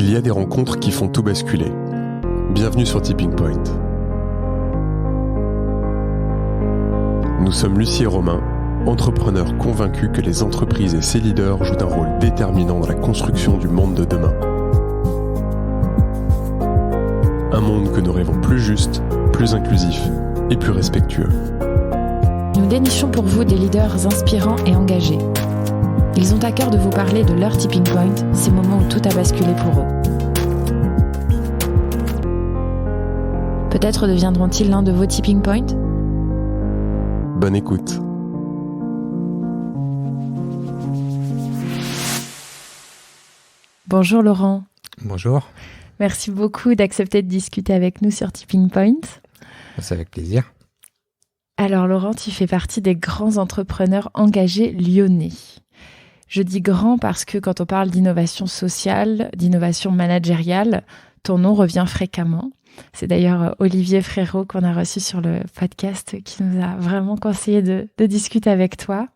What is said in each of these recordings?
Il y a des rencontres qui font tout basculer. Bienvenue sur Tipping Point. Nous sommes Lucie et Romain, entrepreneurs convaincus que les entreprises et ses leaders jouent un rôle déterminant dans la construction du monde de demain. Un monde que nous rêvons plus juste, plus inclusif et plus respectueux. Nous dénichons pour vous des leaders inspirants et engagés. Ils ont à cœur de vous parler de leur tipping point, ces moments où tout a basculé pour eux. Peut-être deviendront-ils l'un de vos tipping points ? Bonne écoute. Bonjour Laurent. Bonjour. Merci beaucoup d'accepter de discuter avec nous sur Tipping Point. C'est avec plaisir. Alors Laurent, tu fais partie des grands entrepreneurs engagés lyonnais. Je dis grand parce que quand on parle d'innovation sociale, d'innovation managériale, ton nom revient fréquemment. C'est d'ailleurs Olivier Frérot qu'on a reçu sur le podcast qui nous a vraiment conseillé de discuter avec toi.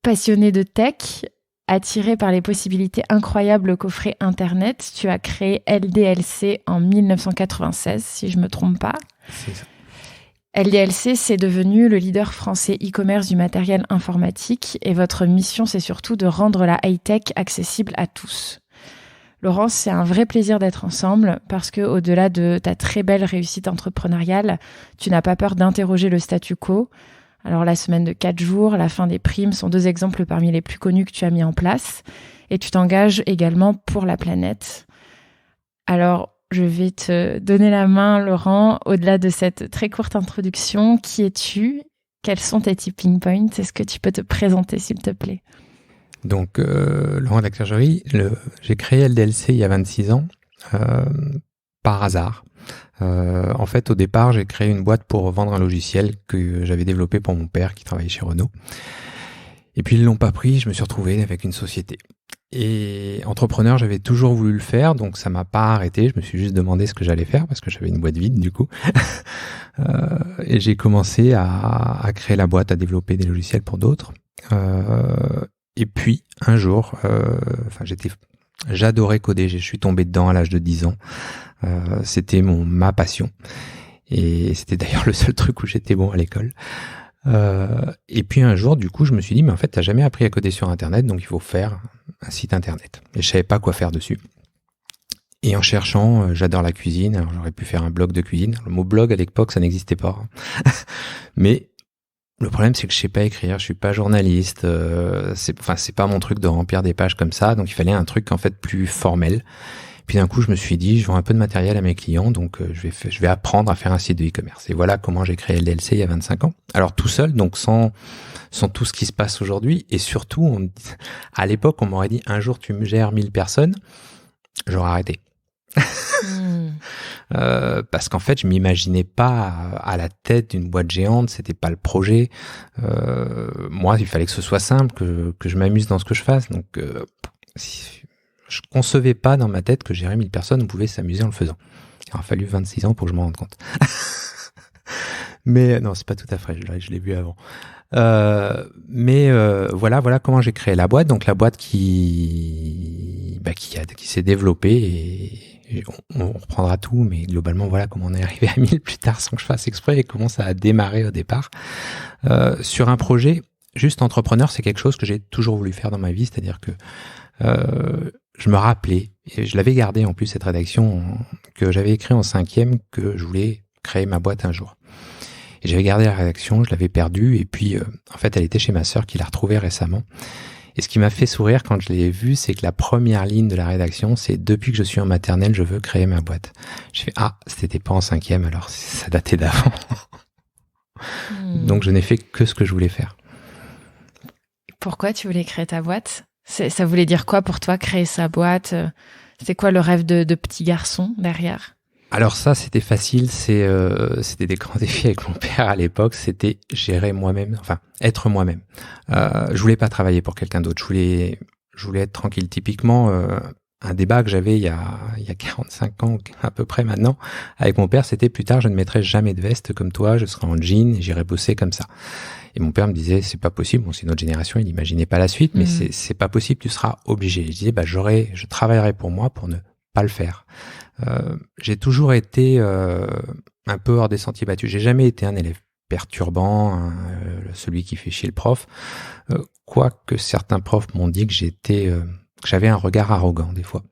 Passionné de tech, attiré par les possibilités incroyables qu'offrait Internet, tu as créé LDLC en 1996, si je ne me trompe pas. C'est ça. LDLC, c'est devenu le leader français e-commerce du matériel informatique et votre mission, c'est surtout de rendre la high-tech accessible à tous. Laurent, c'est un vrai plaisir d'être ensemble parce que, au-delà de ta très belle réussite entrepreneuriale, tu n'as pas peur d'interroger le statu quo. Alors, la semaine de 4 jours, la fin des primes sont 2 exemples parmi les plus connus que tu as mis en place et tu t'engages également pour la planète. Alors, je vais te donner la main, Laurent, au-delà de cette très courte introduction. Qui es-tu ? Quels sont tes tipping points ? Est-ce que tu peux te présenter, s'il te plaît ? Donc, Laurent Laclergerie, j'ai créé LDLC il y a 26 ans, par hasard. En fait, au départ, j'ai créé une boîte pour vendre un logiciel que j'avais développé pour mon père qui travaillait chez Renault. Et puis, ils l'ont pas pris, je me suis retrouvé avec une société. Et entrepreneur, j'avais toujours voulu le faire, donc ça m'a pas arrêté. Je me suis juste demandé ce que j'allais faire parce que j'avais une boîte vide du coup. Et j'ai commencé à créer la boîte, à développer des logiciels pour d'autres. Et puis un jour, j'adorais coder. Je suis tombé dedans à l'âge de 10 ans. C'était ma passion. Et c'était d'ailleurs le seul truc où j'étais bon à l'école. Et puis un jour, du coup, je me suis dit, mais en fait, t'as jamais appris à coder sur Internet, donc il faut faire un site Internet. Et je savais pas quoi faire dessus. Et en cherchant, j'adore la cuisine, alors j'aurais pu faire un blog de cuisine. Le mot blog, à l'époque, ça n'existait pas. Mais le problème, c'est que je sais pas écrire, je suis pas journaliste, c'est pas mon truc de remplir des pages comme ça, donc il fallait un truc, en fait, plus formel. Puis d'un coup, je me suis dit, je vends un peu de matériel à mes clients, donc je vais apprendre à faire un site de e-commerce. Et voilà comment j'ai créé LDLC il y a 25 ans. Alors tout seul, donc sans tout ce qui se passe aujourd'hui. Et surtout, à l'époque, on m'aurait dit, un jour tu me gères 1000 personnes, j'aurais arrêté. Parce qu'en fait, je m'imaginais pas à la tête d'une boîte géante, c'était pas le projet. Moi, il fallait que ce soit simple, que je m'amuse dans ce que je fasse. Donc, je concevais pas dans ma tête que gérer 1000 personnes, on pouvait s'amuser en le faisant. Il aura fallu 26 ans pour que je m'en rende compte. Mais non, c'est pas tout à fait, je l'ai vu avant. Voilà comment j'ai créé la boîte. Donc la boîte qui s'est développée et on reprendra tout, mais globalement voilà comment on est arrivé à 1000 plus tard sans que je fasse exprès et comment ça a démarré au départ. Sur un projet, juste entrepreneur, c'est quelque chose que j'ai toujours voulu faire dans ma vie, c'est-à-dire que je me rappelais, et je l'avais gardé en plus cette rédaction que j'avais écrit en 5e, que je voulais créer ma boîte un jour. Et j'avais gardé la rédaction, je l'avais perdue, et puis en fait elle était chez ma sœur qui l'a retrouvée récemment. Et ce qui m'a fait sourire quand je l'ai vue, c'est que la première ligne de la rédaction, c'est « Depuis que je suis en maternelle, je veux créer ma boîte ». J'ai fait « Ah, c'était pas en 5e, alors ça datait d'avant ». Donc je n'ai fait que ce que je voulais faire. Pourquoi tu voulais créer ta boîte ? Ça voulait dire quoi pour toi, créer sa boîte ? C'est quoi le rêve de petit garçon derrière ? Alors ça, c'était facile. C'était des grands défis avec mon père à l'époque. C'était gérer moi-même, enfin être moi-même. Je voulais pas travailler pour quelqu'un d'autre. Je voulais être tranquille. Typiquement, un débat que j'avais il y a 45 ans à peu près maintenant avec mon père, c'était plus tard je ne mettrai jamais de veste comme toi, je serai en jean et j'irai bosser comme ça. Et mon père me disait c'est pas possible, bon c'est notre génération, il n'imaginait pas la suite, mais c'est pas possible, tu seras obligé. Je disais je travaillerai pour moi pour ne pas le faire. J'ai toujours été un peu hors des sentiers battus. J'ai jamais été un élève perturbant, celui qui fait chier le prof. Quoique certains profs m'ont dit que j'avais un regard arrogant des fois.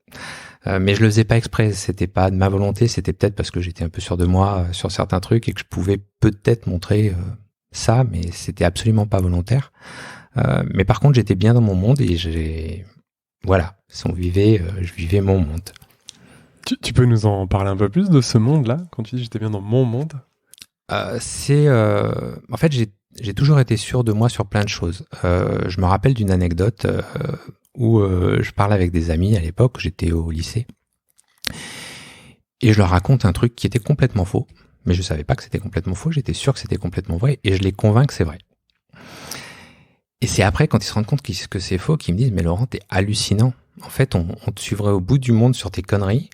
Mais je le faisais pas exprès, c'était pas de ma volonté, c'était peut-être parce que j'étais un peu sûr de moi sur certains trucs et que je pouvais peut-être montrer ça, mais c'était absolument pas volontaire. Mais par contre, j'étais bien dans mon monde et je vivais mon monde. Tu peux nous en parler un peu plus de ce monde-là, quand tu dis j'étais bien dans mon monde? En fait, j'ai toujours été sûr de moi sur plein de choses. Je me rappelle d'une anecdote où je parlais avec des amis à l'époque, j'étais au lycée, et je leur raconte un truc qui était complètement faux, mais je savais pas que c'était complètement faux, j'étais sûr que c'était complètement vrai, et je les convainc que c'est vrai. Et c'est après, quand ils se rendent compte que c'est faux, qu'ils me disent « Mais Laurent, t'es hallucinant. En fait, on te suivrait au bout du monde sur tes conneries. »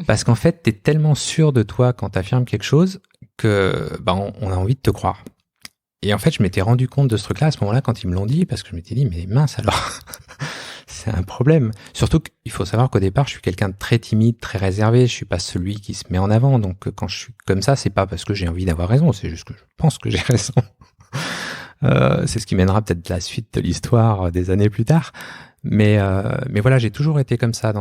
Parce qu'en fait, t'es tellement sûr de toi quand t'affirmes quelque chose que on a envie de te croire. Et en fait, je m'étais rendu compte de ce truc-là à ce moment-là quand ils me l'ont dit, parce que je m'étais dit « Mais mince alors, c'est un problème. » Surtout qu'il faut savoir qu'au départ, je suis quelqu'un de très timide, très réservé. Je suis pas celui qui se met en avant. Donc quand je suis comme ça, c'est pas parce que j'ai envie d'avoir raison, c'est juste que je pense que j'ai raison. C'est ce qui mènera peut-être la suite de l'histoire des années plus tard. Mais voilà, j'ai toujours été comme ça,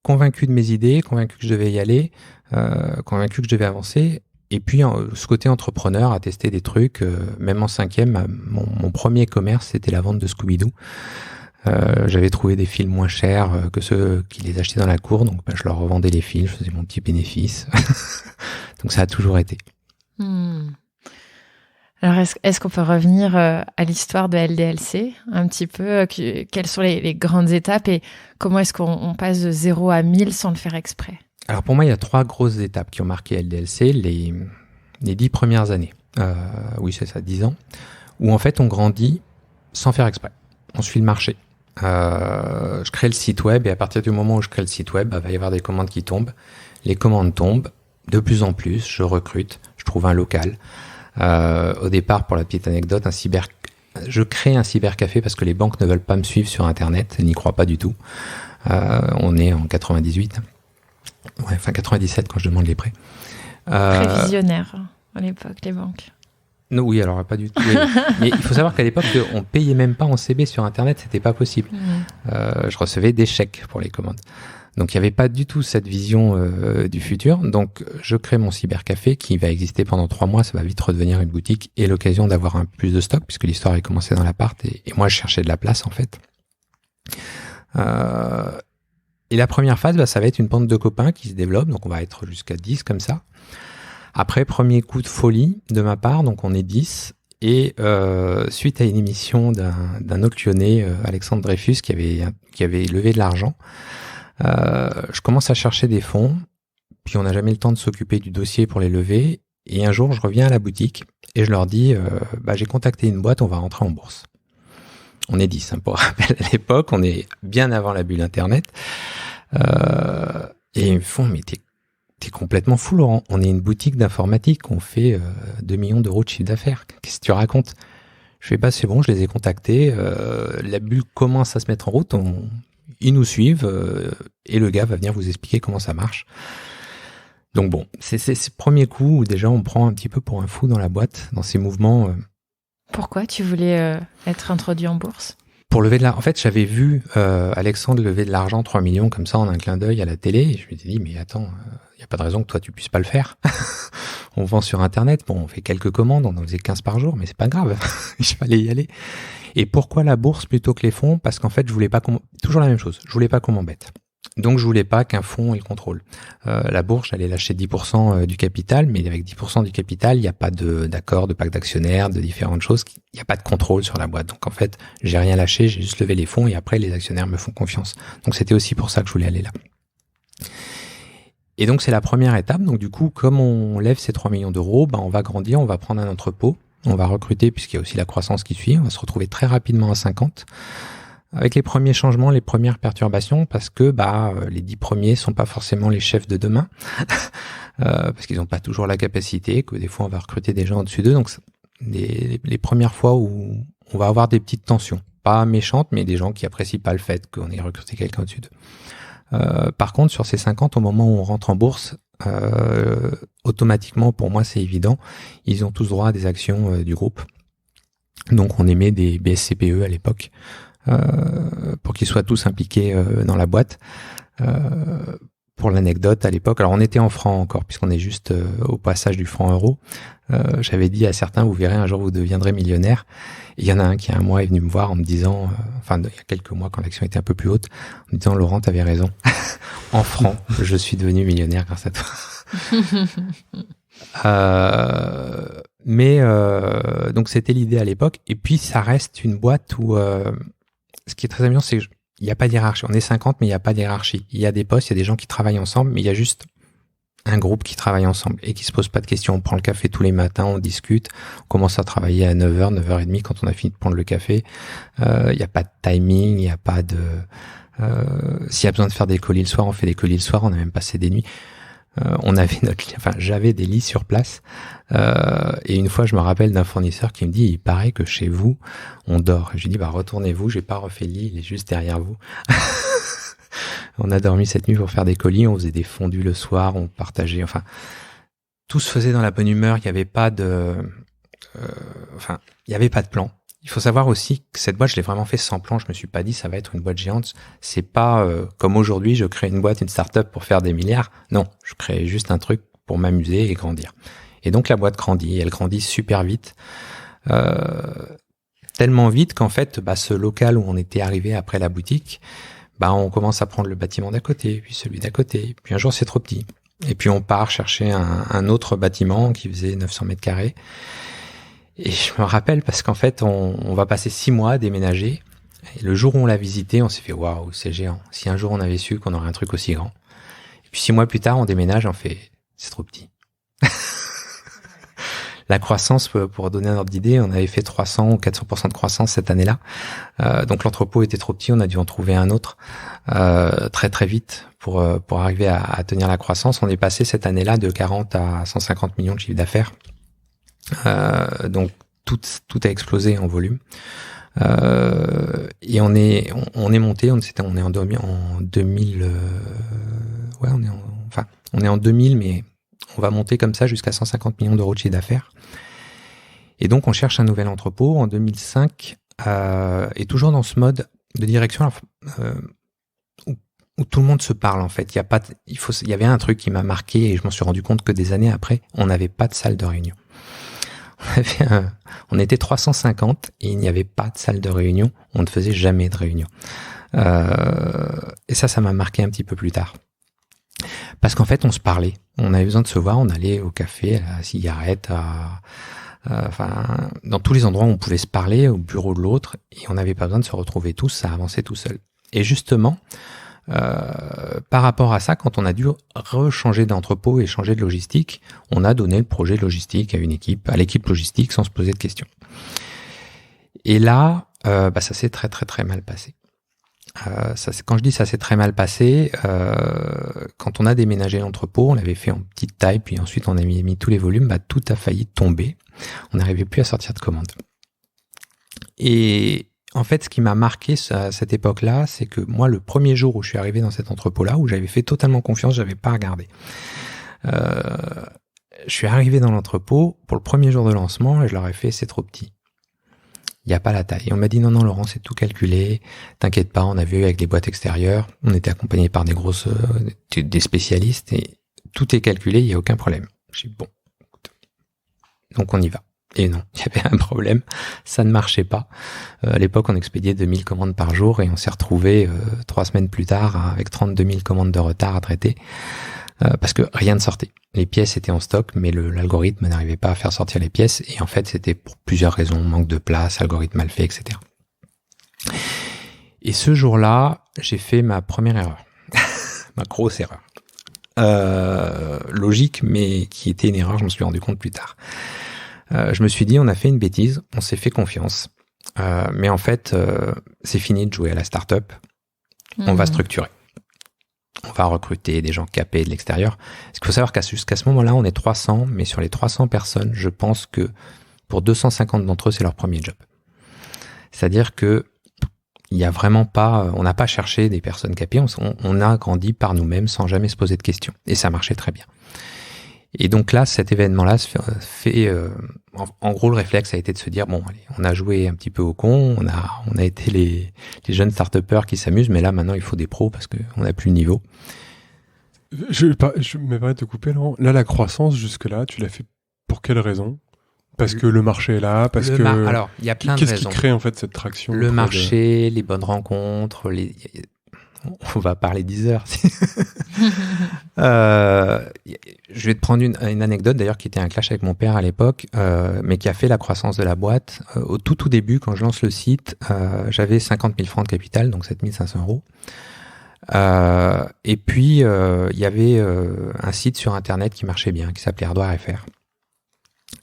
convaincu de mes idées, convaincu que je devais y aller, convaincu que je devais avancer. Et puis, ce côté entrepreneur, à tester des trucs. Même en 5e, mon premier commerce, c'était la vente de Scooby-Doo. J'avais trouvé des fils moins chers que ceux qui les achetaient dans la cour. Donc, je leur revendais les fils, je faisais mon petit bénéfice. Donc, ça a toujours été. Alors, est-ce qu'on peut revenir à l'histoire de LDLC un petit peu quelles sont les grandes étapes et comment est-ce qu'on passe de 0 à 1000 sans le faire exprès? Alors, pour moi, il y a 3 grosses étapes qui ont marqué LDLC les 10 premières années. Oui, c'est ça, 10 ans. Où en fait, on grandit sans faire exprès. On suit le marché. Je crée le site web et à partir du moment où je crée le site web, il va y avoir des commandes qui tombent. Les commandes tombent de plus en plus. Je recrute, je trouve un local. Au départ, pour la petite anecdote, je crée un cybercafé parce que les banques ne veulent pas me suivre sur Internet, elles n'y croient pas du tout. On est en 98, enfin 97 quand je demande les prêts. Très visionnaire à l'époque, les banques. Non, oui, alors pas du tout. Mais il faut savoir qu'à l'époque, on payait même pas en CB sur Internet, c'était pas possible. Je recevais des chèques pour les commandes. Donc, il n'y avait pas du tout cette vision du futur. Donc, je crée mon cybercafé qui va exister pendant 3 mois. Ça va vite redevenir une boutique et l'occasion d'avoir un plus de stock puisque l'histoire avait commencé dans l'appart et moi, je cherchais de la place en fait. Et la première phase, ça va être une bande de copains qui se développe. Donc, on va être jusqu'à 10 comme ça. Après, premier coup de folie de ma part. Donc, on est 10. Et suite à une émission d'un autre Lyonnais, Alexandre Dreyfus, qui avait levé de l'argent, je commence à chercher des fonds, puis on n'a jamais le temps de s'occuper du dossier pour les lever, et un jour je reviens à la boutique et je leur dis j'ai contacté une boîte, on va rentrer en bourse. On est 10, pour rappel, à l'époque, on est bien avant la bulle internet, et ils me font mais t'es complètement fou Laurent, on est une boutique d'informatique, on fait 2 millions d'euros de chiffre d'affaires, qu'est-ce que tu racontes? Je fais c'est bon, je les ai contactés, la bulle commence à se mettre en route, ils nous suivent et le gars va venir vous expliquer comment ça marche. Donc bon, c'est ce premier coup où déjà on prend un petit peu pour un fou dans la boîte, dans ces mouvements. Pourquoi tu voulais être introduit en bourse? Pour lever de l'argent. En fait, j'avais vu Alexandre lever de l'argent, 3 millions comme ça en un clin d'œil à la télé. Et je me suis dit, mais attends, il n'y a pas de raison que toi tu puisses pas le faire. On vend sur Internet, bon, on fait quelques commandes, on en faisait 15 par jour, mais c'est pas grave, il fallait y aller. Et pourquoi la bourse plutôt que les fonds? Parce qu'en fait, je voulais pas toujours la même chose, je voulais pas qu'on m'embête. Donc, je voulais pas qu'un fonds ait le contrôle. La bourse, j'allais lâcher 10% du capital, mais avec 10% du capital, il n'y a pas d'accord, de pacte d'actionnaires, de différentes choses. Il n'y a pas de contrôle sur la boîte. Donc, en fait, j'ai rien lâché, j'ai juste levé les fonds et après, les actionnaires me font confiance. Donc, c'était aussi pour ça que je voulais aller là. Et donc, c'est la première étape. Donc, du coup, comme on lève ces 3 millions d'euros, on va grandir, on va prendre un entrepôt, on va recruter puisqu'il y a aussi la croissance qui suit. On va se retrouver très rapidement à 50. avec les premiers changements, les premières perturbations, parce que les 10 premiers sont pas forcément les chefs de demain, parce qu'ils n'ont pas toujours la capacité, que des fois on va recruter des gens au-dessus d'eux. Donc les premières fois où on va avoir des petites tensions, pas méchantes, mais des gens qui apprécient pas le fait qu'on ait recruté quelqu'un au-dessus d'eux. Par contre, sur ces 50, au moment où on rentre en bourse, automatiquement, pour moi c'est évident, ils ont tous droit à des actions du groupe. Donc on émet des BSCPE à l'époque, pour qu'ils soient tous impliqués dans la boîte. Pour l'anecdote, à l'époque, alors on était en francs encore, puisqu'on est juste au passage du franc euro. J'avais dit à certains, vous verrez, un jour vous deviendrez millionnaire. Et il y en a un qui, un mois, est venu me voir en me disant, il y a quelques mois, quand l'action était un peu plus haute, en me disant, Laurent, t'avais raison. En francs, je suis devenu millionnaire grâce à toi. Donc c'était l'idée à l'époque. Et puis ça reste une boîte où ce qui est très amusant, c'est qu'il n'y a pas de hiérarchie. On est 50, mais il n'y a pas de hiérarchie. Il y a des postes, il y a des gens qui travaillent ensemble, mais il y a juste un groupe qui travaille ensemble et qui se pose pas de questions. On prend le café tous les matins, on discute, on commence à travailler à 9h, 9h30 quand on a fini de prendre le café. Il n'y a pas de timing, il n'y a pas de... s'il y a besoin de faire des colis le soir, on fait des colis le soir, on a même passé des nuits. On avait j'avais des lits sur place. Et une fois, je me rappelle d'un fournisseur qui me dit, il paraît que chez vous, on dort. Et je lui dis, retournez-vous, j'ai pas refait le lit, il est juste derrière vous. On a dormi cette nuit pour faire des colis, on faisait des fondus le soir, on partageait, tout se faisait dans la bonne humeur, il n'y avait pas de, il n'y avait pas de plan. Il faut savoir aussi que cette boîte, je l'ai vraiment fait sans plan. Je me suis pas dit ça va être une boîte géante. C'est pas comme aujourd'hui, je crée une boîte, une start-up pour faire des milliards. Non, je crée juste un truc pour m'amuser et grandir. Et donc la boîte grandit. Elle grandit super vite, tellement vite qu'en fait, ce local où on était arrivé après la boutique, on commence à prendre le bâtiment d'à côté, puis celui d'à côté. Puis un jour, c'est trop petit. Et puis on part chercher un autre bâtiment qui faisait 900 mètres carrés. Et je me rappelle parce qu'en fait, on va passer 6 mois à déménager. Et le jour où on l'a visité, on s'est fait waouh, c'est géant. Si un jour on avait su qu'on aurait un truc aussi grand. Et puis 6 mois plus tard, on déménage, on fait c'est trop petit. La croissance, pour donner un ordre d'idée, on avait fait 300 ou 400% de croissance cette année-là. Donc l'entrepôt était trop petit, on a dû en trouver un autre très très vite pour arriver à tenir la croissance. On est passé cette année-là de 40 à 150 millions de chiffre d'affaires. Donc tout a explosé en volume. Et on est monté, on est en 2000, on est en 2000, mais on va monter comme ça jusqu'à 150 millions d'euros de chiffre d'affaires. Et donc on cherche un nouvel entrepôt en 2005, et toujours dans ce mode de direction où tout le monde se parle en fait. Il y avait un truc qui m'a marqué et je m'en suis rendu compte que des années après, on n'avait pas de salle de réunion. On était 350 et il n'y avait pas de salle de réunion. On ne faisait jamais de réunion. Et ça m'a marqué un petit peu plus tard. Parce qu'en fait, on se parlait. On avait besoin de se voir. On allait au café, à la cigarette, dans tous les endroits où on pouvait se parler, au bureau de l'autre. Et on n'avait pas besoin de se retrouver tous. Ça avançait tout seul. Et justement, par rapport à ça, quand on a dû rechanger d'entrepôt et changer de logistique, on a donné le projet logistique à l'équipe logistique sans se poser de questions. Et là, ça s'est très très très mal passé. Quand je dis ça s'est très mal passé, quand on a déménagé l'entrepôt, on l'avait fait en petite taille, puis ensuite on a mis tous les volumes, tout a failli tomber. On n'arrivait plus à sortir de commande. Et en fait, ce qui m'a marqué à cette époque-là, c'est que moi, le premier jour où je suis arrivé dans cet entrepôt-là, où j'avais fait totalement confiance, j'avais pas regardé. Je suis arrivé dans l'entrepôt pour le premier jour de lancement et je leur ai fait, c'est trop petit. Il n'y a pas la taille. Et on m'a dit, non, Laurent, c'est tout calculé. T'inquiète pas, on a vu avec les boîtes extérieures. On était accompagné par des spécialistes et tout est calculé, il n'y a aucun problème. J'ai dit, bon. Donc on y va. Et non, il y avait un problème, ça ne marchait pas. À l'époque, on expédiait 2000 commandes par jour et on s'est retrouvé 3 semaines plus tard avec 32 000 commandes de retard à traiter parce que rien ne sortait. Les pièces étaient en stock, mais l'algorithme n'arrivait pas à faire sortir les pièces et en fait, c'était pour plusieurs raisons, manque de place, algorithme mal fait, etc. Et ce jour-là, j'ai fait ma première erreur, ma grosse erreur. Logique, mais qui était une erreur, je me suis rendu compte plus tard. Je me suis dit, on a fait une bêtise, on s'est fait confiance. Mais en fait, c'est fini de jouer à la start-up. On va structurer. On va recruter des gens capés de l'extérieur. Parce qu'il faut savoir jusqu'à ce moment-là, on est 300, mais sur les 300 personnes, je pense que pour 250 d'entre eux, c'est leur premier job. C'est-à-dire que il y a vraiment pas, on n'a pas cherché des personnes capées, on a grandi par nous-mêmes sans jamais se poser de questions. Et ça marchait très bien. Et donc là, cet événement-là se fait en gros, le réflexe a été de se dire, bon, allez, on a joué un petit peu au con, on a été les jeunes start-upers qui s'amusent, mais là, maintenant, il faut des pros parce qu'on n'a plus le niveau. Je me permets de te couper, Laurent. Là, la croissance, jusque-là, tu l'as fait pour quelle raison ? Parce que le marché est là, parce que... Alors, il y a plein de raisons. Qu'est-ce qui crée, en fait, cette traction ? Le marché, les bonnes rencontres, on va parler 10 heures. Je vais te prendre une anecdote, d'ailleurs, qui était un clash avec mon père à l'époque, mais qui a fait la croissance de la boîte. Au tout début, quand je lance le site, j'avais 50 000 francs de capital, donc 7 500 €. Et puis, il y avait un site sur Internet qui marchait bien, qui s'appelait Ardoire.fr.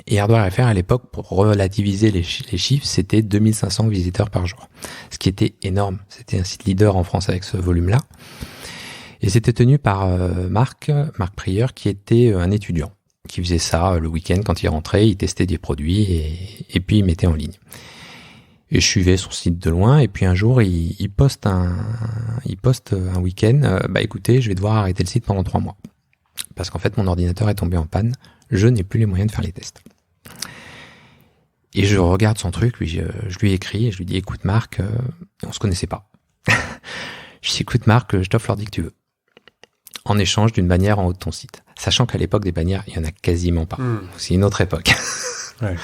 Et Ardoire.fr, à l'époque, pour relativiser les chiffres, c'était 2500 visiteurs par jour. Ce qui était énorme. C'était un site leader en France avec ce volume-là. Et c'était tenu par Marc Prieur, qui était un étudiant, qui faisait ça le week-end quand il rentrait, il testait des produits et puis il mettait en ligne. Et je suivais son site de loin, et puis un jour, il poste un week-end, écoutez, je vais devoir arrêter le site pendant 3 mois. Parce qu'en fait, mon ordinateur est tombé en panne, je n'ai plus les moyens de faire les tests. Et je regarde son truc, je lui écris, et je lui dis, écoute Marc, on se connaissait pas. Je dis, écoute Marc, je t'offre l'ordi que tu veux. En échange d'une bannière en haut de ton site. Sachant qu'à l'époque, des bannières, il y en a quasiment pas. C'est une autre époque. Ouais.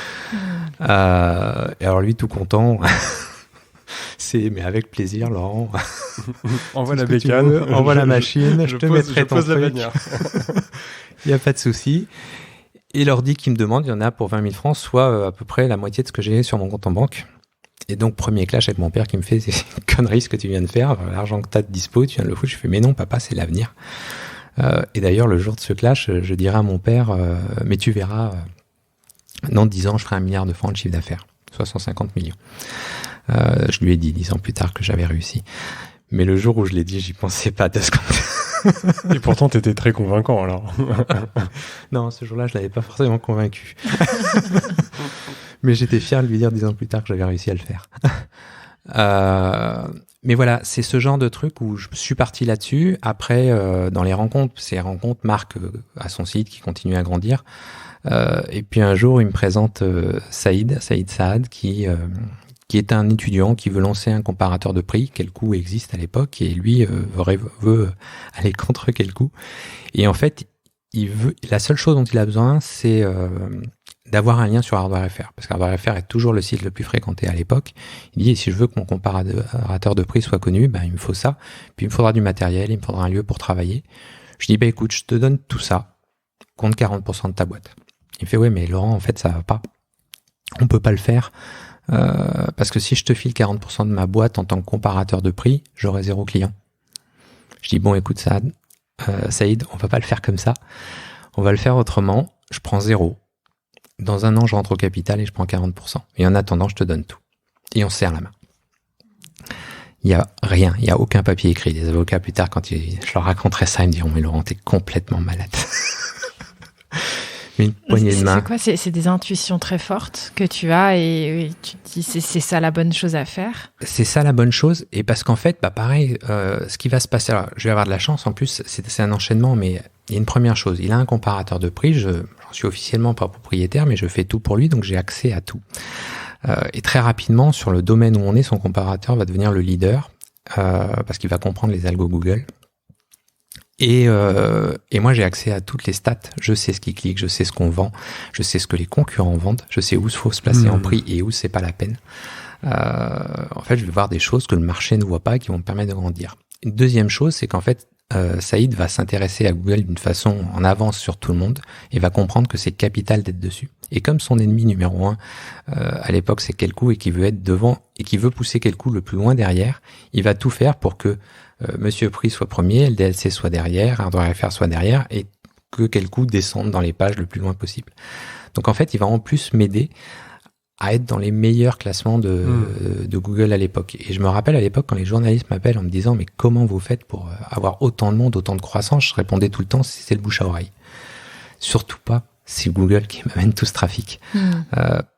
Et alors lui, tout content, mais avec plaisir, Laurent. Envoie la bécane. Envoie la machine, je te mettrai ton truc. la bannière. Il n'y a pas de souci. Et l'ordi qui me demande, il y en a pour 20 000 francs, soit à peu près la moitié de ce que j'ai sur mon compte en banque. Et donc, premier clash avec mon père qui me fait, c'est une connerie ce que tu viens de faire, l'argent que tu as de dispo, tu viens de le foutre. Je fais, mais non, papa, c'est l'avenir. Et d'ailleurs, le jour de ce clash, je dirai à mon père, mais tu verras, dans 10 ans, je ferai 1 milliard de francs de chiffre d'affaires, soit 150 millions. Je lui ai dit 10 ans plus tard que j'avais réussi. Mais le jour où je l'ai dit, j'y pensais pas 2 secondes. Et pourtant, t'étais très convaincant, alors. Non, ce jour-là, je l'avais pas forcément convaincu. Mais j'étais fier de lui dire 10 ans plus tard que j'avais réussi à le faire. Mais voilà, c'est ce genre de truc où je suis parti là-dessus. Après, dans les rencontres, ces rencontres, Marc à son site qui continue à grandir. Et puis un jour, il me présente Saïd Saad, qui est un étudiant qui veut lancer un comparateur de prix. Quel-Coût existe à l'époque, et lui veut aller contre Quel-Coût. Et en fait, la seule chose dont il a besoin, c'est d'avoir un lien sur Ardoire.fr, parce qu'Ardoire.fr est toujours le site le plus fréquenté à l'époque. Il dit, si je veux que mon comparateur de prix soit connu, il me faut ça, puis il me faudra du matériel, il me faudra un lieu pour travailler. Je dis, écoute, je te donne tout ça, compte 40% de ta boîte. Il me fait, ouais, mais Laurent, en fait, ça va pas. On peut pas le faire, parce que si je te file 40% de ma boîte en tant que comparateur de prix, j'aurai 0 client. Je dis, bon, écoute, Saïd, on va pas le faire comme ça. On va le faire autrement. Je prends 0. Dans 1 an, je rentre au capital et je prends 40%. Et en attendant, je te donne tout. Et on se serre la main. Il y a rien, il y a aucun papier écrit. Les avocats, plus tard, quand je leur raconterai ça, ils me diront, mais Laurent, t'es complètement malade. Mais une poignée de main. C'est quoi ? C'est des intuitions très fortes que tu as et tu te dis, c'est ça la bonne chose à faire ? C'est ça la bonne chose. Et parce qu'en fait, pareil, ce qui va se passer, alors, je vais avoir de la chance. En plus, c'est un enchaînement, mais il y a une première chose. Il a un comparateur de prix. J'en suis officiellement pas propriétaire, mais je fais tout pour lui, donc j'ai accès à tout. Et très rapidement, sur le domaine où on est, son comparateur va devenir le leader, parce qu'il va comprendre les algos Google. Et moi, j'ai accès à toutes les stats. Je sais ce qui clique, je sais ce qu'on vend, je sais ce que les concurrents vendent, je sais où il faut se placer en prix et où c'est pas la peine. En fait, je vais voir des choses que le marché ne voit pas et qui vont me permettre de grandir. Une deuxième chose, c'est qu'en fait, Saïd va s'intéresser à Google d'une façon en avance sur tout le monde et va comprendre que c'est capital d'être dessus. Et comme son ennemi numéro 1 à l'époque, c'est Quel-Coût et qui veut être devant et qui veut pousser Quel-Coût le plus loin derrière, il va tout faire pour que Monsieur Prix soit premier, LDLC soit derrière, Ardoire.fr soit derrière et que Quel-Coût descende dans les pages le plus loin possible. Donc en fait, il va en plus m'aider à être dans les meilleurs classements de Google à l'époque. Et je me rappelle à l'époque quand les journalistes m'appellent en me disant mais comment vous faites pour avoir autant de monde, autant de croissance, je répondais tout le temps c'est le bouche à oreille. Surtout pas, c'est Google qui m'amène tout ce trafic.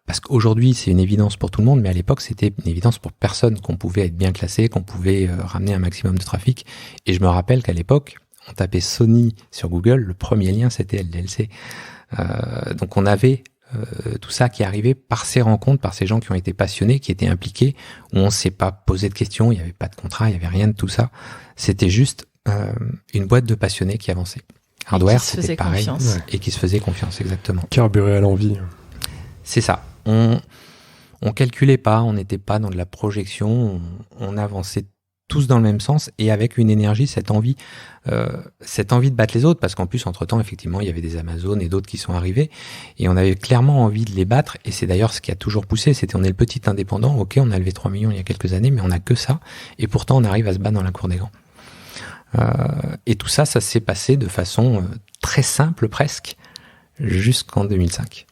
Parce qu'aujourd'hui c'est une évidence pour tout le monde, mais à l'époque c'était une évidence pour personne qu'on pouvait être bien classé, qu'on pouvait ramener un maximum de trafic. Et je me rappelle qu'à l'époque on tapait Sony sur Google, le premier lien c'était LDLC. Donc on avait tout ça qui est arrivé par ces rencontres, par ces gens qui ont été passionnés, qui étaient impliqués, où on ne s'est pas posé de questions, il n'y avait pas de contrat, il n'y avait rien de tout ça. C'était juste une boîte de passionnés qui avançait. Hardware, c'était pareil. Et qui se faisait confiance, exactement. Carburé à l'envie. C'est ça. On calculait pas, on n'était pas dans de la projection, on avançait tous dans le même sens et avec une énergie, cette envie de battre les autres, parce qu'en plus, entre-temps, effectivement, il y avait des Amazones et d'autres qui sont arrivés et on avait clairement envie de les battre et c'est d'ailleurs ce qui a toujours poussé, on est le petit indépendant, ok, on a levé 3 millions il y a quelques années, mais on n'a que ça et pourtant on arrive à se battre dans la cour des grands. Et tout ça, ça s'est passé de façon très simple presque jusqu'en 2005.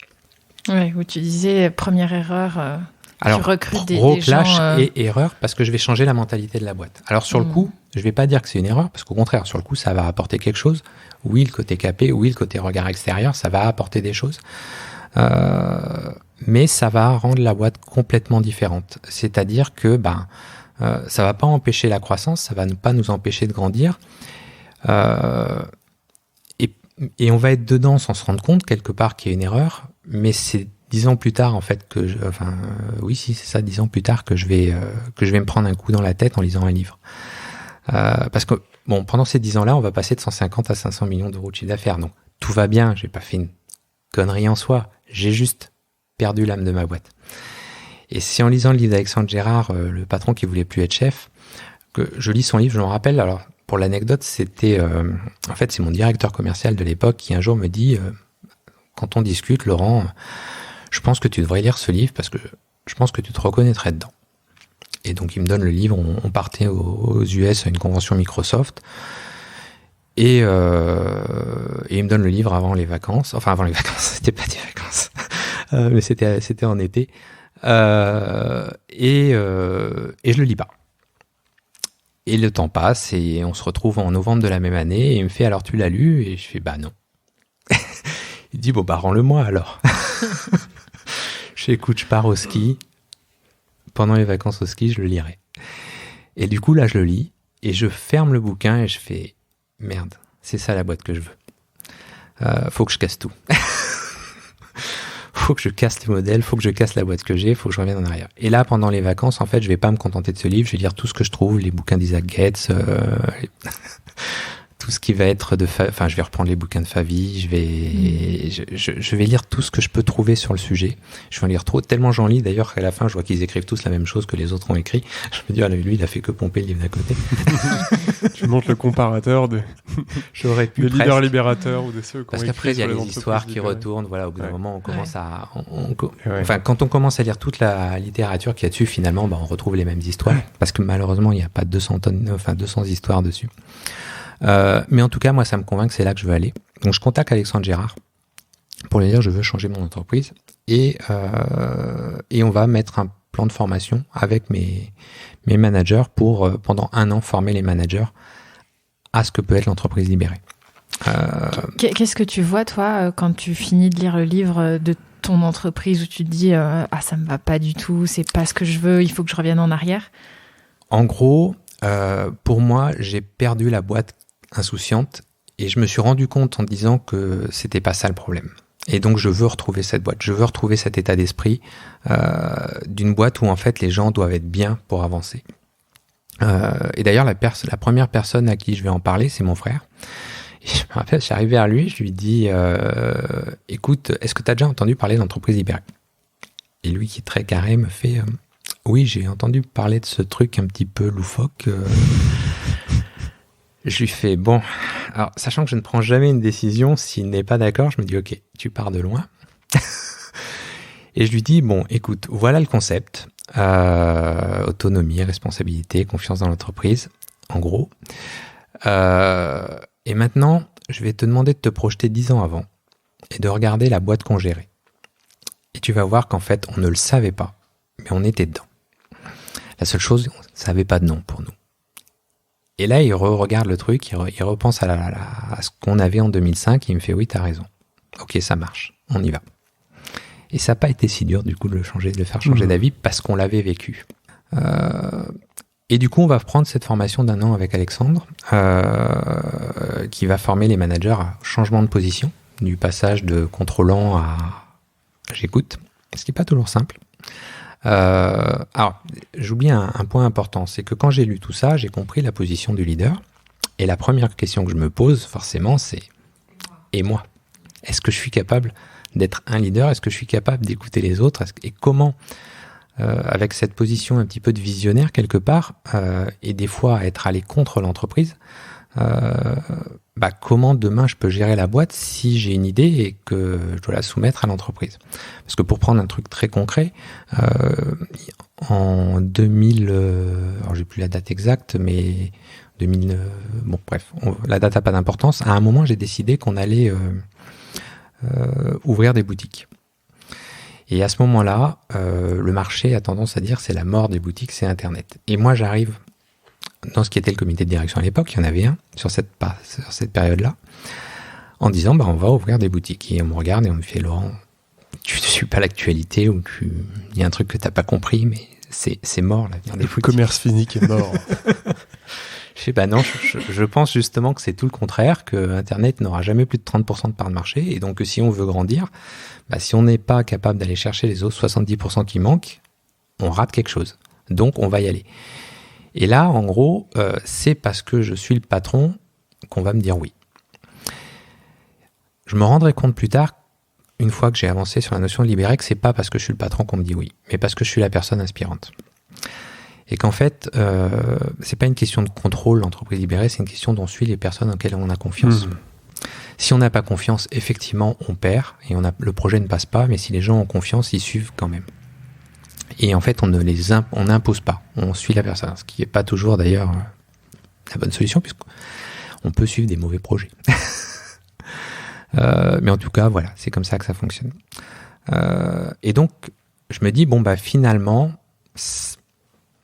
Ouais, où tu disais, première erreur... Alors, gros clash et erreur parce que je vais changer la mentalité de la boîte. Alors, sur le coup, je vais pas dire que c'est une erreur parce qu'au contraire, sur le coup, ça va apporter quelque chose. Oui, le côté capé, oui, le côté regard extérieur, ça va apporter des choses. Mais ça va rendre la boîte complètement différente. C'est-à-dire que, ça va pas empêcher la croissance, ça va pas nous empêcher de grandir. Et on va être dedans sans se rendre compte, quelque part, qu'il y a une erreur, mais c'est 10 ans plus tard, en fait, oui, si, c'est ça, 10 ans plus tard que je vais me prendre un coup dans la tête en lisant un livre. Parce que, bon, pendant ces 10 ans-là, on va passer de 150 à 500 millions d'euros de chiffre d'affaires. Donc, tout va bien, j'ai pas fait une connerie en soi. J'ai juste perdu l'âme de ma boîte. Et c'est en lisant le livre d'Alexandre Gérard, le patron qui voulait plus être chef, que je lis son livre, je m'en rappelle. Alors, pour l'anecdote, c'était, en fait, c'est mon directeur commercial de l'époque qui un jour me dit, quand on discute, Laurent, je pense que tu devrais lire ce livre parce que je pense que tu te reconnaîtrais dedans. Et donc, il me donne le livre. On partait aux US à une convention Microsoft. Et il me donne le livre avant les vacances. Enfin, avant les vacances, c'était pas des vacances. Mais c'était en été. Et je le lis pas. Et le temps passe et on se retrouve en novembre de la même année. Et il me fait, alors tu l'as lu? Et je fais, non. Il dit, rends-le-moi alors. Je fais, écoute, je pars au ski. Pendant les vacances au ski, je le lirai. Et du coup, là, je le lis. Et je ferme le bouquin et je fais, merde, c'est ça la boîte que je veux. Faut que je casse tout. Faut que je casse les modèles, faut que je casse la boîte que j'ai, faut que je revienne en arrière. Et là, pendant les vacances, en fait, je vais pas me contenter de ce livre, je vais lire tout ce que je trouve, les bouquins d'Isaac Getz, tout ce qui va être je vais reprendre les bouquins de Favy, je vais lire tout ce que je peux trouver sur le sujet. Je vais en lire tellement j'en lis d'ailleurs qu'à la fin, je vois qu'ils écrivent tous la même chose que les autres ont écrit. Je me dis, lui, il a fait que pomper le livre d'à côté. Tu montres le comparateur des leaders libérateurs ou des ceux qui ont parce écrit qu'après, il y a les histoires qui retournent. Voilà, au bout d'un moment, on commence à... quand on commence à lire toute la littérature qu'il y a dessus, finalement, on retrouve les mêmes histoires. Parce que malheureusement, il n'y a pas 200 histoires dessus. Mais en tout cas, moi, ça me convainc que c'est là que je veux aller. Donc, je contacte Alexandre Gérard pour lui dire je veux changer mon entreprise et on va mettre un plan de formation avec mes managers pour pendant 1 an former les managers à ce que peut être l'entreprise libérée. Qu'est-ce que tu vois, toi, quand tu finis de lire le livre de ton entreprise où tu te dis ça me va pas du tout, c'est pas ce que je veux, il faut que je revienne en arrière? En gros, pour moi, j'ai perdu la boîte insouciante et je me suis rendu compte en disant que c'était pas ça le problème. Et donc je veux retrouver cette boîte, je veux retrouver cet état d'esprit d'une boîte où en fait les gens doivent être bien pour avancer. Et d'ailleurs la première personne à qui je vais en parler, c'est mon frère. Et je me rappelle, je suis arrivé à lui, je lui dis écoute, est-ce que tu as déjà entendu parler d'entreprise libérée? Et lui qui est très carré me fait oui, j'ai entendu parler de ce truc un petit peu loufoque. Je lui fais, alors sachant que je ne prends jamais une décision s'il n'est pas d'accord, je me dis, ok, tu pars de loin. Et je lui dis, écoute, voilà le concept. Autonomie, responsabilité, confiance dans l'entreprise, en gros. Et maintenant, je vais te demander de te projeter 10 ans avant et de regarder la boîte qu'on gérait. Et tu vas voir qu'en fait, on ne le savait pas, mais on était dedans. La seule chose, on ne savait pas de nom pour nous. Et là, il regarde le truc, il repense à ce qu'on avait en 2005, et il me fait « Oui, t'as raison. Ok, ça marche, on y va. » Et ça n'a pas été si dur, du coup, de le faire changer d'avis, parce qu'on l'avait vécu. Et du coup, on va prendre cette formation d'1 an avec Alexandre, qui va former les managers à changement de position, du passage de contrôlant à j'écoute, ce qui n'est pas toujours simple. Alors, j'oublie un point important, c'est que quand j'ai lu tout ça, j'ai compris la position du leader. Et la première question que je me pose, forcément, c'est « Et moi ? Est-ce que je suis capable d'être un leader ? Est-ce que je suis capable d'écouter les autres ? Et comment, avec cette position un petit peu de visionnaire quelque part, et des fois être allé contre l'entreprise, comment demain je peux gérer la boîte si j'ai une idée et que je dois la soumettre à l'entreprise. Parce que pour prendre un truc très concret, en 2000, alors j'ai plus la date exacte, mais 2000, la date n'a pas d'importance. À un moment, j'ai décidé qu'on allait ouvrir des boutiques. Et à ce moment-là, le marché a tendance à dire c'est la mort des boutiques, c'est Internet. Et moi, j'arrive dans ce qui était le comité de direction à l'époque, il y en avait un sur cette période-là, en disant on va ouvrir des boutiques. Et on me regarde et on me fait Laurent, tu ne suis pas l'actualité ou il y a un truc que tu n'as pas compris, mais c'est mort l'avenir des boutiques. Le commerce physique est mort. Je sais non, je pense justement que c'est tout le contraire, que Internet n'aura jamais plus de 30% de part de marché, et donc si on veut grandir, si on n'est pas capable d'aller chercher les autres 70% qui manquent, on rate quelque chose. Donc on va y aller. Et là, en gros, c'est parce que je suis le patron qu'on va me dire oui. Je me rendrai compte plus tard, une fois que j'ai avancé sur la notion de libérer, que c'est pas parce que je suis le patron qu'on me dit oui, mais parce que je suis la personne inspirante. Et qu'en fait, c'est pas une question de contrôle, l'entreprise libérée, c'est une question d'on suit les personnes en lesquelles on a confiance. Si on n'a pas confiance, effectivement, on perd et le projet ne passe pas, mais si les gens ont confiance, ils suivent quand même. Et en fait, on n'impose pas, on suit la personne, ce qui n'est pas toujours d'ailleurs la bonne solution, puisqu'on peut suivre des mauvais projets. Mais en tout cas, voilà, c'est comme ça que ça fonctionne. Et donc, je me dis, finalement,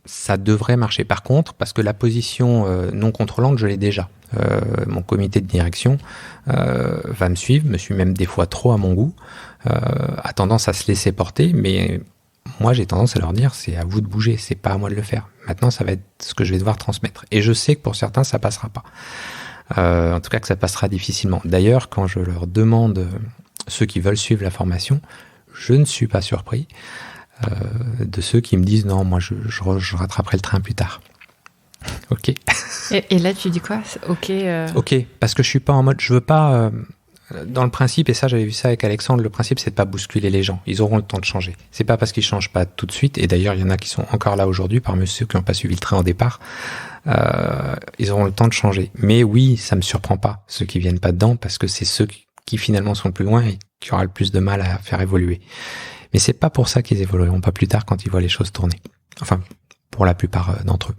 ça devrait marcher. Par contre, parce que la position non contrôlante, je l'ai déjà. Mon comité de direction va me suivre, me suit même des fois trop à mon goût, a tendance à se laisser porter, mais moi j'ai tendance à leur dire c'est à vous de bouger, c'est pas à moi de le faire. Maintenant ça va être ce que je vais devoir transmettre. Et je sais que pour certains ça passera pas. En tout cas que ça passera difficilement. D'ailleurs quand je leur demande, ceux qui veulent suivre la formation, je ne suis pas surpris de ceux qui me disent non, moi je rattraperai le train plus tard. Ok. Et là tu dis quoi ? Ok. Ok, parce que je suis pas en mode, je veux pas. Dans le principe, et ça j'avais vu ça avec Alexandre, le principe c'est de pas bousculer les gens, ils auront le temps de changer. C'est pas parce qu'ils changent pas tout de suite, et d'ailleurs il y en a qui sont encore là aujourd'hui, parmi ceux qui n'ont pas suivi le train au départ, ils auront le temps de changer. Mais oui, ça me surprend pas, ceux qui viennent pas dedans, parce que c'est ceux qui finalement sont le plus loin et qui aura le plus de mal à faire évoluer. Mais c'est pas pour ça qu'ils évolueront pas plus tard quand ils voient les choses tourner. Enfin, pour la plupart d'entre eux.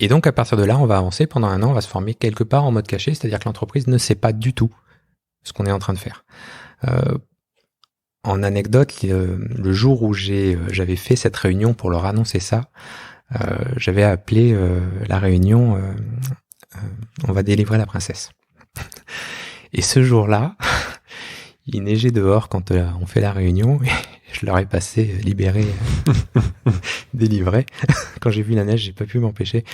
Et donc, à partir de là, on va avancer. Pendant 1 an, on va se former quelque part en mode caché, c'est-à-dire que l'entreprise ne sait pas du tout ce qu'on est en train de faire. En anecdote, le jour où j'avais fait cette réunion pour leur annoncer ça, j'avais appelé la réunion on va délivrer la princesse. Et ce jour-là, il neigeait dehors quand on fait la réunion, et je leur ai passé libéré, délivré. Quand j'ai vu la neige, j'ai pas pu m'empêcher.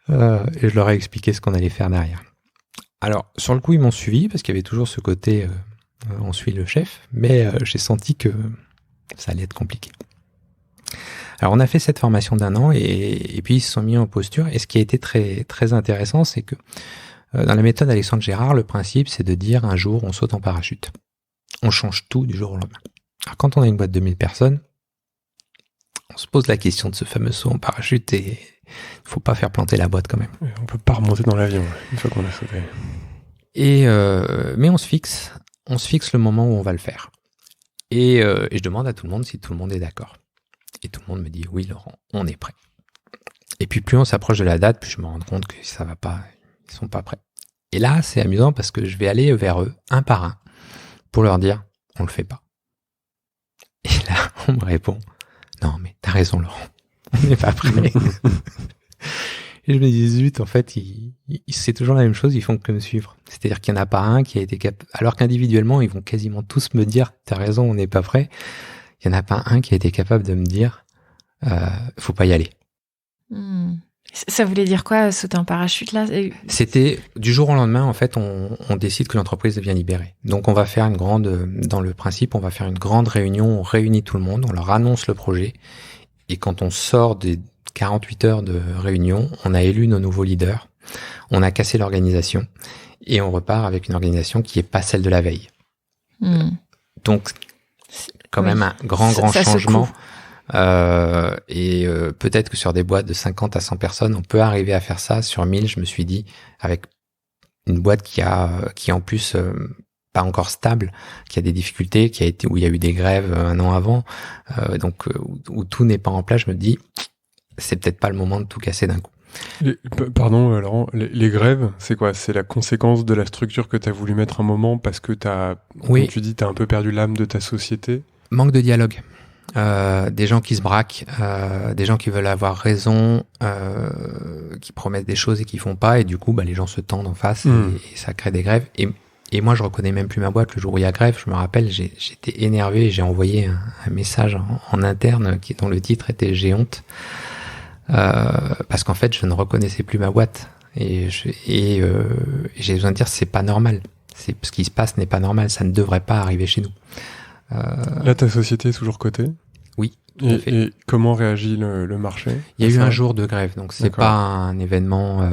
Et je leur ai expliqué ce qu'on allait faire derrière. Alors, sur le coup, ils m'ont suivi, parce qu'il y avait toujours ce côté on suit le chef, mais j'ai senti que ça allait être compliqué. Alors, on a fait cette formation d'1 an, et puis ils se sont mis en posture, et ce qui a été très, très intéressant, c'est que dans la méthode Alexandre Gérard, le principe, c'est de dire un jour, on saute en parachute. On change tout du jour au lendemain. Alors, quand on a une boîte de 1000 personnes, on se pose la question de ce fameux saut en parachute, et il faut pas faire planter la boîte quand même. On peut pas remonter dans l'avion une fois qu'on a sauté. Mais on se fixe le moment où on va le faire. Et je demande à tout le monde si tout le monde est d'accord. Et tout le monde me dit oui Laurent, on est prêt. Et puis plus on s'approche de la date, plus je me rends compte que ça va pas, ils sont pas prêts. Et là, c'est amusant parce que je vais aller vers eux, un par un, pour leur dire, on le fait pas. Et là, on me répond, non, mais t'as raison, Laurent, on n'est pas prêt. Et je me dis, zut, en fait, c'est toujours la même chose, ils font que me suivre. C'est-à-dire qu'il n'y en a pas un qui a été capable, alors qu'individuellement, ils vont quasiment tous me dire, t'as raison, on n'est pas prêt. Il n'y en a pas un qui a été capable de me dire, faut pas y aller. Ça voulait dire quoi, sauter en parachute, là? C'était du jour au lendemain, en fait, on décide que l'entreprise devient libérée. Donc, on va faire dans le principe, on va faire une grande réunion, on réunit tout le monde, on leur annonce le projet. Et quand on sort des 48 heures de réunion, on a élu nos nouveaux leaders, on a cassé l'organisation et on repart avec une organisation qui est pas celle de la veille. Donc, quand même un grand changement. Peut-être que sur des boîtes de 50 à 100 personnes, on peut arriver à faire ça. Sur 1000, je me suis dit, avec une boîte qui est en plus pas encore stable, qui a des difficultés, où il y a eu des grèves un an avant, où tout n'est pas en place, je me dis, c'est peut-être pas le moment de tout casser d'un coup. Pardon, Laurent, les grèves, c'est quoi? C'est la conséquence de la structure que tu as voulu mettre un moment parce que comme tu dis, t'as un peu perdu l'âme de ta société? Manque de dialogue. Des gens qui se braquent, des gens qui veulent avoir raison, qui promettent des choses et qui font pas, et du coup, les gens se tendent en face et ça crée des grèves. Et moi, je reconnais même plus ma boîte. Le jour où il y a grève, je me rappelle, j'étais énervé et j'ai envoyé un message en interne dont le titre était « J'ai honte ». Parce qu'en fait, je ne reconnaissais plus ma boîte. Et j'ai besoin de dire, c'est pas normal. Ce qui se passe n'est pas normal. Ça ne devrait pas arriver chez nous. Là, ta société est toujours cotée? Oui. Et comment réagit le marché? Il y a eu un jour de grève, donc c'est pas un événement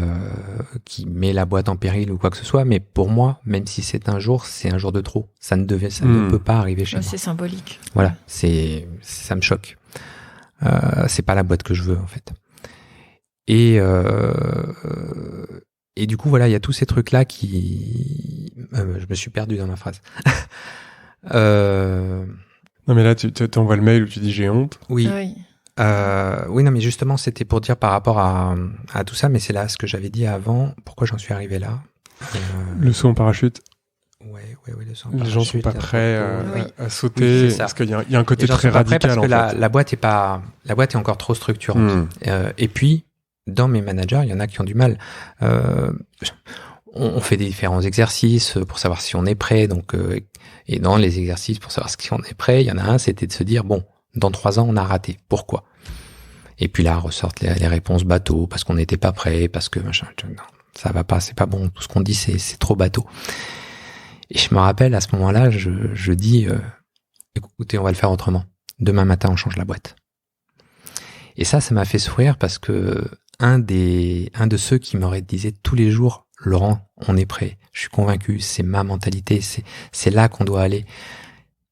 qui met la boîte en péril ou quoi que ce soit, mais pour moi, même si c'est un jour de trop. Ça ne peut pas arriver chez moi. C'est symbolique. Voilà, ça me choque. C'est pas la boîte que je veux en fait. Et du coup, voilà, il y a tous ces trucs-là qui... je me suis perdu dans ma phrase. Non, mais là, tu t'envoies le mail où tu dis j'ai honte. Oui. Oui, non, mais justement, c'était pour dire par rapport à tout ça, mais c'est là ce que j'avais dit avant. Pourquoi j'en suis arrivé là? Le saut en parachute. Ouais, le saut en parachute. Les gens sont pas prêts à sauter. Oui, parce qu'il y a un côté très radical. Parce que la boîte est encore trop structurante. Et puis, dans mes managers, il y en a qui ont du mal. On fait des différents exercices pour savoir si on est prêt. Donc, et dans les exercices pour savoir si on est prêt, il y en a un, c'était de se dire, bon, dans 3 ans, on a raté. Pourquoi? Et puis là, ressortent les réponses bateau, parce qu'on n'était pas prêt, parce que machin, non, ça va pas, c'est pas bon. Tout ce qu'on dit, c'est trop bateau. Et je me rappelle, à ce moment-là, je dis, écoutez, on va le faire autrement. Demain matin, on change la boîte. Et ça m'a fait sourire parce que un de ceux qui m'aurait disait tous les jours, Laurent, on est prêt. Je suis convaincu, c'est ma mentalité, c'est là qu'on doit aller.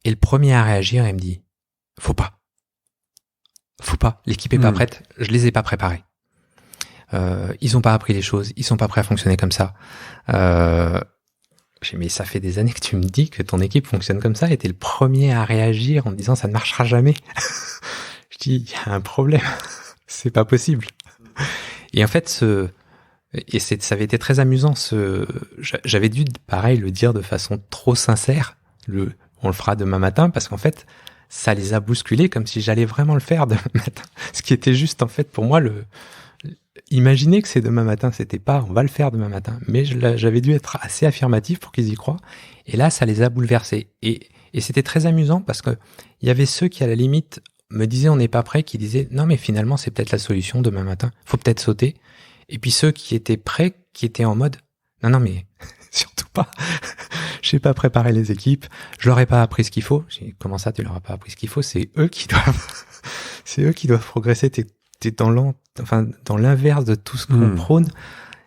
Et le premier à réagir, il me dit, faut pas. L'équipe est pas prête. Je les ai pas préparés. Ils ont pas appris les choses. Ils sont pas prêts à fonctionner comme ça. Mais ça fait des années que tu me dis que ton équipe fonctionne comme ça et t'es le premier à réagir en me disant ça ne marchera jamais. Je dis, il y a un problème. C'est pas possible. Et en fait, ça avait été très amusant. J'avais dû, pareil, le dire de façon trop sincère. On le fera demain matin parce qu'en fait, ça les a bousculés comme si j'allais vraiment le faire demain matin. Ce qui était juste, en fait, pour moi, imaginer que c'est demain matin, c'était pas on va le faire demain matin. Mais j'avais dû être assez affirmatif pour qu'ils y croient. Et là, ça les a bouleversés. Et c'était très amusant parce que il y avait ceux qui, à la limite, me disaient on n'est pas prêt, qui disaient non, mais finalement, c'est peut-être la solution demain matin. Faut peut-être sauter. Et puis ceux qui étaient prêts, qui étaient en mode non, mais surtout pas. J'ai pas préparé les équipes. Je leur ai pas appris ce qu'il faut. Comment ça, tu leur as pas appris ce qu'il faut? C'est eux qui doivent progresser. T'es dans l'inverse de tout ce qu'on prône.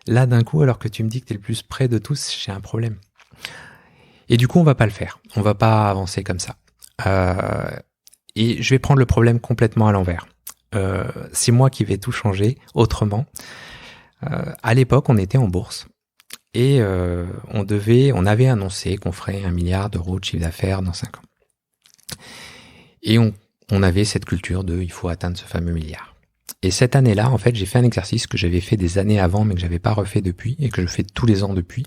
Là, d'un coup, alors que tu me dis que t'es le plus près de tous, j'ai un problème. Et du coup, on va pas le faire. On va pas avancer comme ça. Et je vais prendre le problème complètement à l'envers. C'est moi qui vais tout changer autrement. À l'époque, on était en bourse. Et on avait annoncé qu'on ferait 1 milliard d'euros de chiffre d'affaires dans 5 ans. Et on avait cette culture de il faut atteindre ce fameux milliard. Et cette année-là, en fait, j'ai fait un exercice que j'avais fait des années avant, mais que j'avais pas refait depuis, et que je fais tous les ans depuis.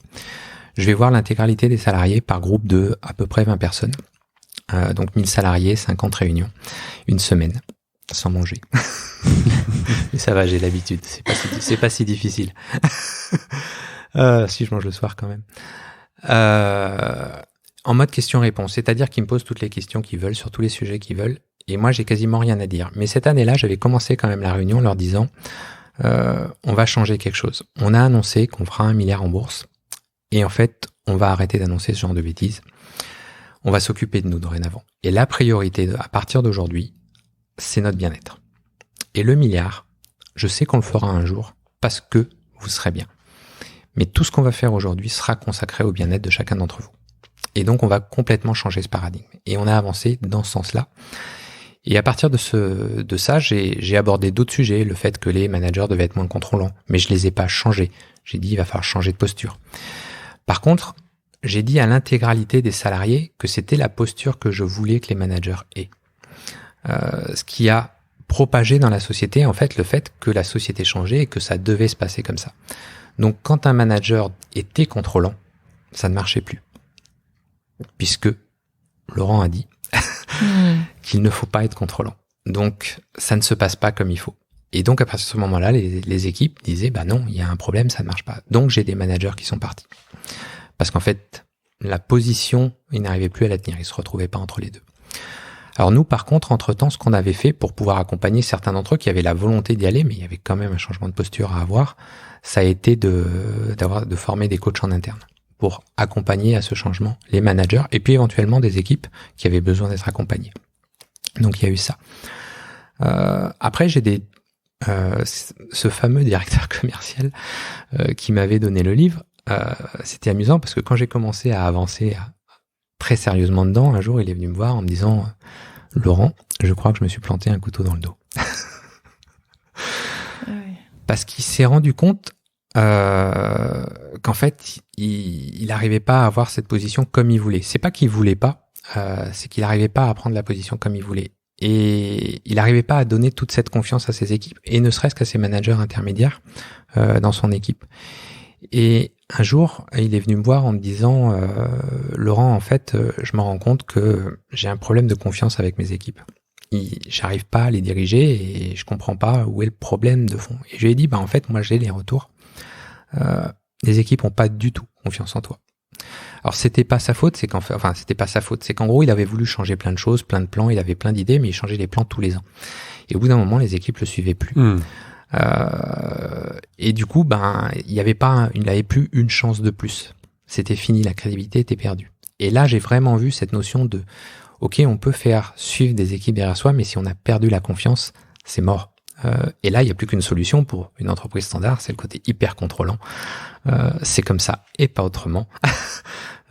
Je vais voir l'intégralité des salariés par groupe de à peu près 20 personnes. Donc 1000 salariés, 50 réunions, une semaine, sans manger. Mais ça va, j'ai l'habitude, c'est pas si difficile. Si je mange le soir quand même. En mode question-réponse, c'est-à-dire qu'ils me posent toutes les questions qu'ils veulent, sur tous les sujets qu'ils veulent, et moi j'ai quasiment rien à dire. Mais cette année-là, j'avais commencé quand même la réunion en leur disant on va changer quelque chose. On a annoncé qu'on fera 1 milliard en bourse, et en fait, on va arrêter d'annoncer ce genre de bêtises. On va s'occuper de nous dorénavant. Et la priorité, à partir d'aujourd'hui, c'est notre bien-être. Et le milliard, je sais qu'on le fera un jour, parce que vous serez bien. Mais tout ce qu'on va faire aujourd'hui sera consacré au bien-être de chacun d'entre vous. Et donc, on va complètement changer ce paradigme. Et on a avancé dans ce sens-là. Et à partir de ça, j'ai abordé d'autres sujets, le fait que les managers devaient être moins contrôlants. Mais je les ai pas changés. J'ai dit, il va falloir changer de posture. Par contre, j'ai dit à l'intégralité des salariés que c'était la posture que je voulais que les managers aient. Ce qui a propagé dans la société, en fait, le fait que la société changeait et que ça devait se passer comme ça. Donc, quand un manager était contrôlant, ça ne marchait plus. Puisque Laurent a dit qu'il ne faut pas être contrôlant. Donc, ça ne se passe pas comme il faut. Et donc, à partir de ce moment-là, les équipes disaient, bah non, il y a un problème, ça ne marche pas. Donc, j'ai des managers qui sont partis. Parce qu'en fait, la position, ils n'arrivaient plus à la tenir, ils se retrouvaient pas entre les deux. Alors nous, par contre, entre-temps, ce qu'on avait fait pour pouvoir accompagner certains d'entre eux qui avaient la volonté d'y aller, mais il y avait quand même un changement de posture à avoir, ça a été de former des coachs en interne pour accompagner à ce changement les managers et puis éventuellement des équipes qui avaient besoin d'être accompagnées. Donc il y a eu ça. Après, j'ai ce fameux directeur commercial qui m'avait donné le livre. C'était amusant parce que quand j'ai commencé à avancer très sérieusement dedans, un jour il est venu me voir en me disant Laurent, je crois que je me suis planté un couteau dans le dos. Ouais. Parce qu'il s'est rendu compte qu'en fait il n'arrivait pas à avoir cette position comme il voulait. C'est pas qu'il voulait pas, c'est qu'il n'arrivait pas à prendre la position comme il voulait. Et il n'arrivait pas à donner toute cette confiance à ses équipes, et ne serait-ce qu'à ses managers intermédiaires dans son équipe. Et un jour, il est venu me voir en me disant Laurent, en fait, je me rends compte que j'ai un problème de confiance avec mes équipes. J'arrive pas à les diriger et je comprends pas où est le problème de fond. Et je lui ai dit, bah en fait, moi j'ai les retours. Les équipes ont pas du tout confiance en toi. Alors c'était pas sa faute, c'est qu'en gros il avait voulu changer plein de choses, plein de plans, il avait plein d'idées, mais il changeait les plans tous les ans. Et au bout d'un moment, les équipes le suivaient plus. Et du coup, il n'avait plus une chance de plus. C'était fini, la crédibilité était perdue. Et là, j'ai vraiment vu cette notion de, ok, on peut faire suivre des équipes derrière soi, mais si on a perdu la confiance, c'est mort. Et là, il n'y a plus qu'une solution pour une entreprise standard, c'est le côté hyper contrôlant. C'est comme ça et pas autrement.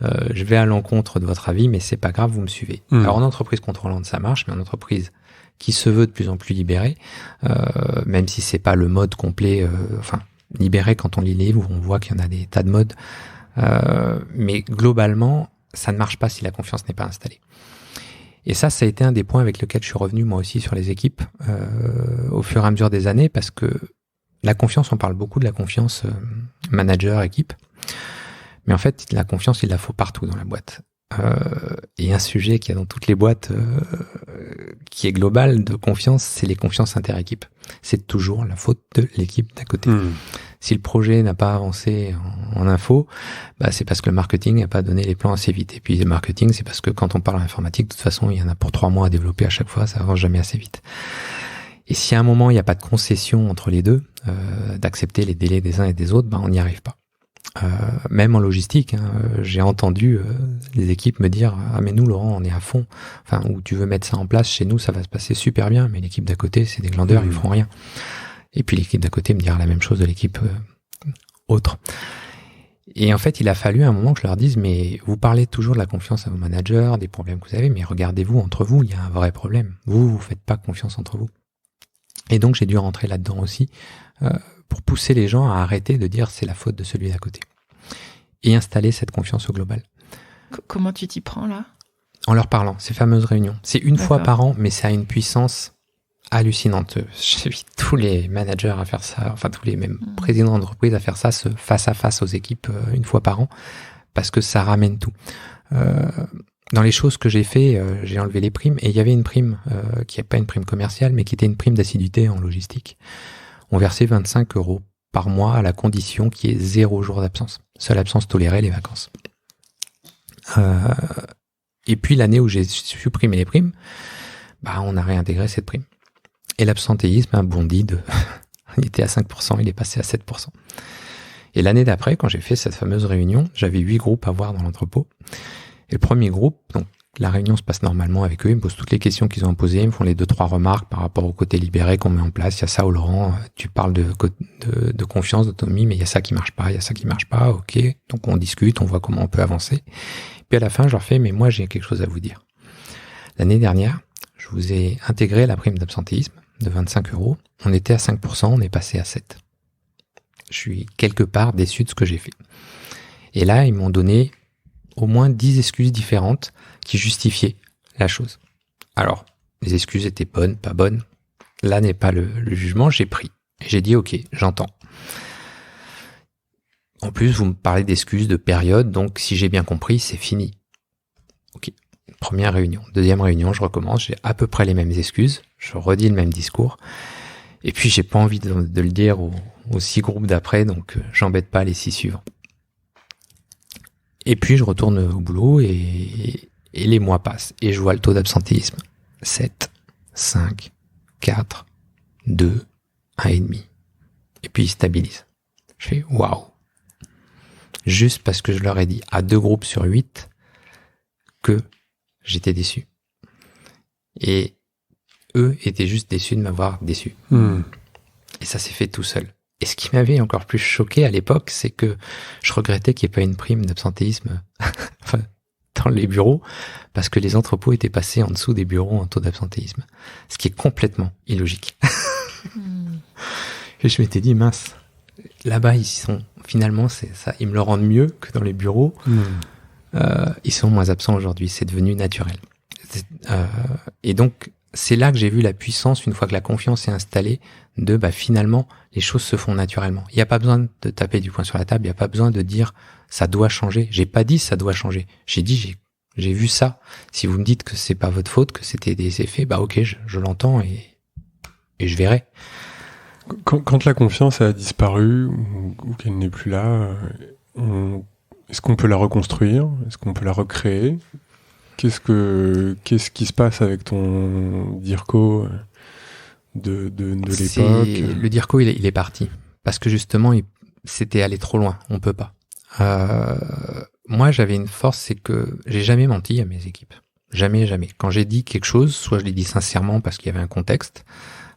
Je vais à l'encontre de votre avis, mais c'est pas grave, vous me suivez. Alors en entreprise contrôlante, ça marche, mais en entreprise qui se veut de plus en plus libérée, même si c'est pas le mode complet, libéré, quand on lit les livres, on voit qu'il y en a des tas de modes, mais globalement, ça ne marche pas si la confiance n'est pas installée. Et ça a été un des points avec lequel je suis revenu moi aussi sur les équipes au fur et à mesure des années, parce que la confiance, on parle beaucoup de la confiance manager-équipe, mais en fait, la confiance, il la faut partout dans la boîte. Et un sujet qu'il y a dans toutes les boîtes qui est global de confiance, c'est les confiances inter-équipes. C'est toujours la faute de l'équipe d'à côté. Si le projet n'a pas avancé en info, c'est parce que le marketing n'a pas donné les plans assez vite. Et puis le marketing, c'est parce que quand on parle en informatique, de toute façon, il y en a pour 3 mois à développer à chaque fois, ça avance jamais assez vite. Et si à un moment, il n'y a pas de concession entre les deux, d'accepter les délais des uns et des autres, on n'y arrive pas. Même en logistique, j'ai entendu les équipes me dire « Ah mais nous Laurent, on est à fond, ou tu veux mettre ça en place, chez nous ça va se passer super bien, mais l'équipe d'à côté c'est des glandeurs, ils feront rien. » Et puis l'équipe d'à côté me dira la même chose de l'équipe autre. Et en fait, il a fallu un moment que je leur dise « Mais vous parlez toujours de la confiance à vos managers, des problèmes que vous avez, mais regardez-vous entre vous, il y a un vrai problème. Vous faites pas confiance entre vous. » Et donc j'ai dû rentrer là-dedans aussi, pour pousser les gens à arrêter de dire c'est la faute de celui d'à côté. Et installer cette confiance au global. Comment tu t'y prends là ? En leur parlant, ces fameuses réunions. C'est une fois par an, mais ça a une puissance hallucinante. J'invite tous les managers à faire ça, enfin tous les mêmes présidents d'entreprise à faire ça, ce face à face aux équipes une fois par an, parce que ça ramène tout. Dans les choses que j'ai fait, j'ai enlevé les primes, et il y avait une prime qui n'est pas une prime commerciale, mais qui était une prime d'assiduité en logistique. On versait 25 € par mois à la condition qu'il y ait 0 jour d'absence. Seule absence tolérée, les vacances. Et puis l'année où j'ai supprimé les primes, on a réintégré cette prime. Et l'absentéisme a bondi il était à 5%, il est passé à 7%. Et l'année d'après, quand j'ai fait cette fameuse réunion, j'avais 8 groupes à voir dans l'entrepôt. Et le premier groupe, donc la réunion se passe normalement avec eux, ils me posent toutes les questions qu'ils ont posées, ils me font les 2-3 remarques par rapport au côté libéré qu'on met en place. Il y a ça, Laurent, tu parles de confiance, d'autonomie, mais il y a ça qui marche pas, il y a ça qui marche pas, ok. Donc on discute, on voit comment on peut avancer. Puis à la fin, je leur fais, mais moi j'ai quelque chose à vous dire. L'année dernière, je vous ai intégré la prime d'absentéisme de 25 €. On était à 5%, on est passé à 7%. Je suis quelque part déçu de ce que j'ai fait. Et là, ils m'ont donné au moins 10 excuses différentes qui justifiaient la chose. Alors, les excuses étaient bonnes, pas bonnes. Là n'est pas le jugement, j'ai pris. Et j'ai dit, ok, j'entends. En plus, vous me parlez d'excuses, de période, donc si j'ai bien compris, c'est fini. Ok, première réunion. Deuxième réunion, je recommence, j'ai à peu près les mêmes excuses, je redis le même discours. Et puis, j'ai pas envie de le dire aux 6 groupes d'après, donc j'embête pas les 6 suivants. Et puis, je retourne au boulot et les mois passent. Et je vois le taux d'absentéisme. 7, 5, 4, 2, 1,5. Et puis, il stabilise. Je fais waouh. Juste parce que je leur ai dit à 2 groupes sur 8 que j'étais déçu. Et eux étaient juste déçus de m'avoir déçu. Et ça s'est fait tout seul. Et ce qui m'avait encore plus choqué à l'époque, c'est que je regrettais qu'il n'y ait pas une prime d'absentéisme dans les bureaux, parce que les entrepôts étaient passés en dessous des bureaux en taux d'absentéisme. Ce qui est complètement illogique. Et je m'étais dit, mince, là-bas, ils sont, finalement, c'est ça, ils me le rendent mieux que dans les bureaux. Ils sont moins absents aujourd'hui, c'est devenu naturel. Et donc, c'est là que j'ai vu la puissance, une fois que la confiance est installée, de finalement, les choses se font naturellement. Il n'y a pas besoin de taper du poing sur la table, il n'y a pas besoin de dire ça doit changer. J'ai pas dit ça doit changer. J'ai dit j'ai vu ça. Si vous me dites que c'est pas votre faute, que c'était des effets, ok, je l'entends et je verrai. Quand la confiance a disparu ou qu'elle n'est plus là, est-ce qu'on peut la reconstruire? Est-ce qu'on peut la recréer? Qu'est-ce qui se passe avec ton DIRCO de l'époque? Le DIRCO, il est parti. Parce que justement, c'était allé trop loin. On peut pas. Moi, j'avais une force, c'est que j'ai jamais menti à mes équipes. Jamais, jamais. Quand j'ai dit quelque chose, soit je l'ai dit sincèrement parce qu'il y avait un contexte,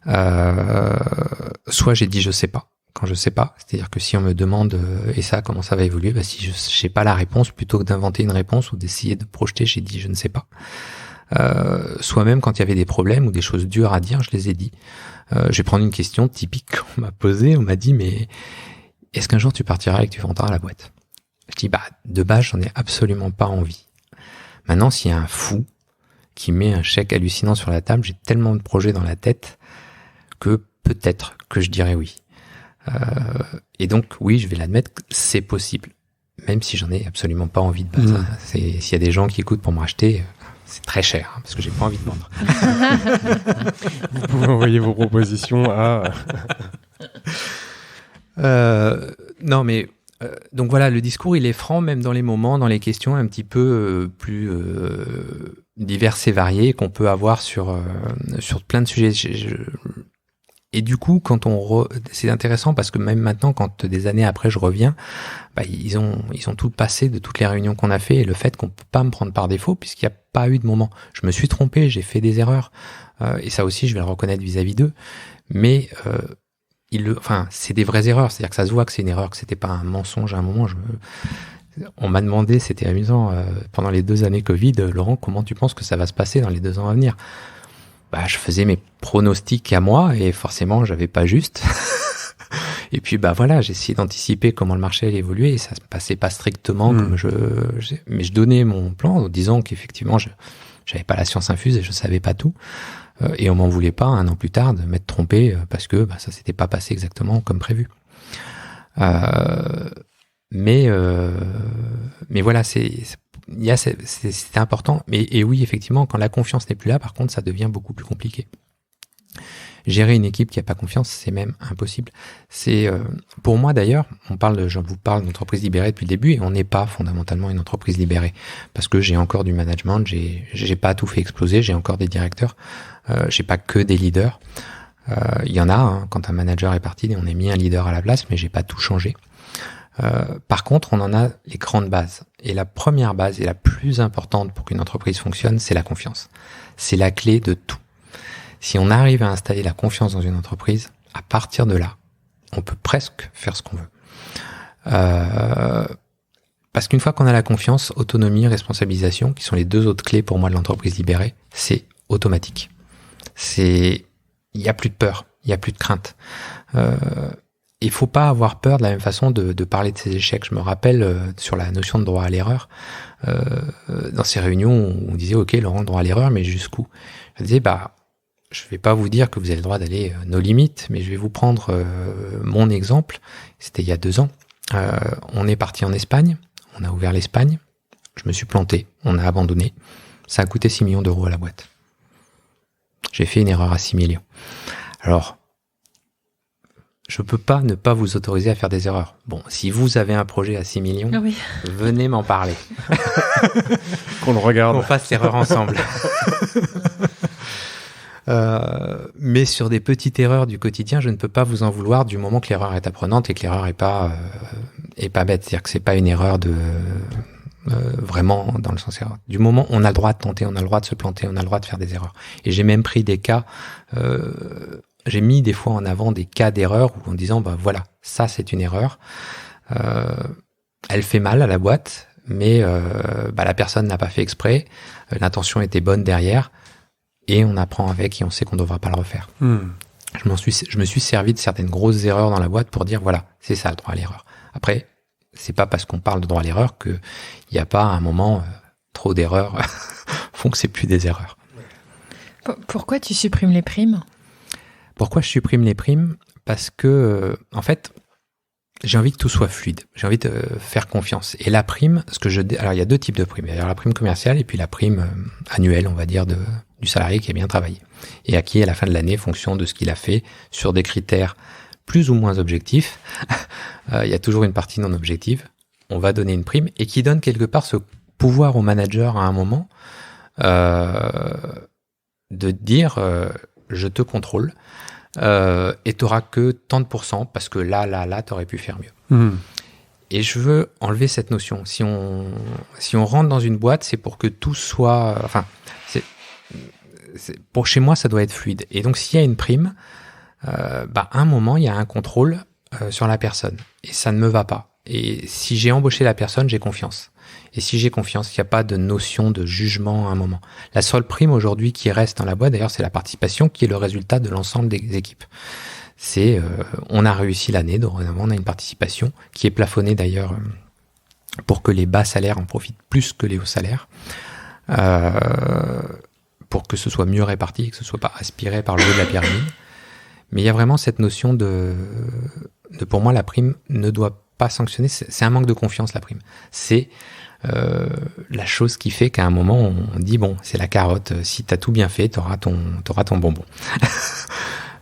soit j'ai dit je sais pas. Quand je sais pas, c'est-à-dire que si on me demande et ça, comment ça va évoluer, si je sais pas la réponse, plutôt que d'inventer une réponse ou d'essayer de projeter, j'ai dit je ne sais pas. Soit même quand il y avait des problèmes ou des choses dures à dire, je les ai dit. Je vais prendre une question typique qu'on m'a posée. On m'a dit, mais est-ce qu'un jour tu partiras et que tu vendras la boîte? Je dis, de base, j'en ai absolument pas envie. Maintenant, s'il y a un fou qui met un chèque hallucinant sur la table, j'ai tellement de projets dans la tête que peut-être que je dirais oui. Et donc, oui, je vais l'admettre, c'est possible. Même si j'en ai absolument pas envie de base. S'il y a des gens qui écoutent pour me racheter, c'est très cher, parce que j'ai pas envie de vendre. Vous pouvez envoyer vos propositions à... Non, mais... donc voilà, le discours, il est franc, même dans les moments, dans les questions un petit peu plus diverses et variées qu'on peut avoir sur plein de sujets. Et du coup, quand c'est intéressant parce que même maintenant, quand des années après je reviens, ils ont tout passé de toutes les réunions qu'on a fait et le fait qu'on peut pas me prendre par défaut puisqu'il n'y a pas eu de moment. Je me suis trompé, j'ai fait des erreurs et ça aussi je vais le reconnaître vis-à-vis d'eux. Mais c'est des vraies erreurs, c'est-à-dire que ça se voit que c'est une erreur, que c'était pas un mensonge à un moment. On m'a demandé, c'était amusant, pendant les 2 années Covid, Laurent, comment tu penses que ça va se passer dans les 2 ans à venir? Je faisais mes pronostics à moi et forcément j'avais pas juste. Et puis voilà, j'ai essayé d'anticiper comment le marché allait évoluer et ça se passait pas strictement comme mais je donnais mon plan en disant qu'effectivement j'avais pas la science infuse et je savais pas tout. Et on m'en voulait pas 1 an plus tard de m'être trompé parce que ça s'était pas passé exactement comme prévu. Mais voilà, c'était important. Et oui, effectivement, quand la confiance n'est plus là, par contre, ça devient beaucoup plus compliqué. Gérer une équipe qui a pas confiance, c'est même impossible. C'est pour moi d'ailleurs, je vous parle d'entreprise libérée depuis le début, et on n'est pas fondamentalement une entreprise libérée parce que j'ai encore du management, j'ai pas tout fait exploser, j'ai encore des directeurs, j'ai pas que des leaders. Il y en a, quand un manager est parti, on a mis un leader à la place, mais j'ai pas tout changé. Par contre, on en a les grandes bases. Et la première base et la plus importante pour qu'une entreprise fonctionne, c'est la confiance. C'est la clé de tout. Si on arrive à installer la confiance dans une entreprise, à partir de là, on peut presque faire ce qu'on veut. Parce qu'une fois qu'on a la confiance, autonomie, responsabilisation, qui sont les 2 autres clés pour moi de l'entreprise libérée, c'est automatique. Il y a plus de peur, il y a plus de crainte. Il faut pas avoir peur de la même façon de parler de ses échecs. Je me rappelle sur la notion de droit à l'erreur, dans ces réunions où on disait ok Laurent, droit à l'erreur, mais jusqu'où? Je disais je vais pas vous dire que vous avez le droit d'aller nos limites, mais je vais vous prendre mon exemple. C'était il y a 2 ans. On est parti en Espagne, on a ouvert l'Espagne. Je me suis planté, on a abandonné. Ça a coûté 6 millions d'euros à la boîte. J'ai fait une erreur à 6 millions. Alors, je peux pas ne pas vous autoriser à faire des erreurs. Bon, si vous avez un projet à 6 millions, oui. Venez m'en parler. Qu'on le regarde. Qu'on fasse l'erreur ensemble. Mais sur des petites erreurs du quotidien, je ne peux pas vous en vouloir du moment que l'erreur est apprenante et que l'erreur est pas bête. C'est-à-dire que c'est pas une erreur de vraiment dans le sens erreur. Du moment on a le droit de tenter, on a le droit de se planter, on a le droit de faire des erreurs. Et j'ai même pris des cas, j'ai mis des fois en avant des cas d'erreur en disant voilà, ça c'est une erreur. Elle fait mal à la boîte, mais la personne n'a pas fait exprès. L'intention était bonne derrière. Et on apprend avec et on sait qu'on ne devra pas le refaire. Je me suis servi de certaines grosses erreurs dans la boîte pour dire voilà, c'est ça le droit à l'erreur. Après, c'est pas parce qu'on parle de droit à l'erreur qu'il n'y a pas à un moment trop d'erreurs font que c'est plus des erreurs. Pourquoi tu supprimes les primes? Pourquoi je supprime les primes? Parce que en fait, j'ai envie que tout soit fluide. J'ai envie de faire confiance. Et la prime, alors il y a 2 types de primes. Il y a la prime commerciale et puis la prime annuelle, on va dire, du salarié qui a bien travaillé. Et à qui, à la fin de l'année, fonction de ce qu'il a fait, sur des critères plus ou moins objectifs, il y a toujours une partie non objective, on va donner une prime et qui donne quelque part ce pouvoir au manager à un moment de dire je te contrôle et t'auras que tant de pourcents parce que là, t'aurais pu faire mieux. Et je veux enlever cette notion. Si on rentre dans une boîte, c'est pour que tout soit... pour chez moi, ça doit être fluide. Et donc, s'il y a une prime, à un moment, il y a un contrôle sur la personne. Et ça ne me va pas. Et si j'ai embauché la personne, j'ai confiance. Et si j'ai confiance, il n'y a pas de notion de jugement à un moment. La seule prime aujourd'hui qui reste dans la boîte, d'ailleurs, c'est la participation qui est le résultat de l'ensemble des équipes. C'est, on a réussi l'année, dorénavant, on a une participation qui est plafonnée d'ailleurs pour que les bas salaires en profitent plus que les hauts salaires. Pour que ce soit mieux réparti, que ce soit pas aspiré par le haut de la pyramide. Mais il y a vraiment cette notion de pour moi, la prime ne doit pas sanctionner. C'est un manque de confiance, la prime. C'est la chose qui fait qu'à un moment, on dit, bon, c'est la carotte. Si t'as tout bien fait, t'auras ton bonbon.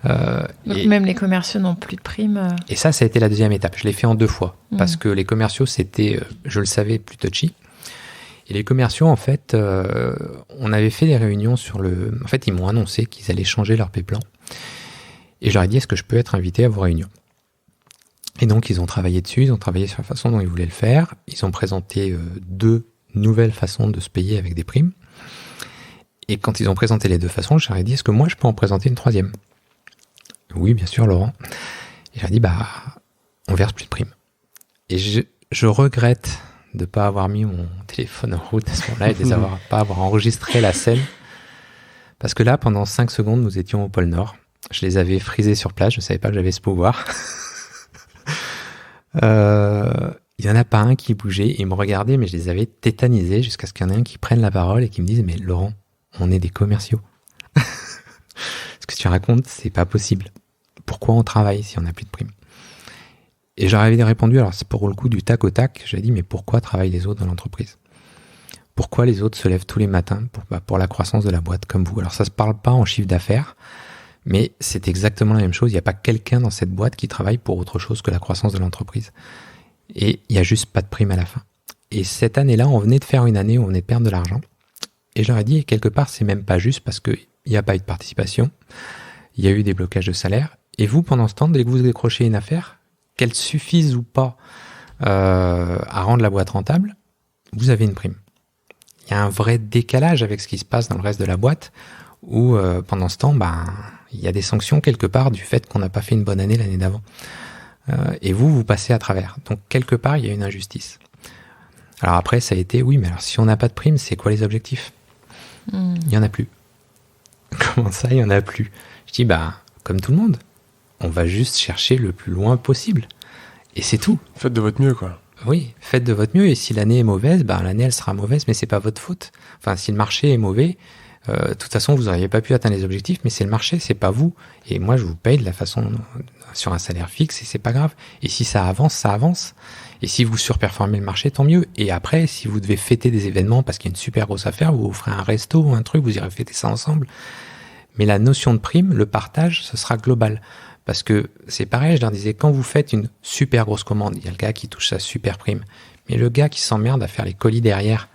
Donc même les commerciaux n'ont plus de prime. Et ça a été la deuxième étape. Je l'ai fait en 2 fois. Parce que les commerciaux, c'était, je le savais, plus touchy. Et les commerciaux, en fait, on avait fait des réunions En fait, ils m'ont annoncé qu'ils allaient changer leur P-plan. Et je leur ai dit, est-ce que je peux être invité à vos réunions? Et donc, ils ont travaillé dessus, ils ont travaillé sur la façon dont ils voulaient le faire. Ils ont présenté 2 nouvelles façons de se payer avec des primes. Et quand ils ont présenté les 2 façons, je leur ai dit, est-ce que moi, je peux en présenter une 3e? Oui, bien sûr, Laurent. Et je leur ai dit, on verse plus de primes. Et je regrette de ne pas avoir mis mon téléphone en route à ce moment-là et de pas avoir enregistré la scène. Parce que là, pendant 5 secondes, nous étions au pôle Nord. Je les avais frisés sur place, je ne savais pas que j'avais ce pouvoir. Il n'y en a pas un qui bougeait, ils me regardaient, mais je les avais tétanisés jusqu'à ce qu'il y en ait un qui prenne la parole et qui me dise « Mais Laurent, on est des commerciaux. Ce que tu racontes, c'est pas possible. Pourquoi on travaille si on n'a plus de primes? Et j'aurais répondu, alors c'est pour le coup du tac au tac, j'ai dit, mais pourquoi travaillent les autres dans l'entreprise? Pourquoi les autres se lèvent tous les matins pour la croissance de la boîte comme vous? Alors ça se parle pas en chiffre d'affaires, mais c'est exactement la même chose. Il n'y a pas quelqu'un dans cette boîte qui travaille pour autre chose que la croissance de l'entreprise. Et il n'y a juste pas de prime à la fin. Et cette année-là, on venait de faire une année où on venait de perdre de l'argent. Et je leur ai dit, quelque part, c'est même pas juste parce qu'il n'y a pas eu de participation. Il y a eu des blocages de salaire. Et vous, pendant ce temps, dès que vous décrochez une affaire, qu'elle suffise ou pas à rendre la boîte rentable, vous avez une prime. Il y a un vrai décalage avec ce qui se passe dans le reste de la boîte où pendant ce temps, il y a des sanctions quelque part du fait qu'on n'a pas fait une bonne année l'année d'avant. Et vous passez à travers. Donc quelque part, il y a une injustice. Alors après, ça a été, oui, mais alors si on n'a pas de prime, c'est quoi les objectifs? Il n'y en a plus. Comment ça, il n'y en a plus? Je dis, comme tout le monde, on va juste chercher le plus loin possible. Et c'est tout. Faites de votre mieux, quoi. Oui, faites de votre mieux. Et si l'année est mauvaise, l'année, elle sera mauvaise, mais c'est pas votre faute. Enfin, si le marché est mauvais, de toute façon, vous n'auriez pas pu atteindre les objectifs, mais c'est le marché, c'est pas vous. Et moi, je vous paye de la façon sur un salaire fixe et c'est pas grave. Et si ça avance, ça avance. Et si vous surperformez le marché, tant mieux. Et après, si vous devez fêter des événements parce qu'il y a une super grosse affaire, vous ferez un resto ou un truc, vous irez fêter ça ensemble. Mais la notion de prime, le partage, ce sera global. Parce que c'est pareil, je leur disais, quand vous faites une super grosse commande, il y a le gars qui touche sa super prime. Mais le gars qui s'emmerde à faire les colis derrière,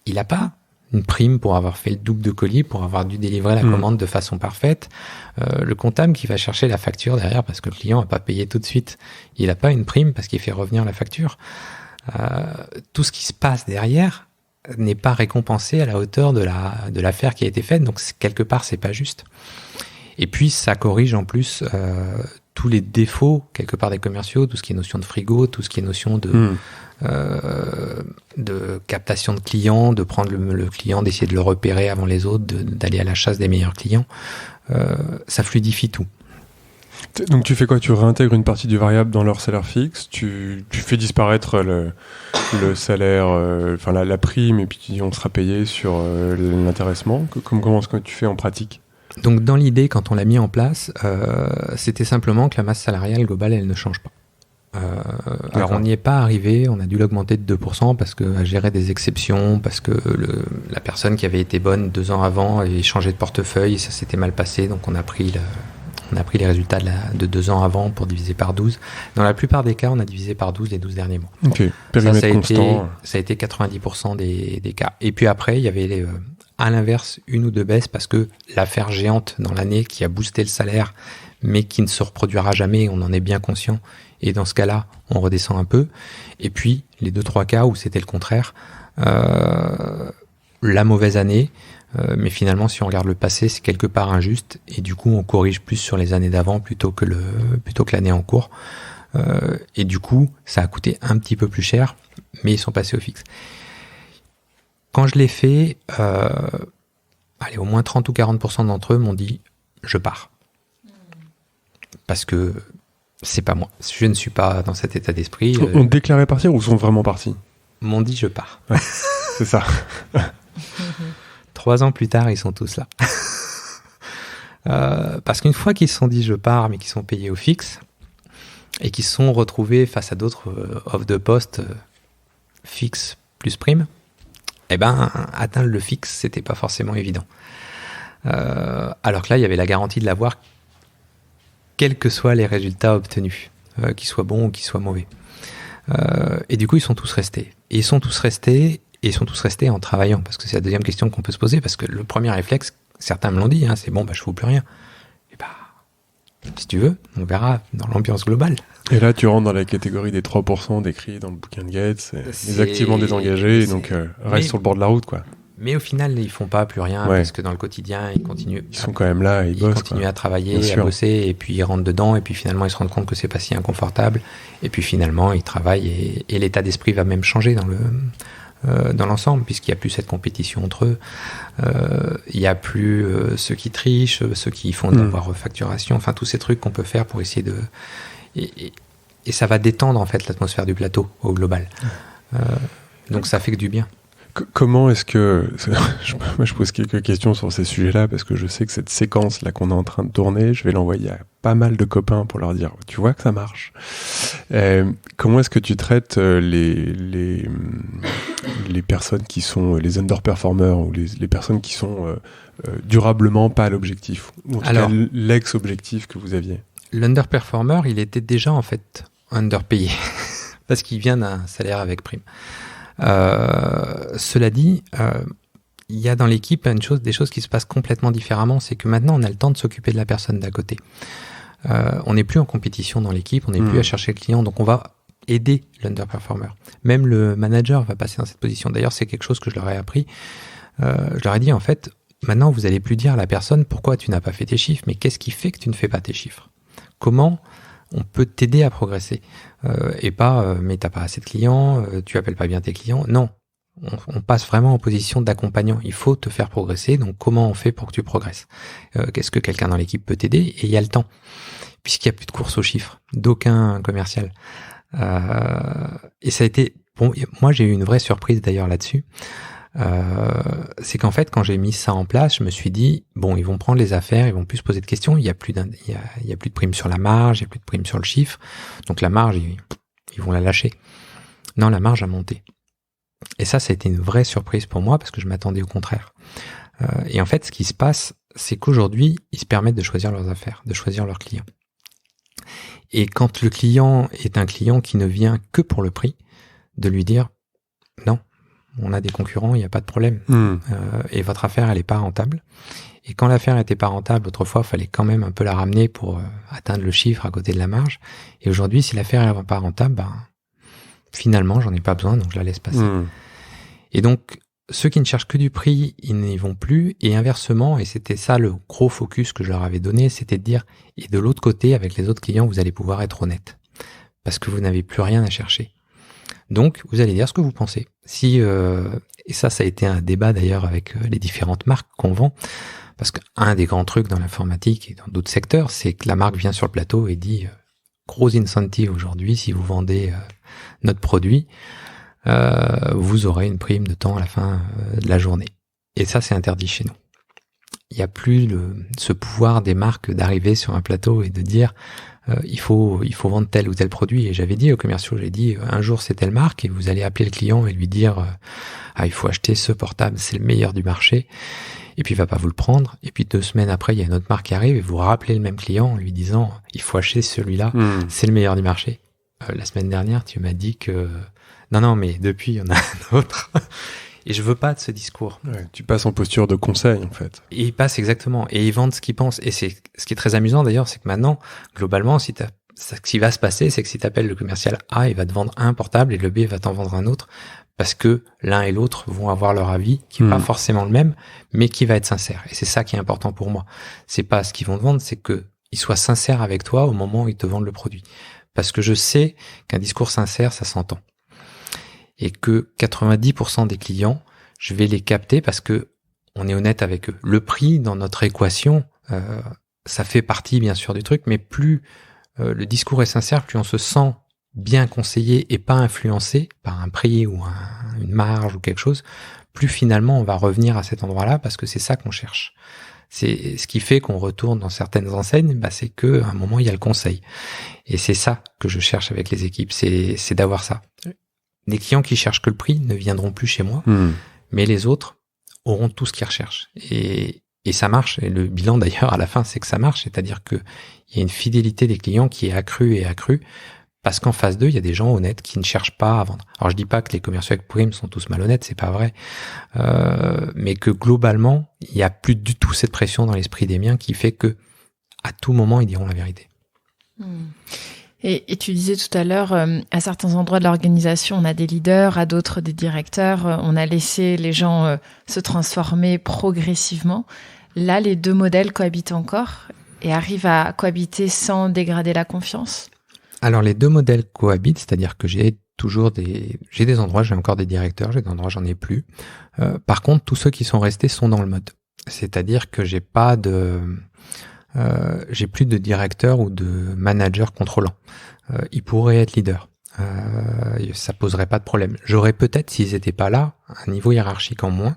il n'a pas une prime pour avoir fait le double de colis, pour avoir dû délivrer la commande de façon parfaite. Le comptable qui va chercher la facture derrière parce que le client n'a pas payé tout de suite, il n'a pas une prime parce qu'il fait revenir la facture. Tout ce qui se passe derrière n'est pas récompensé à la hauteur de l'affaire qui a été faite. Donc quelque part, c'est pas juste. Et puis ça corrige en plus tous les défauts quelque part des commerciaux, tout ce qui est notion de frigo, tout ce qui est notion de captation de clients, de prendre le client, d'essayer de le repérer avant les autres, d'aller à la chasse des meilleurs clients. Ça fluidifie tout. Donc tu fais quoi? Tu réintègres une partie du variable dans leur salaire fixe, tu fais disparaître le salaire, la prime, et puis on sera payé sur l'intéressement. Comment est-ce que tu fais en pratique? Donc dans l'idée, quand on l'a mis en place, c'était simplement que la masse salariale globale, elle ne change pas. Alors on n'y est pas arrivé, on a dû l'augmenter de 2% parce que à gérer des exceptions, parce que la personne qui avait été bonne 2 ans avant avait changé de portefeuille, ça s'était mal passé, donc on a pris les résultats de 2 ans avant pour diviser par 12. Dans la plupart des cas, on a divisé par 12 les 12 derniers mois. Ok, périmètre constant. Ça a été 90% des cas. Et puis après, il y avait à l'inverse, 1 ou 2 baisses parce que l'affaire géante dans l'année qui a boosté le salaire, mais qui ne se reproduira jamais, on en est bien conscient. Et dans ce cas-là, on redescend un peu. Et puis, les 2-3 cas où c'était le contraire, la mauvaise année, mais finalement, si on regarde le passé, c'est quelque part injuste. Et du coup, on corrige plus sur les années d'avant plutôt que l'année en cours. Et du coup, ça a coûté un petit peu plus cher, mais ils sont passés au fixe. Quand je l'ai fait, au moins 30 ou 40% d'entre eux m'ont dit « je pars ». Parce que c'est pas moi. Je ne suis pas dans cet état d'esprit. On déclarait partir ou sont vraiment partis? M'ont dit « je pars ouais, ». C'est ça. 3 ans plus tard, ils sont tous là. Parce qu'une fois qu'ils se sont dit « je pars », mais qu'ils sont payés au fixe, et qu'ils se sont retrouvés face à d'autres offres de poste fixe plus prime, atteindre le fixe, c'était pas forcément évident. Alors que là, il y avait la garantie de l'avoir, quels que soient les résultats obtenus, qu'ils soient bons ou qu'ils soient mauvais. Et du coup, ils sont tous restés. Et ils sont tous restés en travaillant, parce que c'est la deuxième question qu'on peut se poser, parce que le premier réflexe, certains me l'ont dit, c'est bon, je ne fous plus rien. Et si tu veux, on verra dans l'ambiance globale. Et là, tu rentres dans la catégorie des 3% décrits dans le bouquin de Gates, les activement désengagés, donc reste sur le bord de la route, quoi. Mais au final, ils font pas plus rien, parce que dans le quotidien, ils continuent. Ils sont quand même là, ils bossent. Ils continuent à travailler, à bosser, et puis ils rentrent dedans, et puis finalement, ils se rendent compte que c'est pas si inconfortable, et puis finalement, ils travaillent, et l'état d'esprit va même changer dans l'ensemble, puisqu'il n'y a plus cette compétition entre eux. Il n'y a plus ceux qui trichent, ceux qui font de la refacturation, enfin tous ces trucs qu'on peut faire pour essayer de... Et ça va détendre en fait l'atmosphère du plateau au global. Donc ça fait que du bien. Comment est-ce que... Moi, je pose quelques questions sur ces sujets-là parce que je sais que cette séquence-là qu'on est en train de tourner, je vais l'envoyer à pas mal de copains pour leur dire « Tu vois que ça marche ». Comment est-ce que tu traites les personnes qui sont les underperformers ou les personnes qui sont durablement pas à l'objectif, ou en tout cas l'ex-objectif que vous aviez? L'underperformer, il était déjà en fait underpayé parce qu'il vient d'un salaire avec prime. Cela dit, il y a dans l'équipe des choses qui se passent complètement différemment. C'est que maintenant, on a le temps de s'occuper de la personne d'à côté. On n'est plus en compétition dans l'équipe, on n'est plus à chercher le client, donc on va aider l'underperformer. Même le manager va passer dans cette position. D'ailleurs, c'est quelque chose que je leur ai appris. Je leur ai dit, en fait, maintenant, vous n'allez plus dire à la personne pourquoi tu n'as pas fait tes chiffres, mais qu'est-ce qui fait que tu ne fais pas tes chiffres? Comment on peut t'aider à progresser et pas mais t'as pas assez de clients, tu appelles pas bien tes clients. Non, on passe vraiment en position d'accompagnant. Il faut te faire progresser. Donc comment on fait pour que tu progresses? Qu'est-ce que quelqu'un dans l'équipe peut t'aider? Et il y a le temps, puisqu'il y a plus de course aux chiffres, d'aucun commercial. Et ça a été bon. Moi, j'ai eu une vraie surprise d'ailleurs là-dessus. C'est qu'en fait, quand j'ai mis ça en place, je me suis dit bon, ils vont prendre les affaires, ils vont plus se poser de questions. Il y a plus de prime sur la marge, il y a plus de prime sur le chiffre. Donc la marge, ils vont la lâcher. Non, la marge a monté. Et ça a été une vraie surprise pour moi parce que je m'attendais au contraire. Et en fait, ce qui se passe, c'est qu'aujourd'hui, ils se permettent de choisir leurs affaires, de choisir leurs clients. Et quand le client est un client qui ne vient que pour le prix, de lui dire non. On a des concurrents, il n'y a pas de problème. Et votre affaire, elle n'est pas rentable. Et quand l'affaire n'était pas rentable, autrefois, il fallait quand même un peu la ramener pour atteindre le chiffre à côté de la marge. Et aujourd'hui, si l'affaire n'est pas rentable, finalement, j'en ai pas besoin, donc je la laisse passer. Et donc, ceux qui ne cherchent que du prix, ils n'y vont plus. Et inversement, et c'était ça le gros focus que je leur avais donné, c'était de dire, et de l'autre côté, avec les autres clients, vous allez pouvoir être honnête. Parce que vous n'avez plus rien à chercher. Donc, vous allez dire ce que vous pensez. Et ça a été un débat d'ailleurs avec les différentes marques qu'on vend, parce qu'un des grands trucs dans l'informatique et dans d'autres secteurs, c'est que la marque vient sur le plateau et dit gros incentive aujourd'hui, si vous vendez notre produit, vous aurez une prime de temps à la fin de la journée. Et ça, c'est interdit chez nous. Il n'y a plus ce pouvoir des marques d'arriver sur un plateau et de dire il faut vendre tel ou tel produit. Et j'avais dit aux commerciaux, j'ai dit un jour c'est telle marque et vous allez appeler le client et lui dire il faut acheter ce portable, c'est le meilleur du marché. Et puis il va pas vous le prendre. Et puis 2 semaines après, il y a une autre marque qui arrive et vous rappelez le même client en lui disant il faut acheter celui-là, c'est le meilleur du marché. La semaine dernière, tu m'as dit que non, mais depuis il y en a un autre. Et je veux pas de ce discours. Ouais, tu passes en posture de conseil, en fait. Et ils passent exactement. Et ils vendent ce qu'ils pensent. Et c'est ce qui est très amusant, d'ailleurs, c'est que maintenant, globalement, ce qui va se passer, c'est que si tu appelles le commercial A, il va te vendre un portable et le B va t'en vendre un autre. Parce que l'un et l'autre vont avoir leur avis, qui est pas forcément le même, mais qui va être sincère. Et c'est ça qui est important pour moi. C'est pas ce qu'ils vont te vendre, c'est que ils soient sincères avec toi au moment où ils te vendent le produit. Parce que je sais qu'un discours sincère, ça s'entend. Et que 90% des clients, je vais les capter parce que on est honnête avec eux. Le prix dans notre équation, ça fait partie bien sûr du truc, mais plus le discours est sincère, plus on se sent bien conseillé et pas influencé par un prix ou une marge ou quelque chose, plus finalement on va revenir à cet endroit-là parce que c'est ça qu'on cherche. C'est ce qui fait qu'on retourne dans certaines enseignes, c'est que à un moment il y a le conseil. Et c'est ça que je cherche avec les équipes, c'est d'avoir ça. Les clients qui cherchent que le prix ne viendront plus chez moi, mais les autres auront tout ce qu'ils recherchent. Et ça marche. Et le bilan d'ailleurs à la fin, c'est que ça marche. C'est-à-dire que il y a une fidélité des clients qui est accrue et accrue parce qu'en face d'eux, il y a des gens honnêtes qui ne cherchent pas à vendre. Alors je dis pas que les commerciaux avec prime sont tous malhonnêtes, c'est pas vrai, mais que globalement, il y a plus du tout cette pression dans l'esprit des miens qui fait que à tout moment ils diront la vérité. Et tu disais tout à l'heure, à certains endroits de l'organisation, on a des leaders, à d'autres des directeurs. On a laissé les gens se transformer progressivement. Là, les 2 modèles cohabitent encore et arrivent à cohabiter sans dégrader la confiance. Alors, les 2 modèles cohabitent, c'est-à-dire que j'ai des endroits, j'ai encore des directeurs, j'ai des endroits, j'en ai plus. Par contre, tous ceux qui sont restés sont dans le mode. C'est-à-dire que j'ai plus de directeur ou de manager contrôlant. Ils pourraient être leaders. Ça poserait pas de problème. J'aurais peut-être, s'ils étaient pas là, un niveau hiérarchique en moins.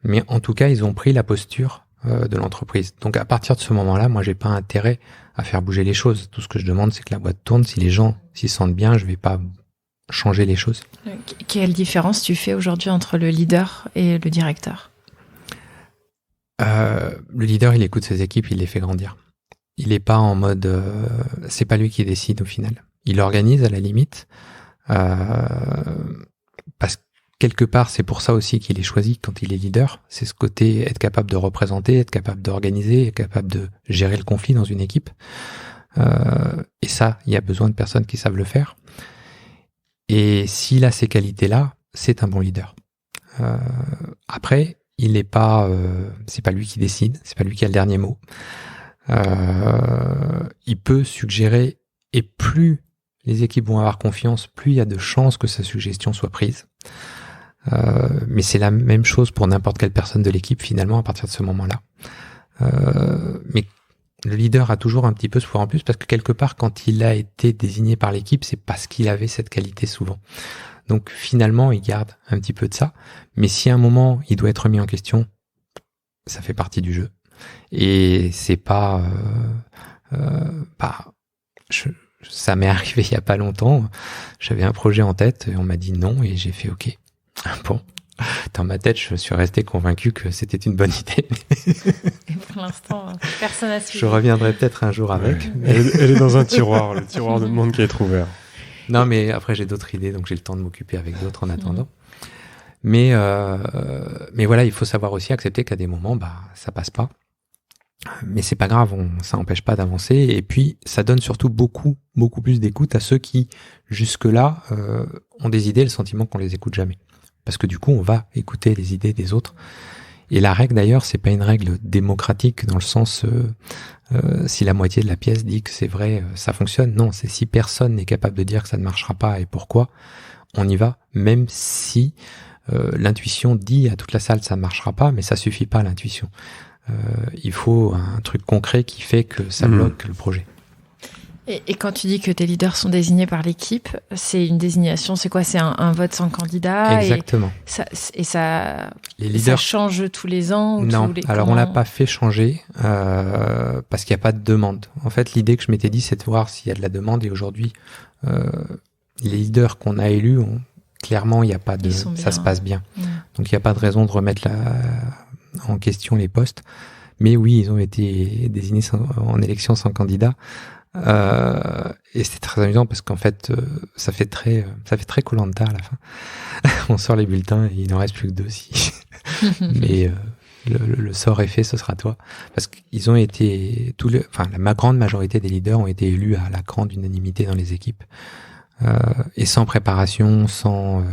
Mais en tout cas, ils ont pris la posture de l'entreprise. Donc à partir de ce moment-là, moi, j'ai pas intérêt à faire bouger les choses. Tout ce que je demande, c'est que la boîte tourne. Si les gens s'y sentent bien, je vais pas changer les choses. Quelle différence tu fais aujourd'hui entre le leader et le directeur ? Le leader, il écoute ses équipes, il les fait grandir. Il est pas en mode... c'est pas lui qui décide au final. Il organise à la limite, parce que quelque part, c'est pour ça aussi qu'il est choisi quand il est leader. C'est ce côté être capable de représenter, être capable d'organiser, être capable de gérer le conflit dans une équipe. Et ça, il y a besoin de personnes qui savent le faire. Et s'il a ces qualités-là, c'est un bon leader. Après, il n'est pas, c'est pas lui qui décide, c'est pas lui qui a le dernier mot. Il peut suggérer, et plus les équipes vont avoir confiance, plus il y a de chances que sa suggestion soit prise. Mais c'est la même chose pour n'importe quelle personne de l'équipe finalement à partir de ce moment-là. Mais le leader a toujours un petit peu ce pouvoir en plus parce que quelque part quand il a été désigné par l'équipe, c'est parce qu'il avait cette qualité souvent. Donc finalement, il garde un petit peu de ça. Mais si à un moment il doit être remis en question, ça fait partie du jeu. Et c'est pas, ça m'est arrivé il y a pas longtemps. J'avais un projet en tête et on m'a dit non et j'ai fait OK. Bon, dans ma tête, je suis resté convaincu que c'était une bonne idée. Et pour l'instant, personne n'a suivi. Je reviendrai peut-être un jour avec. Ouais. Elle est dans un tiroir, le tiroir de monde qui est ouvert. Non, mais après j'ai d'autres idées, donc j'ai le temps de m'occuper avec d'autres en attendant. Mais voilà, il faut savoir aussi accepter qu'à des moments, ça passe pas. Mais c'est pas grave, ça n'empêche pas d'avancer. Et puis, ça donne surtout beaucoup plus d'écoute à ceux qui, jusque-là, ont des idées et le sentiment qu'on les écoute jamais. Parce que du coup, on va écouter les idées des autres. Et la règle, d'ailleurs, c'est pas une règle démocratique dans le sens si la moitié de la pièce dit que c'est vrai, ça fonctionne. Non, c'est si personne n'est capable de dire que ça ne marchera pas et pourquoi, on y va, même si l'intuition dit à toute la salle ça ne marchera pas, mais ça suffit pas l'intuition. Il faut un truc concret qui fait que ça bloque le projet. Et quand tu dis que tes leaders sont désignés par l'équipe, c'est une désignation, c'est quoi ? C'est un vote sans candidat ? Exactement. Et ça change tous les ans ou Non, alors on l'a pas fait changer parce qu'il n'y a pas de demande. En fait, l'idée que je m'étais dit, c'est de voir s'il y a de la demande. Et aujourd'hui, les leaders qu'on a élus, clairement, il n'y a pas de, ça se passe bien. Donc il n'y a pas de raison de remettre en question les postes. Mais oui, ils ont été désignés en élection sans candidat. Et c'était très amusant parce qu'en fait, ça fait très Koh-Lanta à la fin. On sort les bulletins et il n'en reste plus que 2 si. Mais le sort est fait, ce sera toi. Parce qu'ils ont été la grande majorité des leaders ont été élus à la grande unanimité dans les équipes. Et sans préparation, sans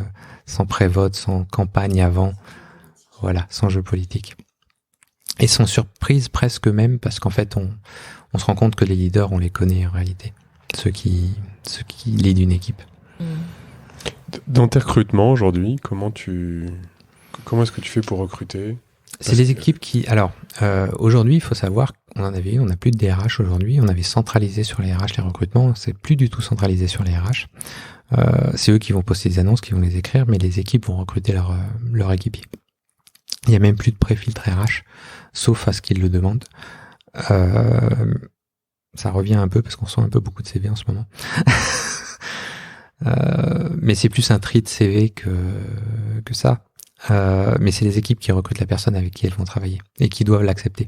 pré-vote, sans campagne avant. Voilà, sans jeu politique. Et sans surprise presque même parce qu'en fait, on se rend compte que les leaders, on les connaît en réalité. Ceux qui leadent une équipe. Dans tes recrutements aujourd'hui, comment est-ce que tu fais pour recruter ? C'est les équipes qui... Alors, aujourd'hui, il faut savoir qu'on on n'a plus de DRH aujourd'hui. On avait centralisé sur les RH les recrutements. C'est plus du tout centralisé sur les RH. C'est eux qui vont poster des annonces, qui vont les écrire, mais les équipes vont recruter leur équipier. Il n'y a même plus de pré-filtre RH, sauf à ce qu'ils le demandent. Ça revient un peu parce qu'on sent un peu beaucoup de CV en ce moment. Mais c'est plus un tri de CV que ça. Mais c'est les équipes qui recrutent la personne avec qui elles vont travailler et qui doivent l'accepter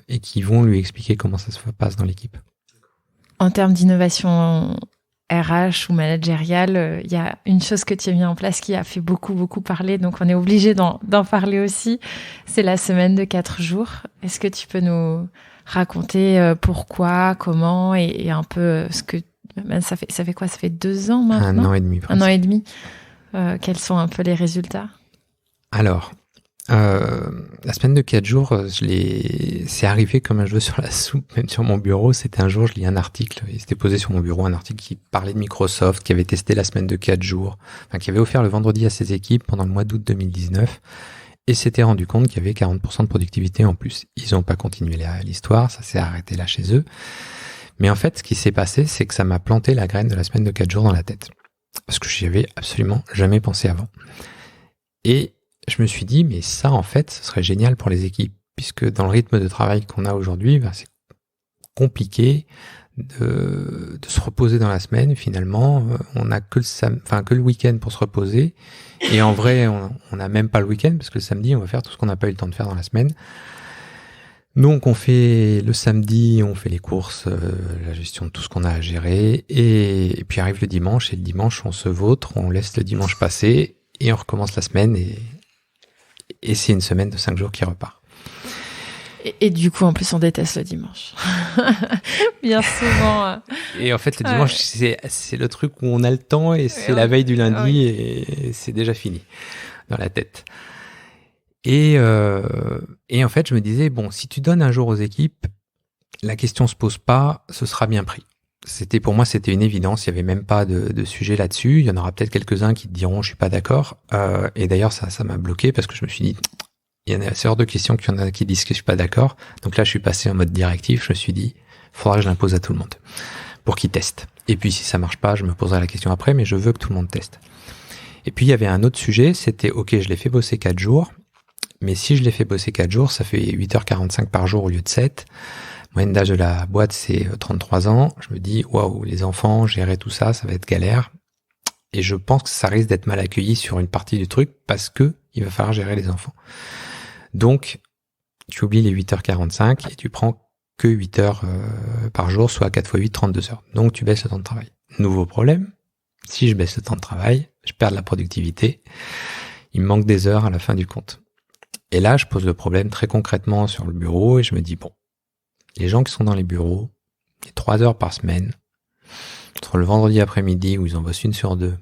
et qui vont lui expliquer comment ça se passe dans l'équipe. En termes d'innovation RH ou managériale, il y a une chose que tu as mis en place qui a fait beaucoup parler, donc on est obligé d'en parler aussi, c'est la semaine de 4 jours. Est-ce que tu peux nous raconter pourquoi, comment et un peu ce que... Ça fait quoi ? Ça fait 2 ans maintenant ? 1 an et demi. Presque. 1 an et demi. Quels sont un peu les résultats ? Alors, la semaine de 4 jours, c'est arrivé comme un cheveu sur la soupe, même sur mon bureau. C'était un jour, je lis un article, il s'était posé sur mon bureau un article qui parlait de Microsoft, qui avait testé la semaine de 4 jours, qui avait offert le vendredi à ses équipes pendant le mois d'août 2019, et s'était rendu compte qu'il y avait 40% de productivité en plus. Ils n'ont pas continué l'histoire, ça s'est arrêté là chez eux. Mais en fait, ce qui s'est passé, c'est que ça m'a planté la graine de la semaine de 4 jours dans la tête. Parce que j'y avais absolument jamais pensé avant. Et je me suis dit, mais ça, en fait, ce serait génial pour les équipes. Puisque dans le rythme de travail qu'on a aujourd'hui, c'est compliqué de se reposer dans la semaine. Finalement, on n'a que le week-end pour se reposer. Et en vrai, on n'a même pas le week-end parce que le samedi, on va faire tout ce qu'on n'a pas eu le temps de faire dans la semaine. Donc, on fait le samedi, on fait les courses, la gestion de tout ce qu'on a à gérer. Et puis arrive le dimanche. Et le dimanche, on se vautre, on laisse le dimanche passer et on recommence la semaine. Et c'est une semaine de 5 jours qui repart. Et du coup, en plus, on déteste le dimanche. Bien souvent. Et en fait, le dimanche, c'est le truc où on a le temps et c'est la veille du lundi et c'est déjà fini dans la tête. Et en fait, je me disais, bon, si tu donnes un jour aux équipes, la question se pose pas, ce sera bien pris. Pour moi, c'était une évidence. Il y avait même pas de sujet là-dessus. Il y en aura peut-être quelques-uns qui te diront, je suis pas d'accord. Et d'ailleurs, ça m'a bloqué parce que je me suis dit, il y en a assez hors de question qu'il y en a qui disent que je suis pas d'accord. Donc là, je suis passé en mode directif. Je me suis dit, faudra que je l'impose à tout le monde pour qu'ils testent. Et puis, si ça marche pas, je me poserai la question après, mais je veux que tout le monde teste. Et puis, il y avait un autre sujet. C'était, OK, je l'ai fait bosser 4 jours. Mais si je l'ai fait bosser 4 jours, ça fait 8h45 par jour au lieu de 7. Moyenne d'âge de la boîte, c'est 33 ans. Je me dis, waouh, les enfants, gérer tout ça, ça va être galère. Et je pense que ça risque d'être mal accueilli sur une partie du truc parce que il va falloir gérer les enfants. Donc, tu oublies les 8h45 et tu prends que 8 heures par jour, soit 4 x 8, 32 heures. Donc, tu baisses le temps de travail. Nouveau problème, si je baisse le temps de travail, je perds de la productivité. Il me manque des heures à la fin du compte. Et là, je pose le problème très concrètement sur le bureau et je me dis, bon, les gens qui sont dans les bureaux, les 3 heures par semaine, entre le vendredi après-midi où ils en bossent 1 sur 2,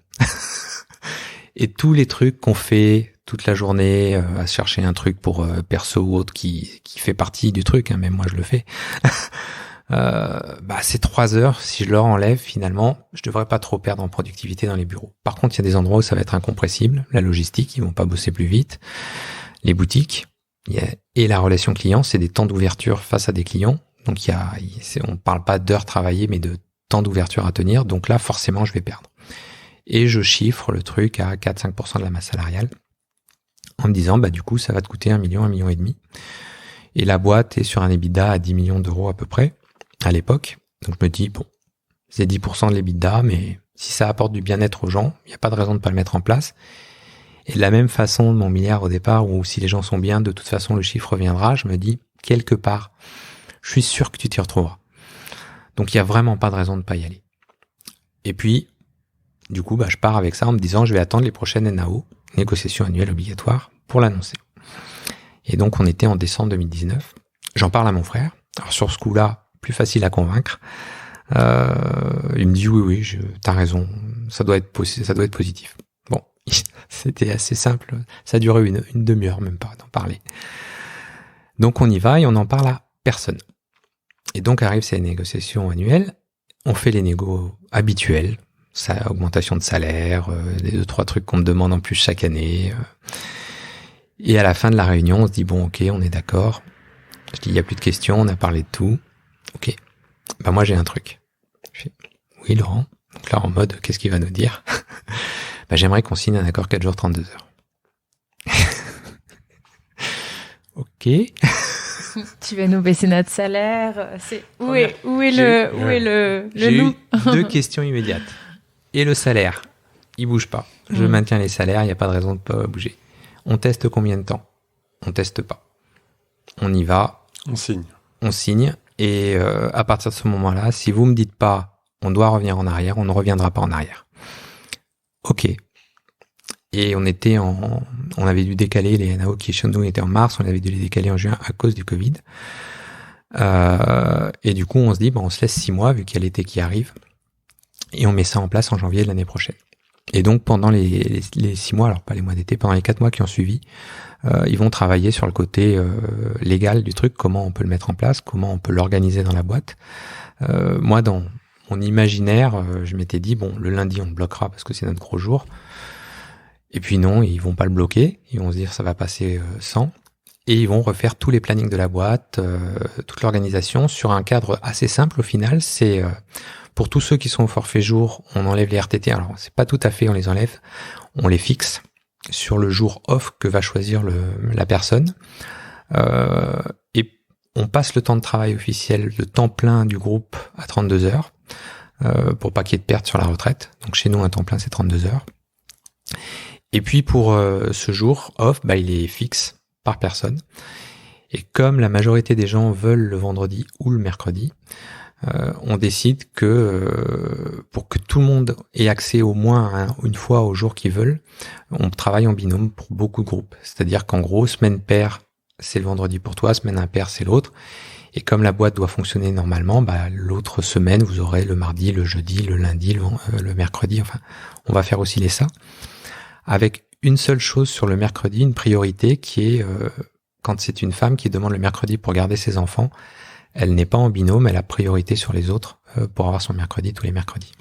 et tous les trucs qu'on fait toute la journée à chercher un truc pour perso ou autre qui fait partie du truc, hein, même moi je le fais. Ces 3 heures, si je leur enlève, finalement, je devrais pas trop perdre en productivité dans les bureaux. Par contre, il y a des endroits où ça va être incompressible. La logistique, ils vont pas bosser plus vite. Les boutiques et la relation client, c'est des temps d'ouverture face à des clients. Donc on parle pas d'heures travaillées, mais de temps d'ouverture à tenir. Donc là, forcément, je vais perdre. Et je chiffre le truc à 4-5% de la masse salariale en me disant, du coup, ça va te coûter 1 million, 1,5 million. Et la boîte est sur un EBITDA à 10 millions d'euros à peu près, à l'époque. Donc je me dis, bon, c'est 10% de l'EBITDA, mais si ça apporte du bien-être aux gens, il n'y a pas de raison de pas le mettre en place. Et de la même façon, mon milliard au départ, où si les gens sont bien, de toute façon, le chiffre reviendra, je me dis, quelque part, je suis sûr que tu t'y retrouveras. Donc il n'y a vraiment pas de raison de pas y aller. Et puis, du coup, je pars avec ça en me disant, je vais attendre les prochaines NAO, négociations annuelles obligatoires, pour l'annoncer. Et donc, on était en décembre 2019. J'en parle à mon frère. Alors, sur ce coup-là, plus facile à convaincre. Il me dit, oui, t'as raison. Ça doit être positif. Bon, c'était assez simple. Ça a duré une demi-heure, même pas, d'en parler. Donc, on y va et on n'en parle à personne. Et donc, arrivent ces négociations annuelles. On fait les négos habituels. Ça, augmentation de salaire, les 2-3 trucs qu'on me demande en plus chaque année. Et à la fin de la réunion, on se dit, bon, ok, on est d'accord. Je dis, il n'y a plus de questions, on a parlé de tout. Ok. Moi, j'ai un truc. Je fais, oui, Laurent. Donc là, en mode, qu'est-ce qu'il va nous dire? J'aimerais qu'on signe un accord 4 jours, 32 heures. Ok. Tu vas nous baisser notre salaire. Où est le loup? J'ai eu 2 questions immédiates. Et le salaire, il bouge pas. Je maintiens les salaires, il n'y a pas de raison de pas bouger. On teste combien de temps? On teste pas. On y va. On signe. On signe. Et à partir de ce moment-là, si vous me dites pas, on doit revenir en arrière, on ne reviendra pas en arrière. Ok. Et on avait dû décaler les NAO qui chez nous étaient en mars, on avait dû les décaler en juin à cause du Covid. Et du coup, on se dit, on se laisse 6 mois vu qu'il y a l'été qui arrive. Et on met ça en place en janvier de l'année prochaine. Et donc, pendant les 6 mois, alors pas les mois d'été, pendant les 4 mois qui ont suivi, ils vont travailler sur le côté légal du truc, comment on peut le mettre en place, comment on peut l'organiser dans la boîte. Moi, dans mon imaginaire, je m'étais dit, le lundi, on le bloquera parce que c'est notre gros jour. Et puis non, ils vont pas le bloquer. Ils vont se dire, ça va passer sans. et ils vont refaire tous les plannings de la boîte, toute l'organisation sur un cadre assez simple au final. C'est pour tous ceux qui sont au forfait jour, on enlève les RTT. Alors c'est pas tout à fait, on les enlève, on les fixe sur le jour off que va choisir la personne. Et on passe le temps de travail officiel, le temps plein du groupe à 32 heures, pour pas qu'il y ait de perte sur la retraite. Donc chez nous, un temps plein, c'est 32 heures. Et puis pour ce jour off, il est fixe par personne. Et comme la majorité des gens veulent le vendredi ou le mercredi, on décide que pour que tout le monde ait accès au moins une fois au jour qu'ils veulent, on travaille en binôme pour beaucoup de groupes. C'est-à-dire qu'en gros, semaine paire, c'est le vendredi pour toi, semaine impaire, c'est l'autre. Et comme la boîte doit fonctionner normalement, l'autre semaine, vous aurez le mardi, le jeudi, le lundi, le mercredi. Enfin, on va faire osciller ça. Avec une seule chose sur le mercredi, une priorité qui est, quand c'est une femme qui demande le mercredi pour garder ses enfants, elle n'est pas en binôme, elle a priorité sur les autres pour avoir son mercredi tous les mercredis.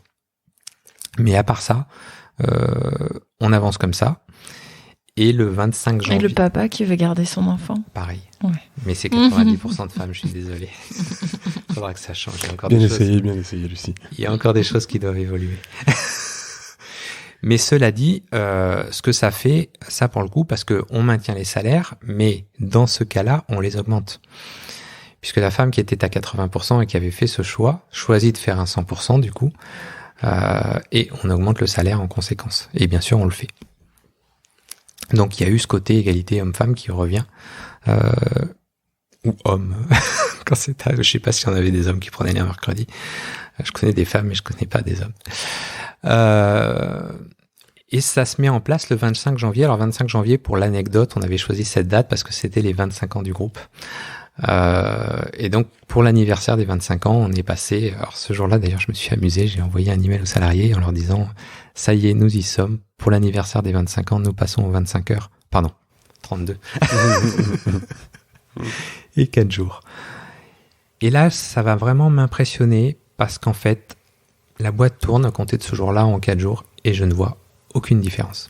Mais à part ça, on avance comme ça. Et le 25 janvier... Et le papa qui veut garder son enfant. Pareil. Ouais. Mais c'est 90% de femmes, je suis désolé. Il faudra que ça change. Il y a encore bien essayé, Lucie. Il y a encore des choses qui doivent évoluer. Mais cela dit, ce que ça fait, ça pour le coup, parce que on maintient les salaires, mais dans ce cas-là, on les augmente. Puisque la femme qui était à 80% et qui avait fait ce choix, choisit de faire un 100% du coup, et on augmente le salaire en conséquence. Et bien sûr, on le fait. Donc il y a eu ce côté égalité homme-femme qui revient, ou homme, quand c'est je sais pas si on avait des hommes qui prenaient les mercredis. Je connais des femmes, mais je connais pas des hommes. Et ça se met en place le 25 janvier. Alors 25 janvier, pour l'anecdote, on avait choisi cette date parce que c'était les 25 ans du groupe. Et donc pour l'anniversaire des 25 ans, on est passé. Alors ce jour-là, d'ailleurs, je me suis amusé. J'ai envoyé un email aux salariés en leur disant ça y est, nous y sommes. Pour l'anniversaire des 25 ans, nous passons aux 25 heures. Pardon, 32. Et 4 jours. Et là, ça va vraiment m'impressionner parce qu'en fait, la boîte tourne à compter de ce jour-là en 4 jours et je ne vois aucune différence.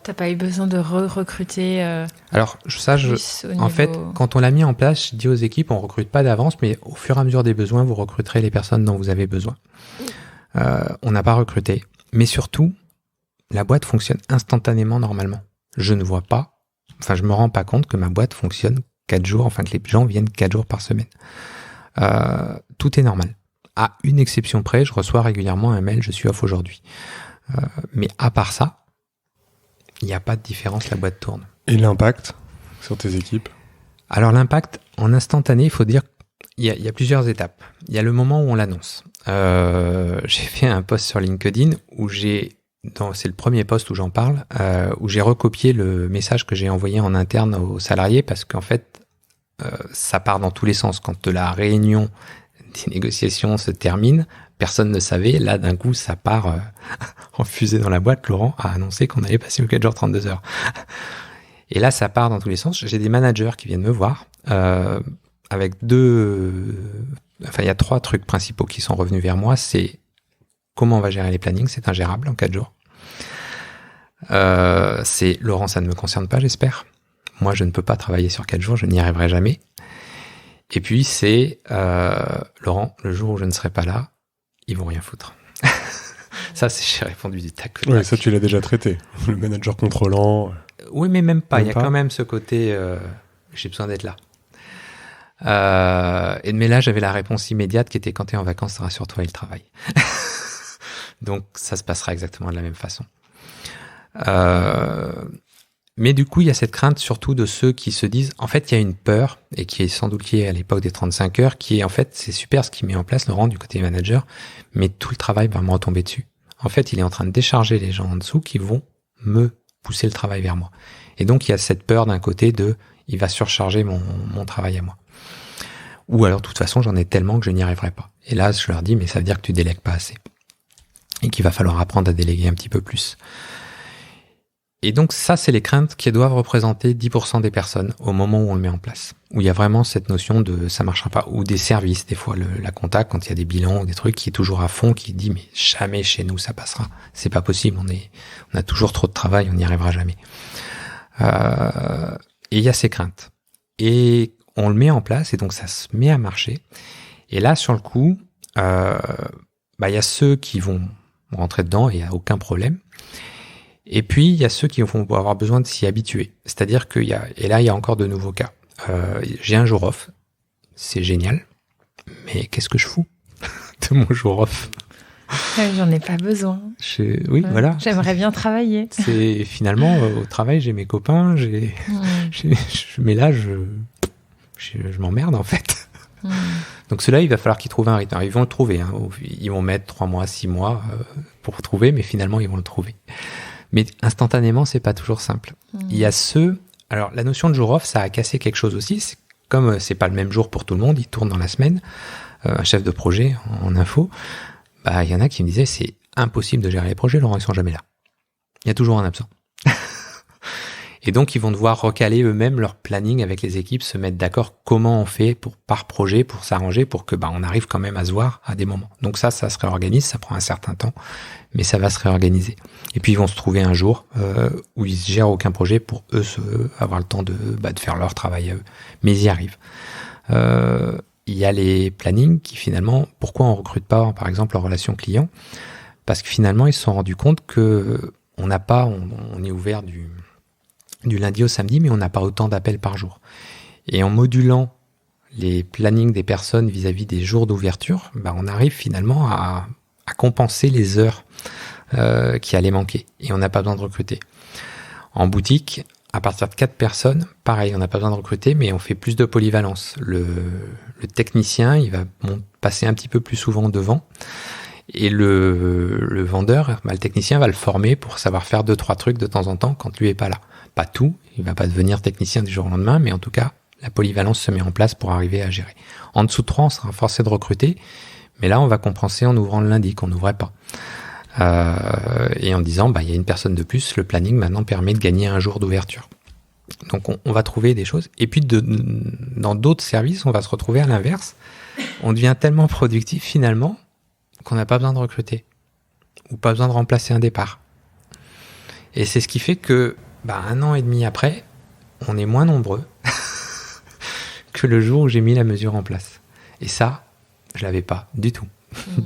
T'as pas eu besoin de recruter Alors, en fait, quand on l'a mis en place, je dis aux équipes, on recrute pas d'avance, mais au fur et à mesure des besoins, vous recruterez les personnes dont vous avez besoin. On n'a pas recruté. Mais surtout, la boîte fonctionne instantanément normalement. Je ne vois pas, je me rends pas compte que ma boîte fonctionne 4 jours, que les gens viennent 4 jours par semaine. Tout est normal. À une exception près, je reçois régulièrement un mail, je suis off aujourd'hui. Mais à part ça, il n'y a pas de différence, la boîte tourne. Et l'impact sur tes équipes? Alors l'impact, en instantané, il faut dire, il y a plusieurs étapes. Il y a le moment où on l'annonce. J'ai fait un post sur LinkedIn où c'est le premier post où j'en parle, où j'ai recopié le message que j'ai envoyé en interne aux salariés parce qu'en fait, ça part dans tous les sens. Quand la réunion des négociations se termine, personne ne savait. Là, d'un coup, ça part en fusée dans la boîte. Laurent a annoncé qu'on allait passer aux 4 jours 32 heures. Et là, ça part dans tous les sens. J'ai des managers qui viennent me voir avec il y a 3 trucs principaux qui sont revenus vers moi. C'est comment on va gérer les plannings. C'est ingérable en 4 jours. C'est Laurent, ça ne me concerne pas, j'espère. Moi, je ne peux pas travailler sur 4 jours. Je n'y arriverai jamais. Et puis, c'est Laurent, le jour où je ne serai pas là, ils vont rien foutre. Ça, j'ai répondu du tac au tac. Oui, ça, tu l'as déjà traité. Le manager contrôlant. Oui, mais même pas. Il y a quand même ce côté, j'ai besoin d'être là. Mais là, j'avais la réponse immédiate qui était quand tu es en vacances, ça rassure toi et le travail. Donc, ça se passera exactement de la même façon. Mais du coup, il y a cette crainte surtout de ceux qui se disent, en fait, il y a une peur, et qui est sans doute liée à l'époque des 35 heures, qui est en fait, c'est super ce qu'il met en place, Laurent, du côté manager, mais tout le travail va me retomber dessus. En fait, il est en train de décharger les gens en dessous qui vont me pousser le travail vers moi. Et donc, il y a cette peur d'un côté il va surcharger mon travail à moi. Ou alors, de toute façon, j'en ai tellement que je n'y arriverai pas. Et là, je leur dis, mais ça veut dire que tu délègues pas assez. Et qu'il va falloir apprendre à déléguer un petit peu plus. Et donc ça, c'est les craintes qui doivent représenter 10% des personnes au moment où on le met en place. Où il y a vraiment cette notion de ça marchera pas. Ou des services, des fois la compta, quand il y a des bilans ou des trucs, qui est toujours à fond, qui dit mais jamais chez nous ça passera. C'est pas possible, on a toujours trop de travail, on n'y arrivera jamais. Et il y a ces craintes. et on le met en place et donc ça se met à marcher. Et là, sur le coup, y a ceux qui vont rentrer dedans et il n'y a aucun problème. Et puis, il y a ceux qui vont avoir besoin de s'y habituer. C'est-à-dire qu'il y a, et là, il y a encore de nouveaux cas. J'ai un jour off. C'est génial. Mais qu'est-ce que je fous de mon jour off? J'en ai pas besoin. Oui, voilà. J'aimerais bien travailler. C'est finalement, au travail, j'ai mes copains, mais là, je m'emmerde, en fait. Donc ceux-là, il va falloir qu'ils trouvent un rythme. Alors, ils vont le trouver. Hein. Ils vont mettre 3 mois, 6 mois pour trouver, mais finalement, ils vont le trouver. Mais instantanément, c'est pas toujours simple. Il y a ceux... Alors, la notion de jour off, ça a cassé quelque chose aussi. Comme c'est pas le même jour pour tout le monde, il tourne dans la semaine. Un chef de projet en info, il y en a qui me disaient c'est impossible de gérer les projets, Laurent, ils sont jamais là. Il y a toujours un absent. Et donc, ils vont devoir recaler eux-mêmes leur planning avec les équipes, se mettre d'accord comment on fait par projet, pour s'arranger, pour que on arrive quand même à se voir à des moments. Donc ça se réorganise, ça prend un certain temps, mais ça va se réorganiser. Et puis, ils vont se trouver un jour où ils ne gèrent aucun projet pour eux avoir le temps de faire leur travail à eux. Mais ils y arrivent. Il y a les plannings qui finalement, pourquoi on recrute pas, par exemple, en relation client? Parce que finalement, ils se sont rendus compte que on est ouvert du lundi au samedi, mais on n'a pas autant d'appels par jour. Et en modulant les plannings des personnes vis-à-vis des jours d'ouverture, on arrive finalement à compenser les heures qui allaient manquer. Et on n'a pas besoin de recruter. En boutique, à partir de 4 personnes, pareil, on n'a pas besoin de recruter, mais on fait plus de polyvalence. Le technicien, il va passer un petit peu plus souvent devant. Et le vendeur, le technicien va le former pour savoir faire 2-3 trucs de temps en temps quand lui est pas là. Pas tout, il va pas devenir technicien du jour au lendemain, mais en tout cas, la polyvalence se met en place pour arriver à gérer. En dessous de 3, on sera forcé de recruter, mais là, on va compenser en ouvrant le lundi, qu'on n'ouvrait pas. Et en disant, il y a une personne de plus, le planning maintenant permet de gagner un jour d'ouverture. Donc, on va trouver des choses. Et puis, dans d'autres services, on va se retrouver à l'inverse. On devient tellement productif, finalement, qu'on n'a pas besoin de recruter. Ou pas besoin de remplacer un départ. Et c'est ce qui fait que, 1 an et demi après, on est moins nombreux que le jour où j'ai mis la mesure en place. Et ça, je l'avais pas du tout.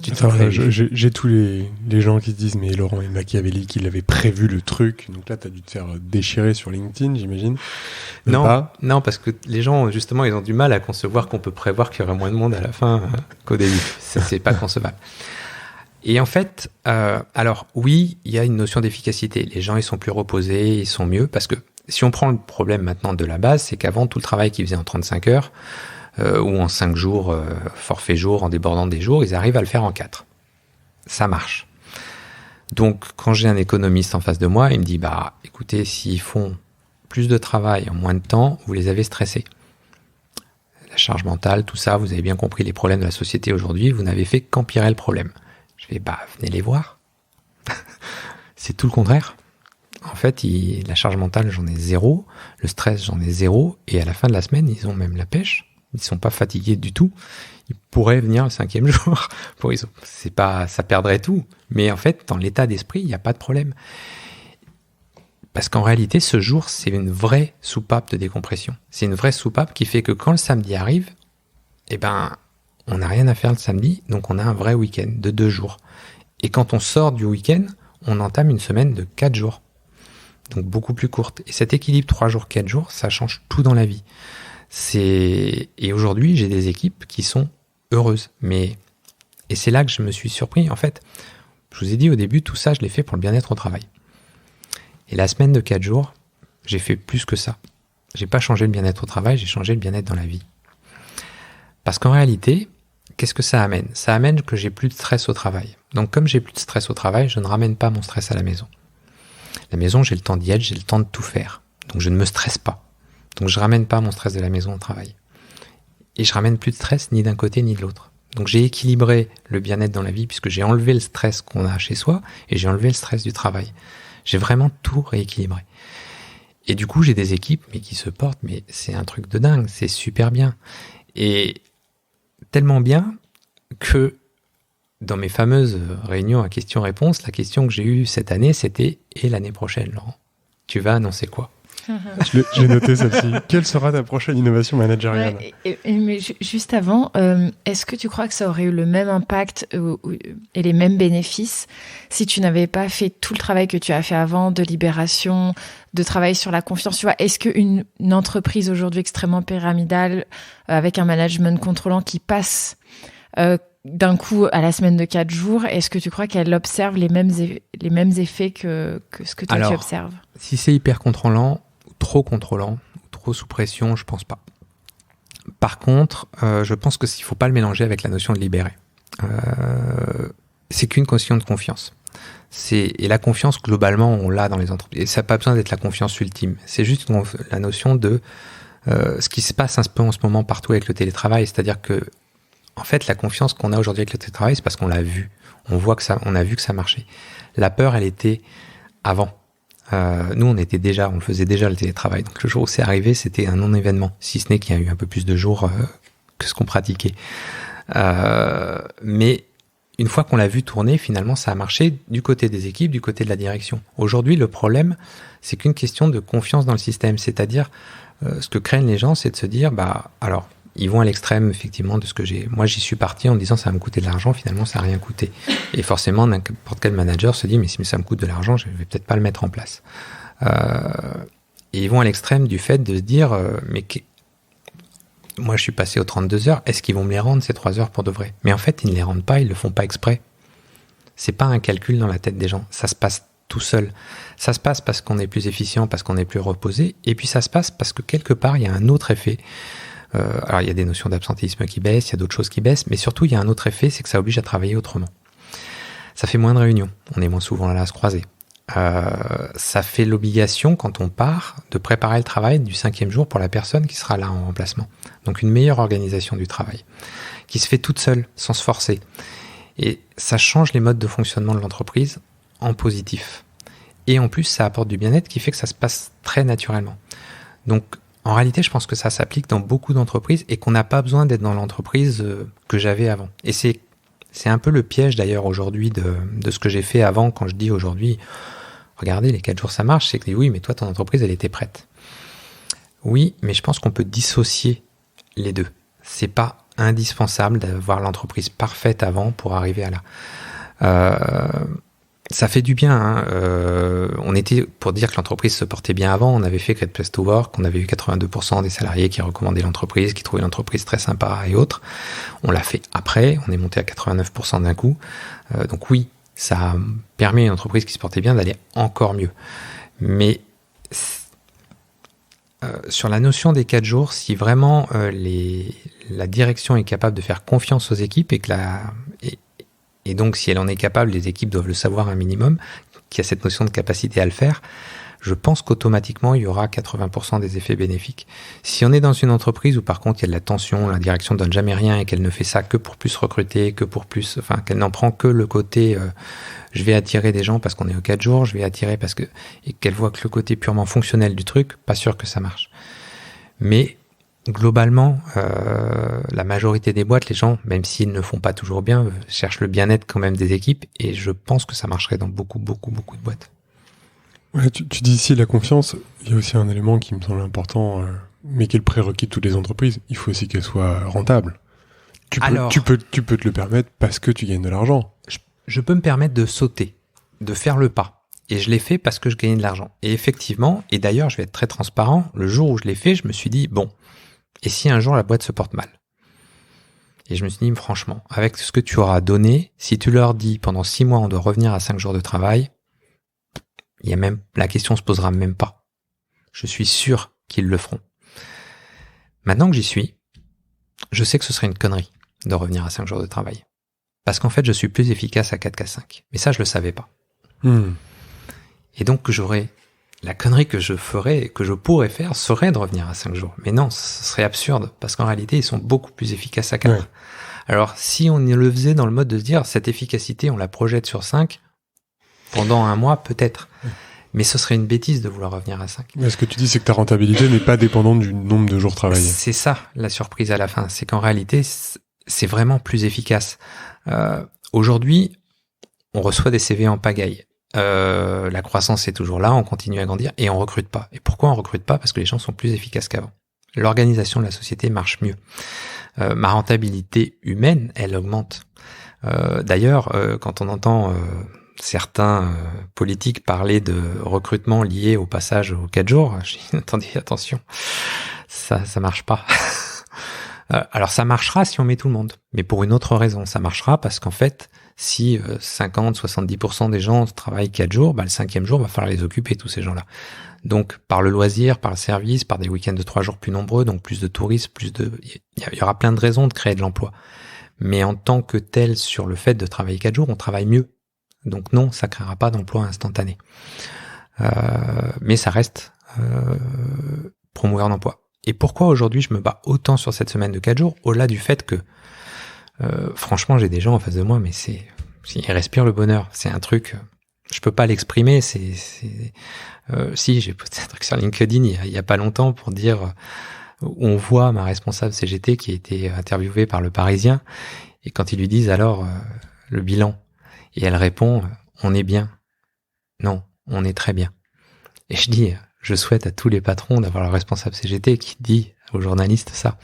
J'ai tous les gens qui se disent mais Laurent est machiavélique, il avait prévu le truc. Donc là, tu as dû te faire déchirer sur LinkedIn, j'imagine. Non, parce que les gens, justement, ils ont du mal à concevoir qu'on peut prévoir qu'il y aurait moins de monde à la fin qu'au début. Ça, c'est pas concevable. Et en fait, alors oui, il y a une notion d'efficacité. Les gens, ils sont plus reposés, ils sont mieux. Parce que si on prend le problème maintenant de la base, c'est qu'avant, tout le travail qu'ils faisaient en 35 heures, ou en 5 jours, forfait jour, en débordant des jours, ils arrivent à le faire en 4. Ça marche. Donc, quand j'ai un économiste en face de moi, il me dit, écoutez, s'ils font plus de travail en moins de temps, vous les avez stressés. La charge mentale, tout ça, vous avez bien compris les problèmes de la société aujourd'hui, vous n'avez fait qu'empirer le problème. Je fais, venez les voir. C'est tout le contraire. En fait, la charge mentale, j'en ai 0. Le stress, j'en ai 0. Et à la fin de la semaine, ils ont même la pêche. Ils sont pas fatigués du tout. Ils pourraient venir le 5e jour. Ça perdrait tout. Mais en fait, dans l'état d'esprit, il n'y a pas de problème. Parce qu'en réalité, ce jour, c'est une vraie soupape de décompression. C'est une vraie soupape qui fait que quand le samedi arrive, on n'a rien à faire le samedi, donc on a un vrai week-end de 2 jours. Et quand on sort du week-end, on entame une semaine de 4 jours. Donc beaucoup plus courte. Et cet équilibre 3 jours, 4 jours, ça change tout dans la vie. Et aujourd'hui, j'ai des équipes qui sont heureuses. Et c'est là que je me suis surpris. En fait, je vous ai dit au début, tout ça, je l'ai fait pour le bien-être au travail. Et la semaine de 4 jours, j'ai fait plus que ça. J'ai pas changé le bien-être au travail, j'ai changé le bien-être dans la vie. Parce qu'en réalité, qu'est-ce que ça amène? Ça amène que j'ai plus de stress au travail. Donc comme j'ai plus de stress au travail, je ne ramène pas mon stress à la maison. La maison, j'ai le temps d'y être, j'ai le temps de tout faire. Donc je ne me stresse pas. Donc je ramène pas mon stress de la maison au travail. Et je ramène plus de stress ni d'un côté ni de l'autre. Donc j'ai équilibré le bien-être dans la vie puisque j'ai enlevé le stress qu'on a chez soi et j'ai enlevé le stress du travail. J'ai vraiment tout rééquilibré. Et du coup, j'ai des équipes qui se portent, mais c'est un truc de dingue, c'est super bien. Et tellement bien que dans mes fameuses réunions à questions-réponses, la question que j'ai eue cette année, c'était « Et l'année prochaine, Laurent, tu vas annoncer quoi ?» J'ai noté celle-ci. Quelle sera ta prochaine innovation managériale? Mais juste avant, est-ce que tu crois que ça aurait eu le même impact et les mêmes bénéfices si tu n'avais pas fait tout le travail que tu as fait avant, de libération, de travail sur la confiance? Tu vois, est-ce qu'une entreprise aujourd'hui extrêmement pyramidale, avec un management contrôlant qui passe d'un coup à la semaine de 4 jours, est-ce que tu crois qu'elle observe les mêmes effets que ce que toi tu observes? Si c'est hyper contrôlant, trop sous pression, je pense pas. Par contre, je pense que il faut pas le mélanger avec la notion de libérer. C'est qu'une question de confiance. Et la confiance, globalement, on l'a dans les entreprises. Et ça n'a pas besoin d'être la confiance ultime. C'est juste la notion de ce qui se passe un peu en ce moment partout avec le télétravail. C'est-à-dire que, en fait, la confiance qu'on a aujourd'hui avec le télétravail, c'est parce qu'on l'a vu. On a vu que ça marchait. La peur, elle était avant. Nous, on faisait déjà le télétravail. Donc le jour où c'est arrivé, c'était un non-événement, si ce n'est qu'il y a eu un peu plus de jours que ce qu'on pratiquait. Mais une fois qu'on l'a vu tourner, finalement, ça a marché du côté des équipes, du côté de la direction. Aujourd'hui, le problème, c'est qu'une question de confiance dans le système. C'est-à-dire, ce que craignent les gens, c'est de se dire, alors, ils vont à l'extrême, effectivement, de ce que j'ai. Moi, j'y suis parti en me disant ça va me coûter de l'argent. Finalement, ça n'a rien coûté. Et forcément, n'importe quel manager se dit mais si ça me coûte de l'argent, je vais peut-être pas le mettre en place. Et ils vont à l'extrême du fait de se dire moi, je suis passé aux 32 heures. Est-ce qu'ils vont me les rendre ces 3 heures pour de vrai? Mais en fait, ils ne les rendent pas. Ils le font pas exprès. C'est pas un calcul dans la tête des gens. Ça se passe tout seul. Ça se passe parce qu'on est plus efficient, parce qu'on est plus reposé. Et puis ça se passe parce que quelque part, il y a un autre effet. Alors, il y a des notions d'absentéisme qui baissent, il y a d'autres choses qui baissent, mais surtout, il y a un autre effet, c'est que ça oblige à travailler autrement. Ça fait moins de réunions, on est moins souvent là à se croiser. Ça fait l'obligation, quand on part, de préparer le travail du 5e jour pour la personne qui sera là en remplacement. Donc, une meilleure organisation du travail, qui se fait toute seule, sans se forcer. Et ça change les modes de fonctionnement de l'entreprise en positif. Et en plus, ça apporte du bien-être qui fait que ça se passe très naturellement. Donc, en réalité, je pense que ça s'applique dans beaucoup d'entreprises et qu'on n'a pas besoin d'être dans l'entreprise que j'avais avant. Et c'est un peu le piège d'ailleurs aujourd'hui de ce que j'ai fait avant. Quand je dis aujourd'hui, regardez, les 4 jours ça marche, c'est que oui, mais toi, ton entreprise, elle était prête. Oui, mais je pense qu'on peut dissocier les deux. C'est pas indispensable d'avoir l'entreprise parfaite avant pour arriver à là. Ça fait du bien. On était, pour dire que l'entreprise se portait bien avant, on avait fait Great Place to Work, on avait eu 82% des salariés qui recommandaient l'entreprise, qui trouvaient l'entreprise très sympa et autres. On l'a fait après, on est monté à 89% d'un coup. Donc oui, ça a permis à une entreprise qui se portait bien d'aller encore mieux. Mais sur la notion des 4 jours, si vraiment la direction est capable de faire confiance aux équipes et donc, si elle en est capable, les équipes doivent le savoir un minimum, qu'il y a cette notion de capacité à le faire, je pense qu'automatiquement, il y aura 80% des effets bénéfiques. Si on est dans une entreprise où, par contre, il y a de la tension, la direction ne donne jamais rien et qu'elle ne fait ça que pour plus recruter, qu'elle n'en prend que le côté je vais attirer des gens parce qu'on est aux 4 jours, je vais attirer et qu'elle voit que le côté purement fonctionnel du truc, pas sûr que ça marche. Mais globalement, la majorité des boîtes, les gens, même s'ils ne font pas toujours bien, cherchent le bien-être quand même des équipes, et je pense que ça marcherait dans beaucoup de boîtes. Ouais, tu dis ici la confiance, il y a aussi un élément qui me semble important, mais qui est le prérequis de toutes les entreprises. Il faut aussi qu'elles soient rentables. Tu peux te le permettre parce que tu gagnes de l'argent. Je peux me permettre de sauter, de faire le pas. Et je l'ai fait parce que je gagnais de l'argent. Et effectivement, et d'ailleurs, je vais être très transparent, le jour où je l'ai fait, je me suis dit, bon, et si un jour la boîte se porte mal? Et je me suis dit, franchement, avec ce que tu auras donné, si tu leur dis pendant 6 mois on doit revenir à 5 jours de travail, la question se posera même pas. Je suis sûr qu'ils le feront. Maintenant que j'y suis, je sais que ce serait une connerie de revenir à 5 jours de travail. Parce qu'en fait, je suis plus efficace à 4 qu'à 5. Mais ça, je le savais pas. Et donc, la connerie que je ferais, que je pourrais faire, serait de revenir à 5 jours. Mais non, ce serait absurde, parce qu'en réalité, ils sont beaucoup plus efficaces à 4. Ouais. Alors, si on le faisait dans le mode de se dire, cette efficacité, on la projette sur 5, pendant 1 mois, peut-être. Ouais. Mais ce serait une bêtise de vouloir revenir à 5. Mais ce que tu dis, c'est que ta rentabilité n'est pas dépendante du nombre de jours travaillés. C'est ça, la surprise à la fin. C'est qu'en réalité, c'est vraiment plus efficace. Aujourd'hui, on reçoit des CV en pagaille. la croissance est toujours là, on continue à grandir et on recrute pas. Et pourquoi on recrute pas? Parce que les gens sont plus efficaces qu'avant. L'organisation de la société marche mieux. Ma rentabilité humaine, elle augmente. D'ailleurs, quand on entend certains politiques parler de recrutement lié au passage aux 4 jours, je dis attendez, attention, ça marche pas. Alors ça marchera si on met tout le monde, mais pour une autre raison. Ça marchera parce qu'en fait, si 50-70% des gens travaillent 4 jours, le 5e jour, va falloir les occuper, tous ces gens-là. Donc par le loisir, par le service, par des week-ends de 3 jours plus nombreux, donc plus de touristes, il y aura plein de raisons de créer de l'emploi. Mais en tant que tel, sur le fait de travailler 4 jours, on travaille mieux. Donc non, ça créera pas d'emploi instantané. Mais ça reste promouvoir l'emploi. Et pourquoi aujourd'hui je me bats autant sur cette semaine de 4 jours, au-delà du fait que franchement j'ai des gens en face de moi, mais ils respirent le bonheur. C'est un truc, je peux pas l'exprimer. Si j'ai posté un truc sur LinkedIn il y a pas longtemps pour dire où on voit ma responsable CGT qui a été interviewée par Le Parisien, et quand ils lui disent alors le bilan, et elle répond on est bien. Non, on est très bien. Et je dis je souhaite à tous les patrons d'avoir leur responsable CGT qui dit aux journalistes ça.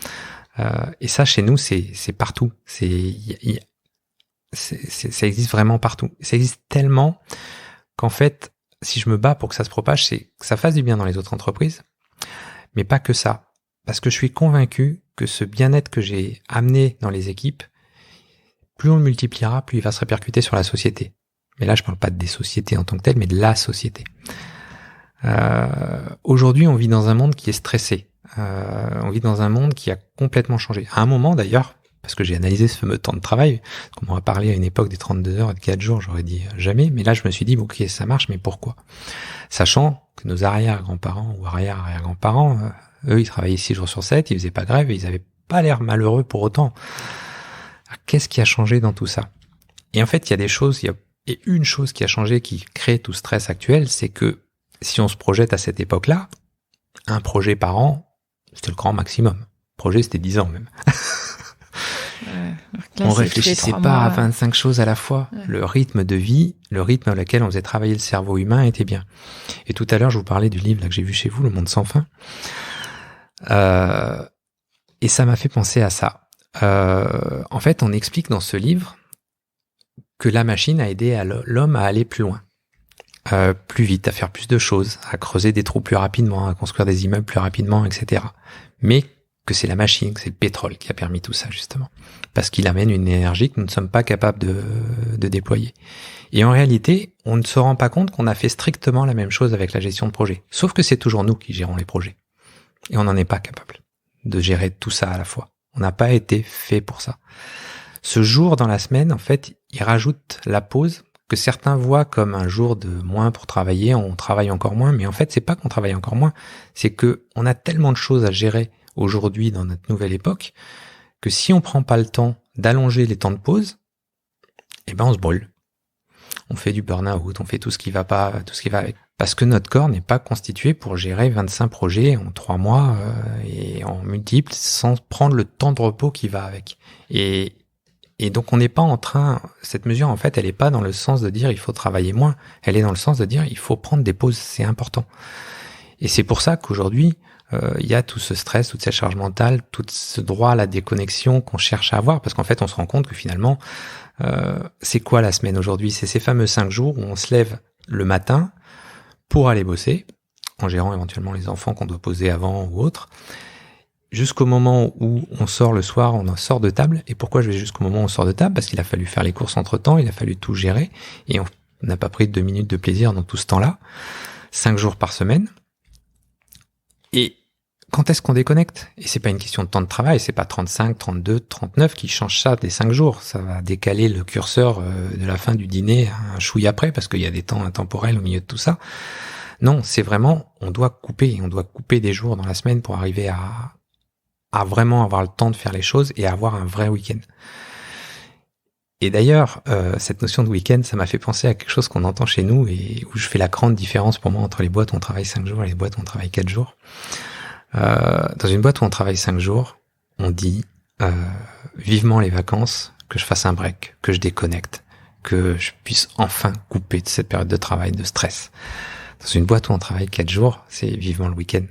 Et ça, chez nous, c'est partout. Ça existe vraiment partout. Ça existe tellement qu'en fait, si je me bats pour que ça se propage, c'est que ça fasse du bien dans les autres entreprises, mais pas que ça. Parce que je suis convaincu que ce bien-être que j'ai amené dans les équipes, plus on le multipliera, plus il va se répercuter sur la société. Mais là, je parle pas des sociétés en tant que telles, mais de la société. Aujourd'hui, on vit dans un monde qui est stressé. On vit dans un monde qui a complètement changé. À un moment d'ailleurs, parce que j'ai analysé ce fameux temps de travail, qu'on m'aurait parlé à une époque des 32 heures et de 4 jours, j'aurais dit jamais. Mais là, je me suis dit, ok, ça marche, mais pourquoi? Sachant que nos arrière-grands-parents ou arrière-arrière-grands-parents, eux, ils travaillaient 6 jours sur 7, ils faisaient pas grève et ils avaient pas l'air malheureux pour autant. Alors, qu'est-ce qui a changé dans tout ça? Et en fait, il y a des choses, et une chose qui a changé, qui crée tout stress actuel, c'est que si on se projette à cette époque-là, un projet par an, c'était le grand maximum. Le projet, c'était 10 ans même. Là, on réfléchissait pas à 25 choses à la fois. Ouais. Le rythme de vie, le rythme à lequel on faisait travailler le cerveau humain était bien. Et tout à l'heure, je vous parlais du livre là, que j'ai vu chez vous, Le Monde sans fin. Et ça m'a fait penser à ça. En fait, on explique dans ce livre que la machine a aidé l'homme à aller plus loin. Plus vite, à faire plus de choses, à creuser des trous plus rapidement, à construire des immeubles plus rapidement, etc. Mais que c'est la machine, que c'est le pétrole qui a permis tout ça, justement. Parce qu'il amène une énergie que nous ne sommes pas capables de déployer. Et en réalité, on ne se rend pas compte qu'on a fait strictement la même chose avec la gestion de projet. Sauf que c'est toujours nous qui gérons les projets. Et on n'en est pas capable de gérer tout ça à la fois. On n'a pas été fait pour ça. Ce jour dans la semaine, en fait, il rajoute la pause que certains voient comme un jour de moins pour travailler, on travaille encore moins, mais en fait, c'est pas qu'on travaille encore moins, c'est que on a tellement de choses à gérer aujourd'hui dans notre nouvelle époque, que si on prend pas le temps d'allonger les temps de pause, on se brûle. On fait du burn-out, on fait tout ce qui va pas, tout ce qui va avec. Parce que notre corps n'est pas constitué pour gérer 25 projets en 3 mois, et en multiples, sans prendre le temps de repos qui va avec. Et donc on n'est pas en train, cette mesure en fait, elle n'est pas dans le sens de dire il faut travailler moins, elle est dans le sens de dire il faut prendre des pauses, c'est important. Et c'est pour ça qu'aujourd'hui, il y a tout ce stress, toute cette charge mentale, tout ce droit à la déconnexion qu'on cherche à avoir, parce qu'en fait on se rend compte que finalement, c'est quoi la semaine aujourd'hui? C'est ces fameux 5 jours où on se lève le matin pour aller bosser, en gérant éventuellement les enfants qu'on doit poser avant ou autre, jusqu'au moment où on sort le soir, on en sort de table. Et pourquoi je vais jusqu'au moment où on sort de table? Parce qu'il a fallu faire les courses entre-temps, il a fallu tout gérer, et on n'a pas pris 2 minutes de plaisir dans tout ce temps-là, 5 jours par semaine. Et quand est-ce qu'on déconnecte? Et c'est pas une question de temps de travail, c'est pas 35, 32, 39 qui change ça des 5 jours. Ça va décaler le curseur de la fin du dîner un chouille après, parce qu'il y a des temps intemporels au milieu de tout ça. Non, c'est vraiment, on doit couper des jours dans la semaine pour arriver à vraiment avoir le temps de faire les choses et à avoir un vrai week-end. Et d'ailleurs, cette notion de week-end, ça m'a fait penser à quelque chose qu'on entend chez nous et où je fais la grande différence pour moi entre les boîtes où on travaille 5 jours et les boîtes où on travaille 4 jours. Dans une boîte où on travaille 5 jours, on dit vivement les vacances, que je fasse un break, que je déconnecte, que je puisse enfin couper de cette période de travail, de stress. Dans une boîte où on travaille 4 jours, c'est vivement le week-end.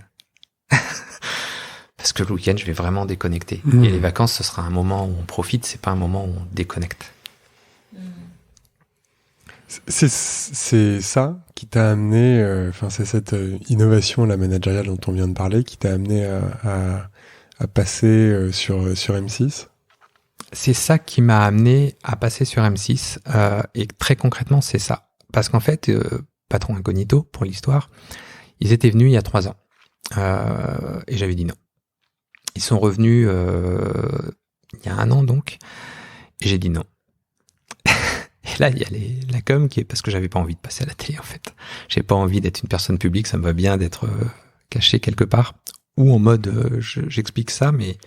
Parce que le week-end, je vais vraiment déconnecter. Et les vacances, ce sera un moment où on profite, c'est pas un moment où on déconnecte. C'est ça qui t'a amené, c'est cette innovation, la managériale dont on vient de parler, qui t'a amené à passer sur M6? C'est ça qui m'a amené à passer sur M6. Et très concrètement, c'est ça. Parce qu'en fait, Patron Incognito, pour l'histoire, ils étaient venus il y a 3 ans. Et j'avais dit non. Ils sont revenus il y a 1 an donc. Et j'ai dit non. Et là, il y a la com qui est parce que j'avais pas envie de passer à la télé en fait. J'ai pas envie d'être une personne publique, ça me va bien d'être caché quelque part. Ou en mode j'explique ça, mais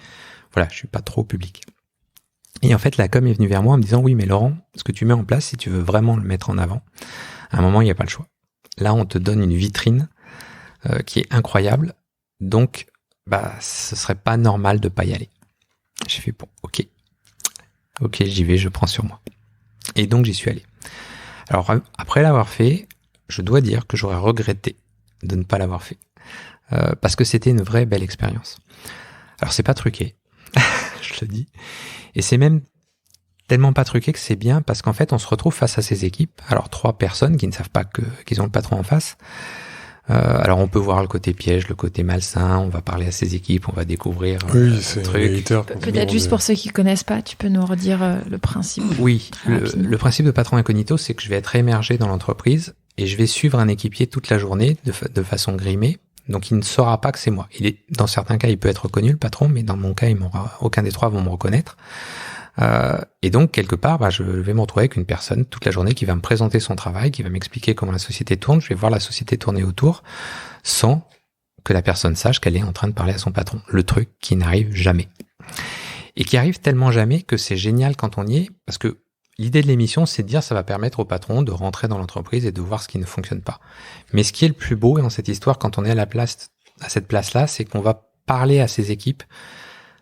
voilà, je suis pas trop public. Et en fait, la com est venue vers moi en me disant oui, mais Laurent, ce que tu mets en place, si tu veux vraiment le mettre en avant, à un moment, il n'y a pas le choix. Là, on te donne une vitrine qui est incroyable, donc ce serait pas normal de pas y aller. J'ai fait bon, ok, j'y vais, je prends sur moi. Et donc j'y suis allé. Alors après l'avoir fait, je dois dire que j'aurais regretté de ne pas l'avoir fait, parce que c'était une vraie belle expérience. Alors c'est pas truqué, je le dis, et c'est même tellement pas truqué que c'est bien, parce qu'en fait on se retrouve face à ces équipes. Alors 3 personnes qui ne savent pas qu'ils ont le patron en face. Alors on peut voir le côté piège, le côté malsain, on va parler à ces équipes, on va découvrir c'est truc. Peut-être juste pour ceux qui connaissent pas, tu peux nous redire le principe. Oui, le principe de Patron Incognito, c'est que je vais être émergé dans l'entreprise et je vais suivre un équipier toute la journée de façon grimée, donc il ne saura pas que c'est moi. Dans certains cas, il peut être reconnu le patron, mais dans mon cas, aucun des 3 vont me reconnaître. Et donc quelque part, je vais me retrouver avec une personne toute la journée qui va me présenter son travail, qui va m'expliquer comment la société tourne. Je vais voir la société tourner autour sans que la personne sache qu'elle est en train de parler à son patron. Le truc qui n'arrive jamais. Et qui arrive tellement jamais que c'est génial quand on y est, parce que l'idée de l'émission, c'est de dire ça va permettre au patron de rentrer dans l'entreprise et de voir ce qui ne fonctionne pas. Mais ce qui est le plus beau dans cette histoire, quand on est à cette place-là, c'est qu'on va parler à ces équipes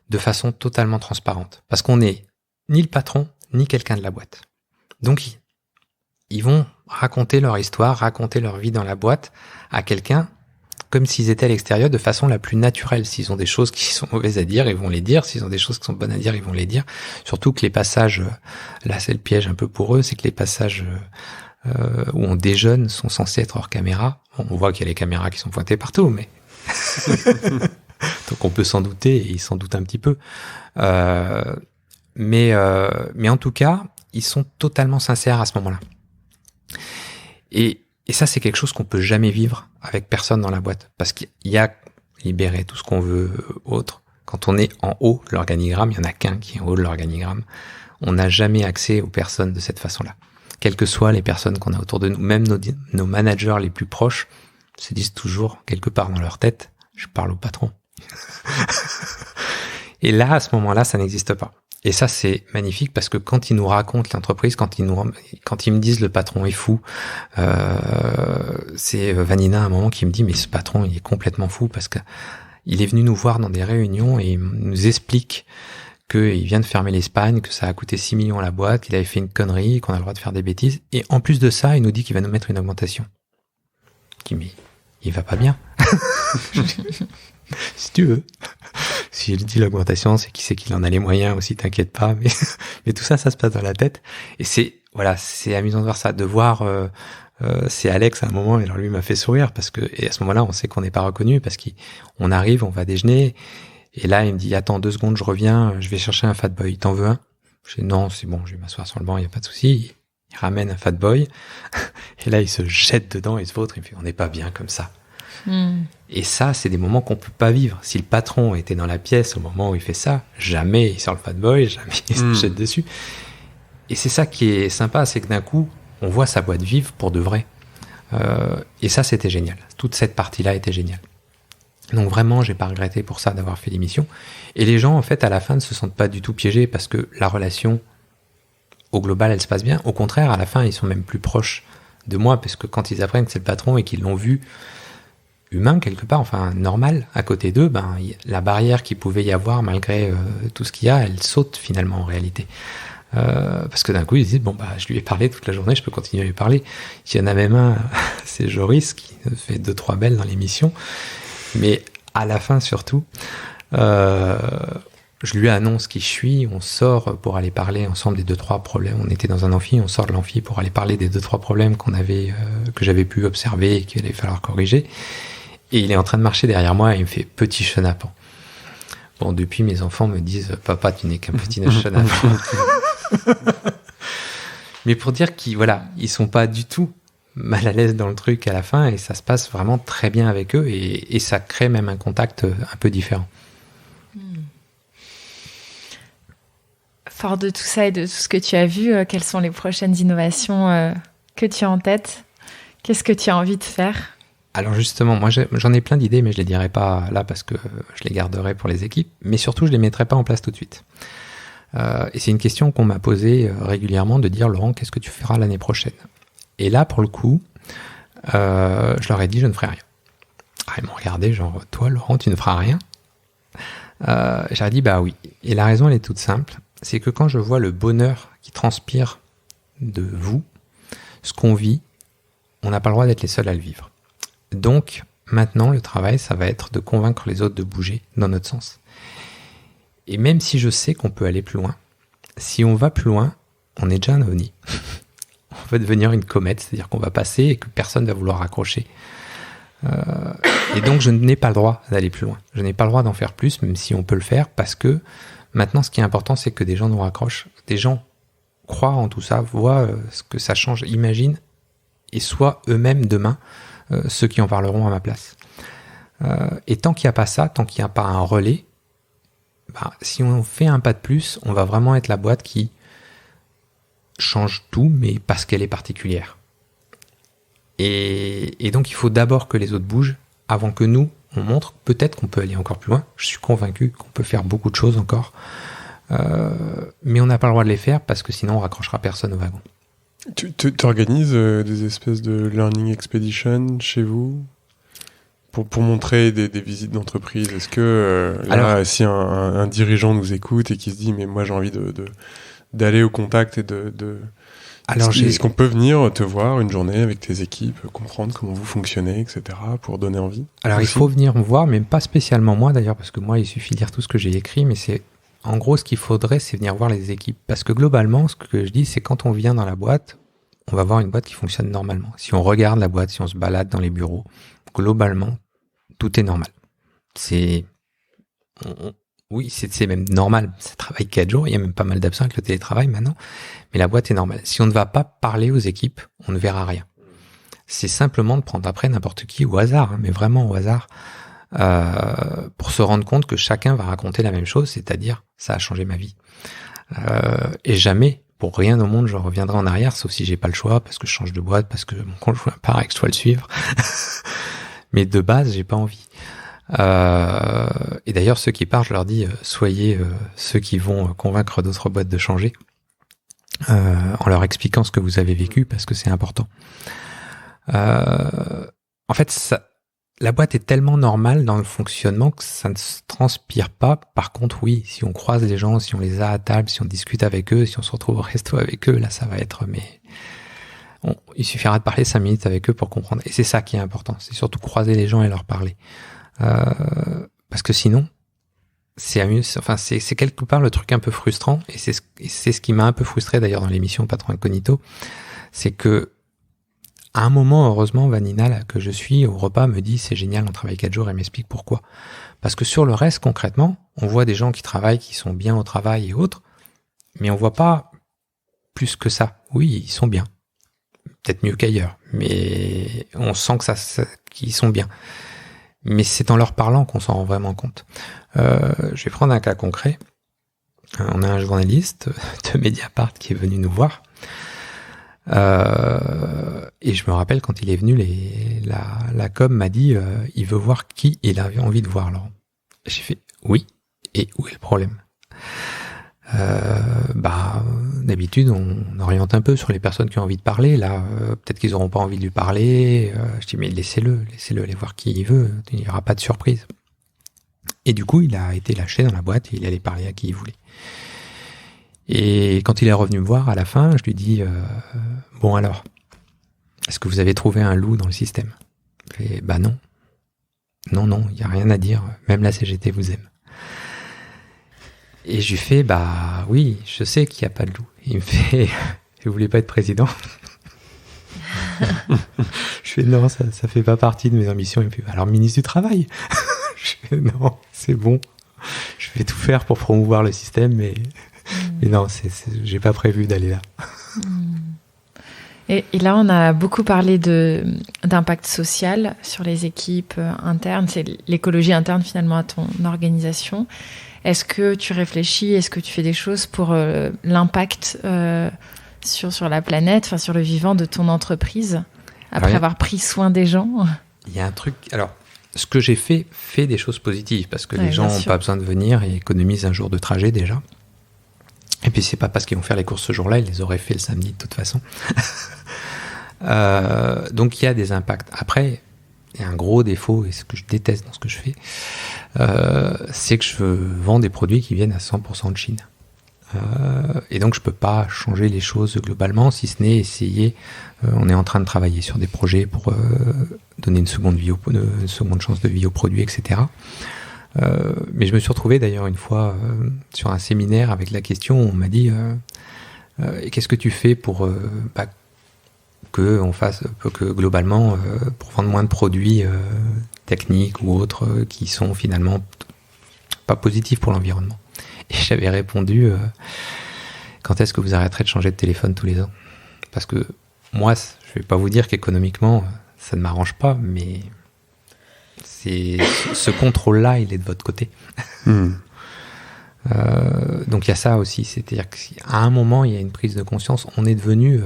de façon totalement transparente. Parce qu'on est ni le patron, ni quelqu'un de la boîte. Donc, ils vont raconter leur histoire, raconter leur vie dans la boîte à quelqu'un comme s'ils étaient à l'extérieur de façon la plus naturelle. S'ils ont des choses qui sont mauvaises à dire, ils vont les dire. S'ils ont des choses qui sont bonnes à dire, ils vont les dire. Surtout que les passages, là c'est le piège un peu pour eux, c'est que les passages où on déjeune sont censés être hors caméra. Bon, on voit qu'il y a les caméras qui sont pointées partout, mais... Donc on peut s'en douter, et ils s'en doutent un petit peu. Mais en tout cas, ils sont totalement sincères à ce moment-là. Et ça, c'est quelque chose qu'on peut jamais vivre avec personne dans la boîte. Parce qu'il y a libéré tout ce qu'on veut autre. Quand on est en haut de l'organigramme, il y en a qu'un qui est en haut de l'organigramme. On n'a jamais accès aux personnes de cette façon-là. Quelles que soient les personnes qu'on a autour de nous, même nos managers les plus proches se disent toujours, quelque part dans leur tête, je parle au patron. Et là, à ce moment-là, ça n'existe pas. Et ça, c'est magnifique parce que quand ils nous racontent l'entreprise, quand ils me disent le patron est fou, c'est Vanina à un moment qui me dit mais ce patron il est complètement fou parce que il est venu nous voir dans des réunions et il nous explique qu'il vient de fermer l'Espagne, que ça a coûté 6 millions à la boîte, qu'il avait fait une connerie, qu'on a le droit de faire des bêtises. Et en plus de ça, il nous dit qu'il va nous mettre une augmentation. Je dis mais il va pas bien. Si tu veux. Si je dis l'augmentation, c'est qu'il en a les moyens aussi, t'inquiète pas. Mais tout ça, ça se passe dans la tête. Et c'est amusant de voir ça, de voir. C'est Alex à un moment, et alors lui m'a fait sourire et à ce moment-là, on sait qu'on n'est pas reconnu parce qu'on arrive, on va déjeuner, et là il me dit attends 2 secondes, je reviens, je vais chercher un fat boy. T'en veux un? Je dis non, c'est bon, je vais m'asseoir sur le banc, il y a pas de souci. Il ramène un fat boy, et là il se jette dedans, il se vautre, il me fait on n'est pas bien comme ça. Et ça, c'est des moments qu'on peut pas vivre. Si le patron était dans la pièce au moment où il fait ça, jamais il sort le fat boy, jamais il se jette dessus. Et c'est ça qui est sympa, c'est que d'un coup, on voit sa boîte vivre pour de vrai. Et ça, c'était génial. Toute cette partie-là était géniale. Donc vraiment, j'ai pas regretté pour ça d'avoir fait l'émission. Et les gens, en fait, à la fin, ne se sentent pas du tout piégés parce que la relation, au global, elle se passe bien. Au contraire, à la fin, ils sont même plus proches de moi parce que quand ils apprennent que c'est le patron et qu'ils l'ont vu humain quelque part, enfin normal, à côté d'eux, la barrière qu'il pouvait y avoir malgré tout ce qu'il y a, elle saute finalement en réalité. Parce que d'un coup, ils disent, je lui ai parlé toute la journée, je peux continuer à lui parler. Il y en a même un, c'est Joris, qui fait 2-3 belles dans l'émission. Mais à la fin, surtout, je lui annonce qui je suis, on sort pour aller parler ensemble des 2-3 problèmes. On était dans un amphi, on sort de l'amphi pour aller parler des 2-3 problèmes que j'avais pu observer et qu'il allait falloir corriger. Et il est en train de marcher derrière moi et il me fait petit chenapan. Bon, depuis, mes enfants me disent, papa, tu n'es qu'un petit chenapan. Mais pour dire ils sont pas du tout mal à l'aise dans le truc à la fin et ça se passe vraiment très bien avec eux et ça crée même un contact un peu différent. Fort de tout ça et de tout ce que tu as vu, quelles sont les prochaines innovations que tu as en tête? Qu'est-ce que tu as envie de faire? Alors justement, moi j'en ai plein d'idées, mais je les dirai pas là parce que je les garderai pour les équipes. Mais surtout, je les mettrai pas en place tout de suite. Et c'est une question qu'on m'a posée régulièrement de dire, Laurent, qu'est-ce que tu feras l'année prochaine? Et là, pour le coup, je leur ai dit, je ne ferai rien. Ils m'ont regardé, genre, toi, Laurent, tu ne feras rien? J'ai dit, bah oui. Et la raison, elle est toute simple. C'est que quand je vois le bonheur qui transpire de vous, ce qu'on vit, on n'a pas le droit d'être les seuls à le vivre. Donc, maintenant, le travail, ça va être de convaincre les autres de bouger dans notre sens. Et même si je sais qu'on peut aller plus loin, si on va plus loin, on est déjà un ovni. On va devenir une comète, c'est-à-dire qu'on va passer et que personne ne va vouloir raccrocher. Et donc, je n'ai pas le droit d'aller plus loin. Je n'ai pas le droit d'en faire plus, même si on peut le faire, parce que maintenant, ce qui est important, c'est que des gens nous raccrochent. Des gens croient en tout ça, voient ce que ça change, imaginent, et soient eux-mêmes demain ceux qui en parleront à ma place. Et tant qu'il n'y a pas ça, tant qu'il n'y a pas un relais, si on fait un pas de plus, on va vraiment être la boîte qui change tout, mais parce qu'elle est particulière. Et donc, il faut d'abord que les autres bougent avant que nous, on montre peut-être qu'on peut aller encore plus loin. Je suis convaincu qu'on peut faire beaucoup de choses encore. Mais on n'a pas le droit de les faire parce que sinon, on raccrochera personne au wagon. Tu organises des espèces de learning expedition chez vous pour montrer des visites d'entreprise? Est-ce que si un dirigeant nous écoute et qui se dit mais moi j'ai envie d'aller au contact et est-ce qu'on peut venir te voir une journée avec tes équipes, comprendre comment vous fonctionnez, etc., pour donner envie? Alors, il faut venir me voir, mais pas spécialement moi d'ailleurs, parce que moi, il suffit de lire tout ce que j'ai écrit, mais en gros, ce qu'il faudrait, c'est venir voir les équipes. Parce que globalement, ce que je dis, c'est quand on vient dans la boîte, on va voir une boîte qui fonctionne normalement. Si on regarde la boîte, si on se balade dans les bureaux, globalement, tout est normal. Oui, c'est même normal. Ça travaille 4 jours. Il y a même pas mal d'absents avec le télétravail maintenant. Mais la boîte est normale. Si on ne va pas parler aux équipes, on ne verra rien. C'est simplement de prendre après n'importe qui au hasard, mais vraiment au hasard, pour se rendre compte que chacun va raconter la même chose, c'est-à-dire ça a changé ma vie. Et jamais, pour rien au monde, je reviendrai en arrière, sauf si j'ai pas le choix, parce que je change de boîte, parce que mon conjoint part et que je dois le suivre. Mais de base, j'ai pas envie. Et d'ailleurs, ceux qui partent, je leur dis, soyez ceux qui vont convaincre d'autres boîtes de changer, en leur expliquant ce que vous avez vécu, parce que c'est important. En fait, la boîte est tellement normale dans le fonctionnement que ça ne se transpire pas. Par contre, oui, si on croise les gens, si on les a à table, si on discute avec eux, si on se retrouve au resto avec eux, là, ça va être... il suffira de parler 5 minutes avec eux pour comprendre. Et c'est ça qui est important. C'est surtout croiser les gens et leur parler. Parce que sinon, c'est quelque part le truc un peu frustrant. Et c'est ce qui m'a un peu frustré d'ailleurs dans l'émission Patron Incognito. C'est que, à un moment, heureusement, Vanina, là, que je suis au repas, me dit c'est génial, on travaille 4 jours et m'explique pourquoi. Parce que sur le reste, concrètement, on voit des gens qui travaillent, qui sont bien au travail et autres, mais on voit pas plus que ça. Oui, ils sont bien. Peut-être mieux qu'ailleurs, mais on sent qu'ils sont bien. Mais c'est en leur parlant qu'on s'en rend vraiment compte. Je vais prendre un cas concret. On a un journaliste de Mediapart qui est venu nous voir. Et je me rappelle quand il est venu, la com m'a dit il veut voir qui il avait envie de voir, Laurent. J'ai fait oui, et où est le problème? D'habitude on oriente un peu sur les personnes qui ont envie de parler. Là, peut-être qu'ils n'auront pas envie de lui parler. Je dis mais laissez-le aller voir qui il veut. Il n'y aura pas de surprise. Et du coup, il a été lâché dans la boîte et il allait parler à qui il voulait. Et quand il est revenu me voir à la fin, je lui dis bon alors, est-ce que vous avez trouvé un loup dans le système? Et bah non, il y a rien à dire. Même la CGT vous aime. Et je lui fais bah oui, je sais qu'il n'y a pas de loup. Il me fait vous voulez pas être président? Je fais non, ça fait pas partie de mes ambitions. Il me fait alors ministre du travail. Je fais non, c'est bon. Je vais tout faire pour promouvoir le système, mais non, j'ai pas prévu d'aller là. Et là, on a beaucoup parlé d'impact social sur les équipes internes. C'est l'écologie interne finalement à ton organisation. Est-ce que tu réfléchis, est-ce que tu fais des choses pour l'impact sur la planète, enfin sur le vivant de ton entreprise, après avoir pris soin des gens? Il y a un truc... Alors, ce que j'ai fait des choses positives, parce que les gens n'ont pas besoin de venir et économisent un jour de trajet déjà. Et puis, c'est pas parce qu'ils vont faire les courses ce jour-là, ils les auraient fait le samedi de toute façon. Donc, il y a des impacts. Après, il y a un gros défaut, et ce que je déteste dans ce que je fais, c'est que je vends des produits qui viennent à 100% de Chine. Et donc je peux pas changer les choses globalement, si ce n'est essayer. On est en train de travailler sur des projets pour donner une seconde chance de vie aux produits, etc. Mais je me suis retrouvé d'ailleurs une fois sur un séminaire avec la question, on m'a dit qu'est-ce que tu fais pour que globalement pour vendre moins de produits techniques ou autres qui sont finalement pas positifs pour l'environnement. Et j'avais répondu quand est-ce que vous arrêterez de changer de téléphone tous les ans? Parce que moi, je vais pas vous dire qu'économiquement ça ne m'arrange pas, mais ce contrôle-là, il est de votre côté. Donc il y a ça aussi, c'est-à-dire qu'à un moment il y a une prise de conscience. On est devenu,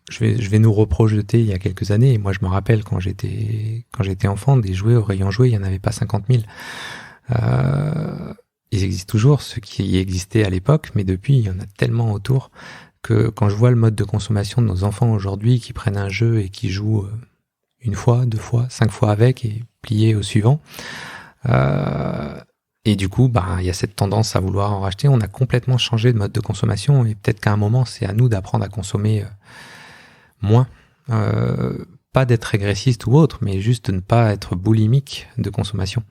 je vais nous reprojeter il y a quelques années. Et moi je me rappelle quand j'étais enfant, des jouets au rayon jouets, il y en avait pas 50 000. Ils existent toujours, ceux qui existaient à l'époque, mais depuis, il y en a tellement autour que quand je vois le mode de consommation de nos enfants aujourd'hui qui prennent un jeu et qui jouent une fois, 2 fois, 5 fois avec et pliés au suivant, et du coup, il y a cette tendance à vouloir en racheter. On a complètement changé de mode de consommation et peut-être qu'à un moment, c'est à nous d'apprendre à consommer moins. Pas d'être régressiste ou autre, mais juste de ne pas être boulimique de consommation.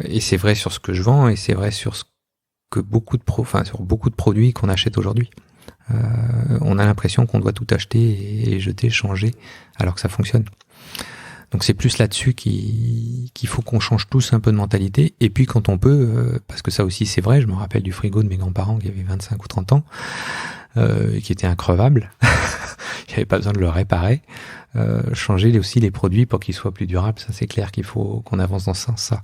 Et c'est vrai sur ce que je vends et c'est vrai sur ce que sur beaucoup de produits qu'on achète aujourd'hui. On a l'impression qu'on doit tout acheter et jeter, changer, alors que ça fonctionne. Donc c'est plus là-dessus qu'il faut qu'on change tous un peu de mentalité. Et puis quand on peut, parce que ça aussi c'est vrai, je me rappelle du frigo de mes grands-parents qui avaient 25 ou 30 ans, qui était increvable. Il n'y avait pas besoin de le réparer. Changer aussi les produits pour qu'ils soient plus durables, ça c'est clair qu'il faut qu'on avance dans ce sens-là.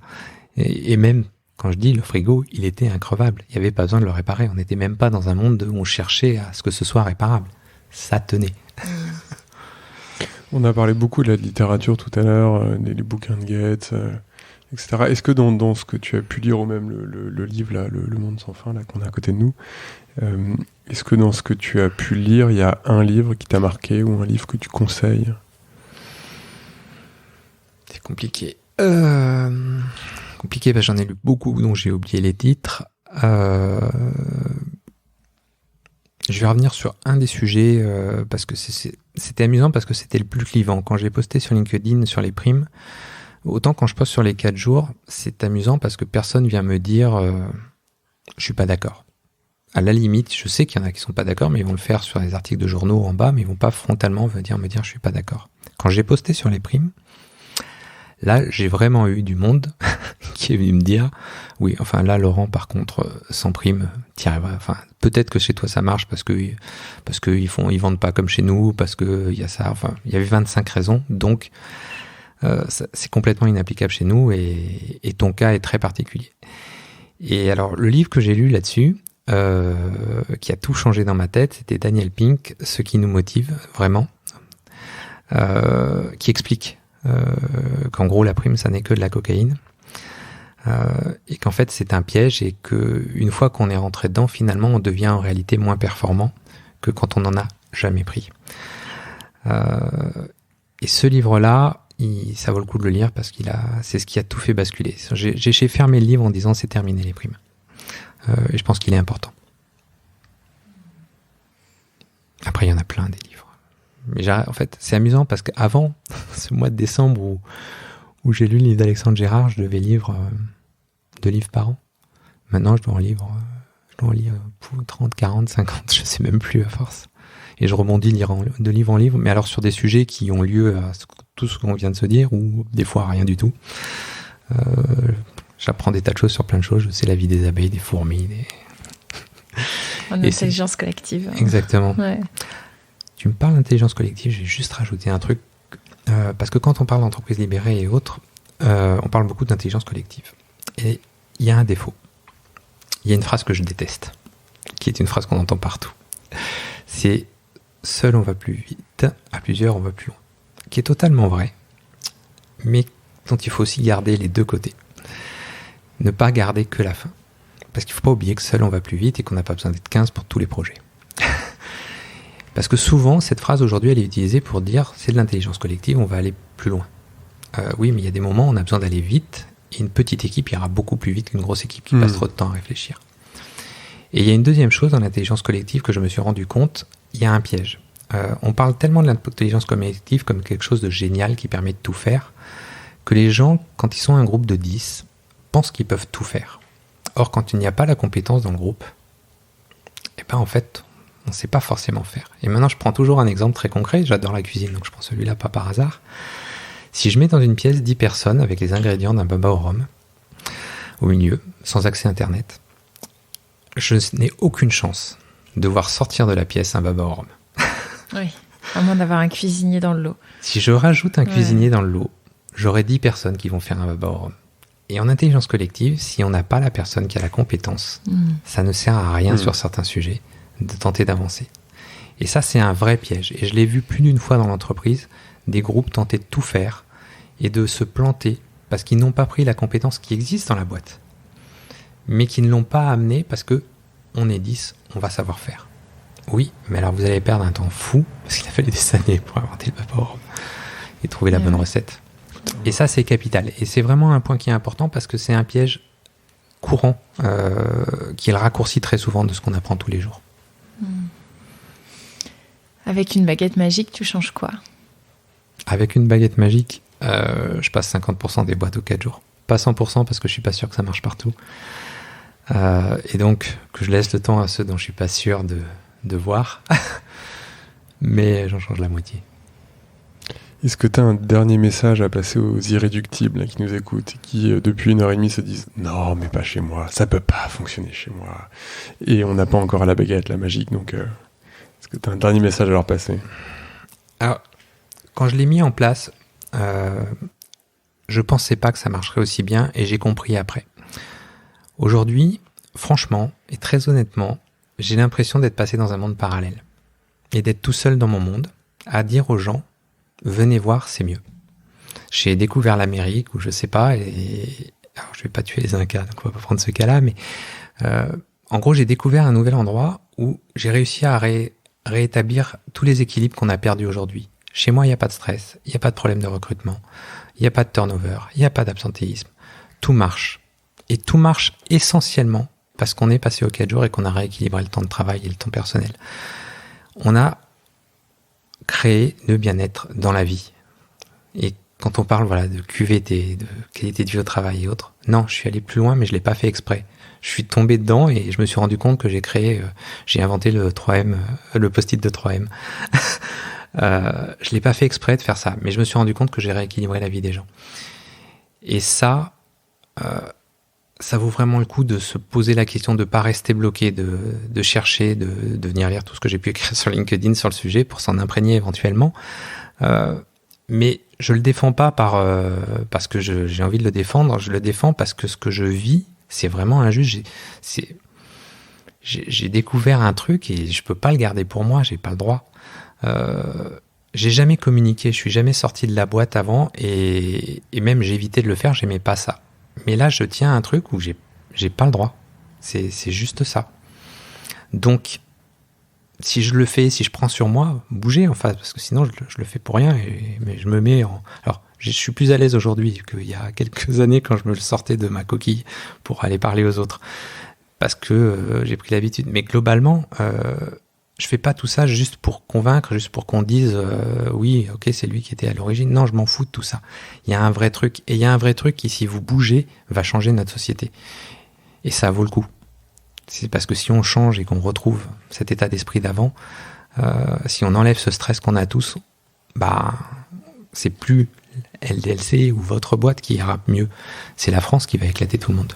Et même, quand je dis le frigo, il était increvable. Il n'y avait pas besoin de le réparer. On n'était même pas dans un monde où on cherchait à ce que ce soit réparable. Ça tenait. On a parlé beaucoup de la littérature tout à l'heure, des bouquins de Goethe, etc. Est-ce que dans ce que tu as pu lire, ou même le livre, là, le Monde sans fin, là, qu'on a à côté de nous, est-ce que dans ce que tu as pu lire, il y a un livre qui t'a marqué ou un livre que tu conseilles? C'est compliqué. Compliqué parce que j'en ai lu beaucoup dont j'ai oublié les titres. Je vais revenir sur un des sujets parce que c'était amusant parce que c'était le plus clivant. Quand j'ai posté sur LinkedIn sur les primes, autant quand je poste sur les 4 jours, c'est amusant parce que personne vient me dire je suis pas d'accord. À la limite, je sais qu'il y en a qui sont pas d'accord, mais ils vont le faire sur les articles de journaux en bas, mais ils vont pas frontalement me dire je suis pas d'accord. Quand j'ai posté sur les primes, là, j'ai vraiment eu du monde qui est venu me dire oui, enfin là, Laurent, par contre, sans prime, t'y arriveras. Enfin, peut-être que chez toi ça marche parce que ils vendent pas comme chez nous, parce que il y a ça. Enfin, il y avait 25 raisons, donc c'est complètement inapplicable chez nous et ton cas est très particulier. Et alors, le livre que j'ai lu là-dessus, qui a tout changé dans ma tête, c'était Daniel Pink, Ce qui nous motive vraiment, qui explique qu'en gros la prime ça n'est que de la cocaïne, et qu'en fait c'est un piège et que une fois qu'on est rentré dedans, finalement on devient en réalité moins performant que quand on n'en a jamais pris. Et ce livre-là, ça vaut le coup de le lire parce c'est ce qui a tout fait basculer. J'ai fermé le livre en disant c'est terminé les primes. Et je pense qu'il est important. Après, il y en a plein des livres. Mais en fait, c'est amusant parce qu'avant, ce mois de décembre où j'ai lu le livre d'Alexandre Gérard, je devais lire 2 livres par an. Maintenant, je dois en lire 30, 40, 50, je sais même plus à force. Et je rebondis de livre en livre, mais alors sur des sujets qui ont lieu à tout ce qu'on vient de se dire, ou des fois rien du tout. J'apprends des tas de choses sur plein de choses. Je sais la vie des abeilles, des fourmis, En intelligence collective. Exactement. Ouais. Tu me parles d'intelligence collective, je vais juste rajouter un truc. Parce que quand on parle d'entreprise libérée et autres, on parle beaucoup d'intelligence collective. Et il y a un défaut. Il y a une phrase que je déteste, qui est une phrase qu'on entend partout. C'est « seul on va plus vite, à plusieurs on va plus loin », qui est totalement vrai, mais dont il faut aussi garder les deux côtés. Ne pas garder que la fin. Parce qu'il ne faut pas oublier que seul on va plus vite et qu'on n'a pas besoin d'être 15 pour tous les projets. Parce que souvent, cette phrase aujourd'hui, elle est utilisée pour dire c'est de l'intelligence collective, on va aller plus loin. Oui, mais il y a des moments où on a besoin d'aller vite, et une petite équipe ira beaucoup plus vite qu'une grosse équipe qui passe trop de temps à réfléchir. Et il y a une deuxième chose dans l'intelligence collective que je me suis rendu compte, il y a un piège. On parle tellement de l'intelligence collective comme quelque chose de génial qui permet de tout faire, que les gens, quand ils sont un groupe de 10, pensent qu'ils peuvent tout faire. Or, quand il n'y a pas la compétence dans le groupe, eh ben en fait, on ne sait pas forcément faire. Et maintenant, je prends toujours un exemple très concret. J'adore la cuisine, donc je prends celui-là pas par hasard. Si je mets dans une pièce 10 personnes avec les ingrédients d'un baba au rhum, au milieu, sans accès Internet, je n'ai aucune chance de voir sortir de la pièce un baba au rhum. Oui, à moins d'avoir un cuisinier dans le lot. Si je rajoute un cuisinier dans le lot, j'aurai 10 personnes qui vont faire un baba au rhum. Et en intelligence collective, si on n'a pas la personne qui a la compétence, ça ne sert à rien sur certains sujets de tenter d'avancer. Et ça, c'est un vrai piège. Et je l'ai vu plus d'une fois dans l'entreprise, des groupes tenter de tout faire et de se planter parce qu'ils n'ont pas pris la compétence qui existe dans la boîte, mais qui ne l'ont pas amenée parce que on est 10, on va savoir faire. Oui, mais alors vous allez perdre un temps fou parce qu'il a fallu des années pour inventer le baba au rhum et trouver la bonne recette. Et ça, c'est capital. Et c'est vraiment un point qui est important parce que c'est un piège courant qui est le raccourci très souvent de ce qu'on apprend tous les jours. Avec une baguette magique, tu changes quoi ? Avec une baguette magique, je passe 50% des boîtes aux 4 jours. Pas 100% parce que je suis pas sûr que ça marche partout. Et donc, que je laisse le temps à ceux dont je suis pas sûr de voir. Mais j'en change la moitié. Est-ce que tu as un dernier message à passer aux irréductibles là, qui nous écoutent et qui, depuis 1h30, se disent « Non, mais pas chez moi, ça peut pas fonctionner chez moi. » Et on n'a pas encore la baguette, la magique, donc est-ce que tu as un dernier message à leur passer ? Alors, quand je l'ai mis en place, je pensais pas que ça marcherait aussi bien et j'ai compris après. Aujourd'hui, franchement et très honnêtement, j'ai l'impression d'être passé dans un monde parallèle et d'être tout seul dans mon monde à dire aux gens venez voir, c'est mieux. J'ai découvert l'Amérique, ou je sais pas, et alors je vais pas tuer les Incas, donc on va pas prendre ce cas-là, mais en gros, j'ai découvert un nouvel endroit où j'ai réussi à réétablir tous les équilibres qu'on a perdus aujourd'hui. Chez moi, il n'y a pas de stress, il n'y a pas de problème de recrutement, il n'y a pas de turnover, il n'y a pas d'absentéisme. Tout marche. Et tout marche essentiellement parce qu'on est passé aux 4 jours et qu'on a rééquilibré le temps de travail et le temps personnel. On a créer le bien-être dans la vie. Et quand on parle de QVT, de qualité de vie au travail et autres, non, je suis allé plus loin, mais je l'ai pas fait exprès. Je suis tombé dedans et je me suis rendu compte que j'ai inventé le 3M, le post-it de 3M. Je l'ai pas fait exprès de faire ça, mais je me suis rendu compte que j'ai rééquilibré la vie des gens. Et ça vaut vraiment le coup de se poser la question, de pas rester bloqué, de chercher, de venir lire tout ce que j'ai pu écrire sur LinkedIn sur le sujet pour s'en imprégner éventuellement. Mais je le défends pas parce que j'ai envie de le défendre. Je le défends parce que ce que je vis, c'est vraiment injuste. J'ai découvert un truc et je peux pas le garder pour moi. J'ai pas le droit. J'ai jamais communiqué. Je suis jamais sorti de la boîte avant et même j'ai évité de le faire. J'aimais pas ça. Mais là, je tiens à un truc où j'ai pas le droit. C'est juste ça. Donc, si je le fais, si je prends sur moi, bougez en face, parce que sinon, je le fais pour rien. Mais je me mets en... Alors, je suis plus à l'aise aujourd'hui qu'il y a quelques années quand je me sortais de ma coquille pour aller parler aux autres. Parce que j'ai pris l'habitude. Mais globalement, je fais pas tout ça juste pour convaincre, juste pour qu'on dise oui, ok, c'est lui qui était à l'origine. Non, je m'en fous de tout ça. Il y a un vrai truc. Et il y a un vrai truc qui, si vous bougez, va changer notre société. Et ça vaut le coup. C'est parce que si on change et qu'on retrouve cet état d'esprit d'avant, si on enlève ce stress qu'on a tous, c'est plus LDLC ou votre boîte qui ira mieux. C'est la France qui va éclater tout le monde.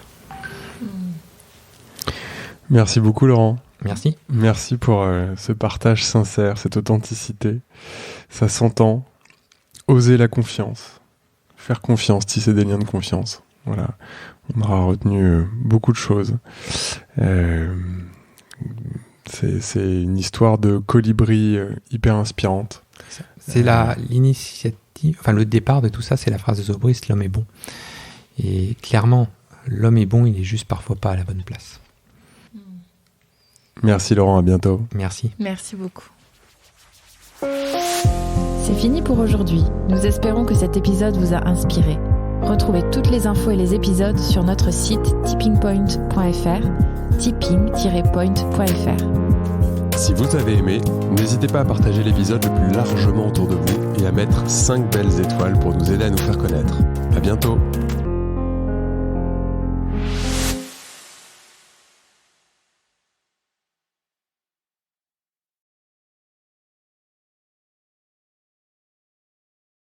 Merci beaucoup, Laurent. Merci. Merci pour ce partage sincère, cette authenticité. Ça s'entend. Oser la confiance. Faire confiance, tisser des liens de confiance. Voilà. On aura retenu beaucoup de choses. C'est une histoire de colibri hyper inspirante. C'est l'initiative, enfin le départ de tout ça, c'est la phrase de Zobrist, l'homme est bon. Et clairement, l'homme est bon, il est juste parfois pas à la bonne place. Merci Laurent, à bientôt. Merci. Merci beaucoup. C'est fini pour aujourd'hui. Nous espérons que cet épisode vous a inspiré. Retrouvez toutes les infos et les épisodes sur notre site tippingpoint.fr, tipping-point.fr. Si vous avez aimé, n'hésitez pas à partager l'épisode le plus largement autour de vous et à mettre 5 belles étoiles pour nous aider à nous faire connaître. À bientôt.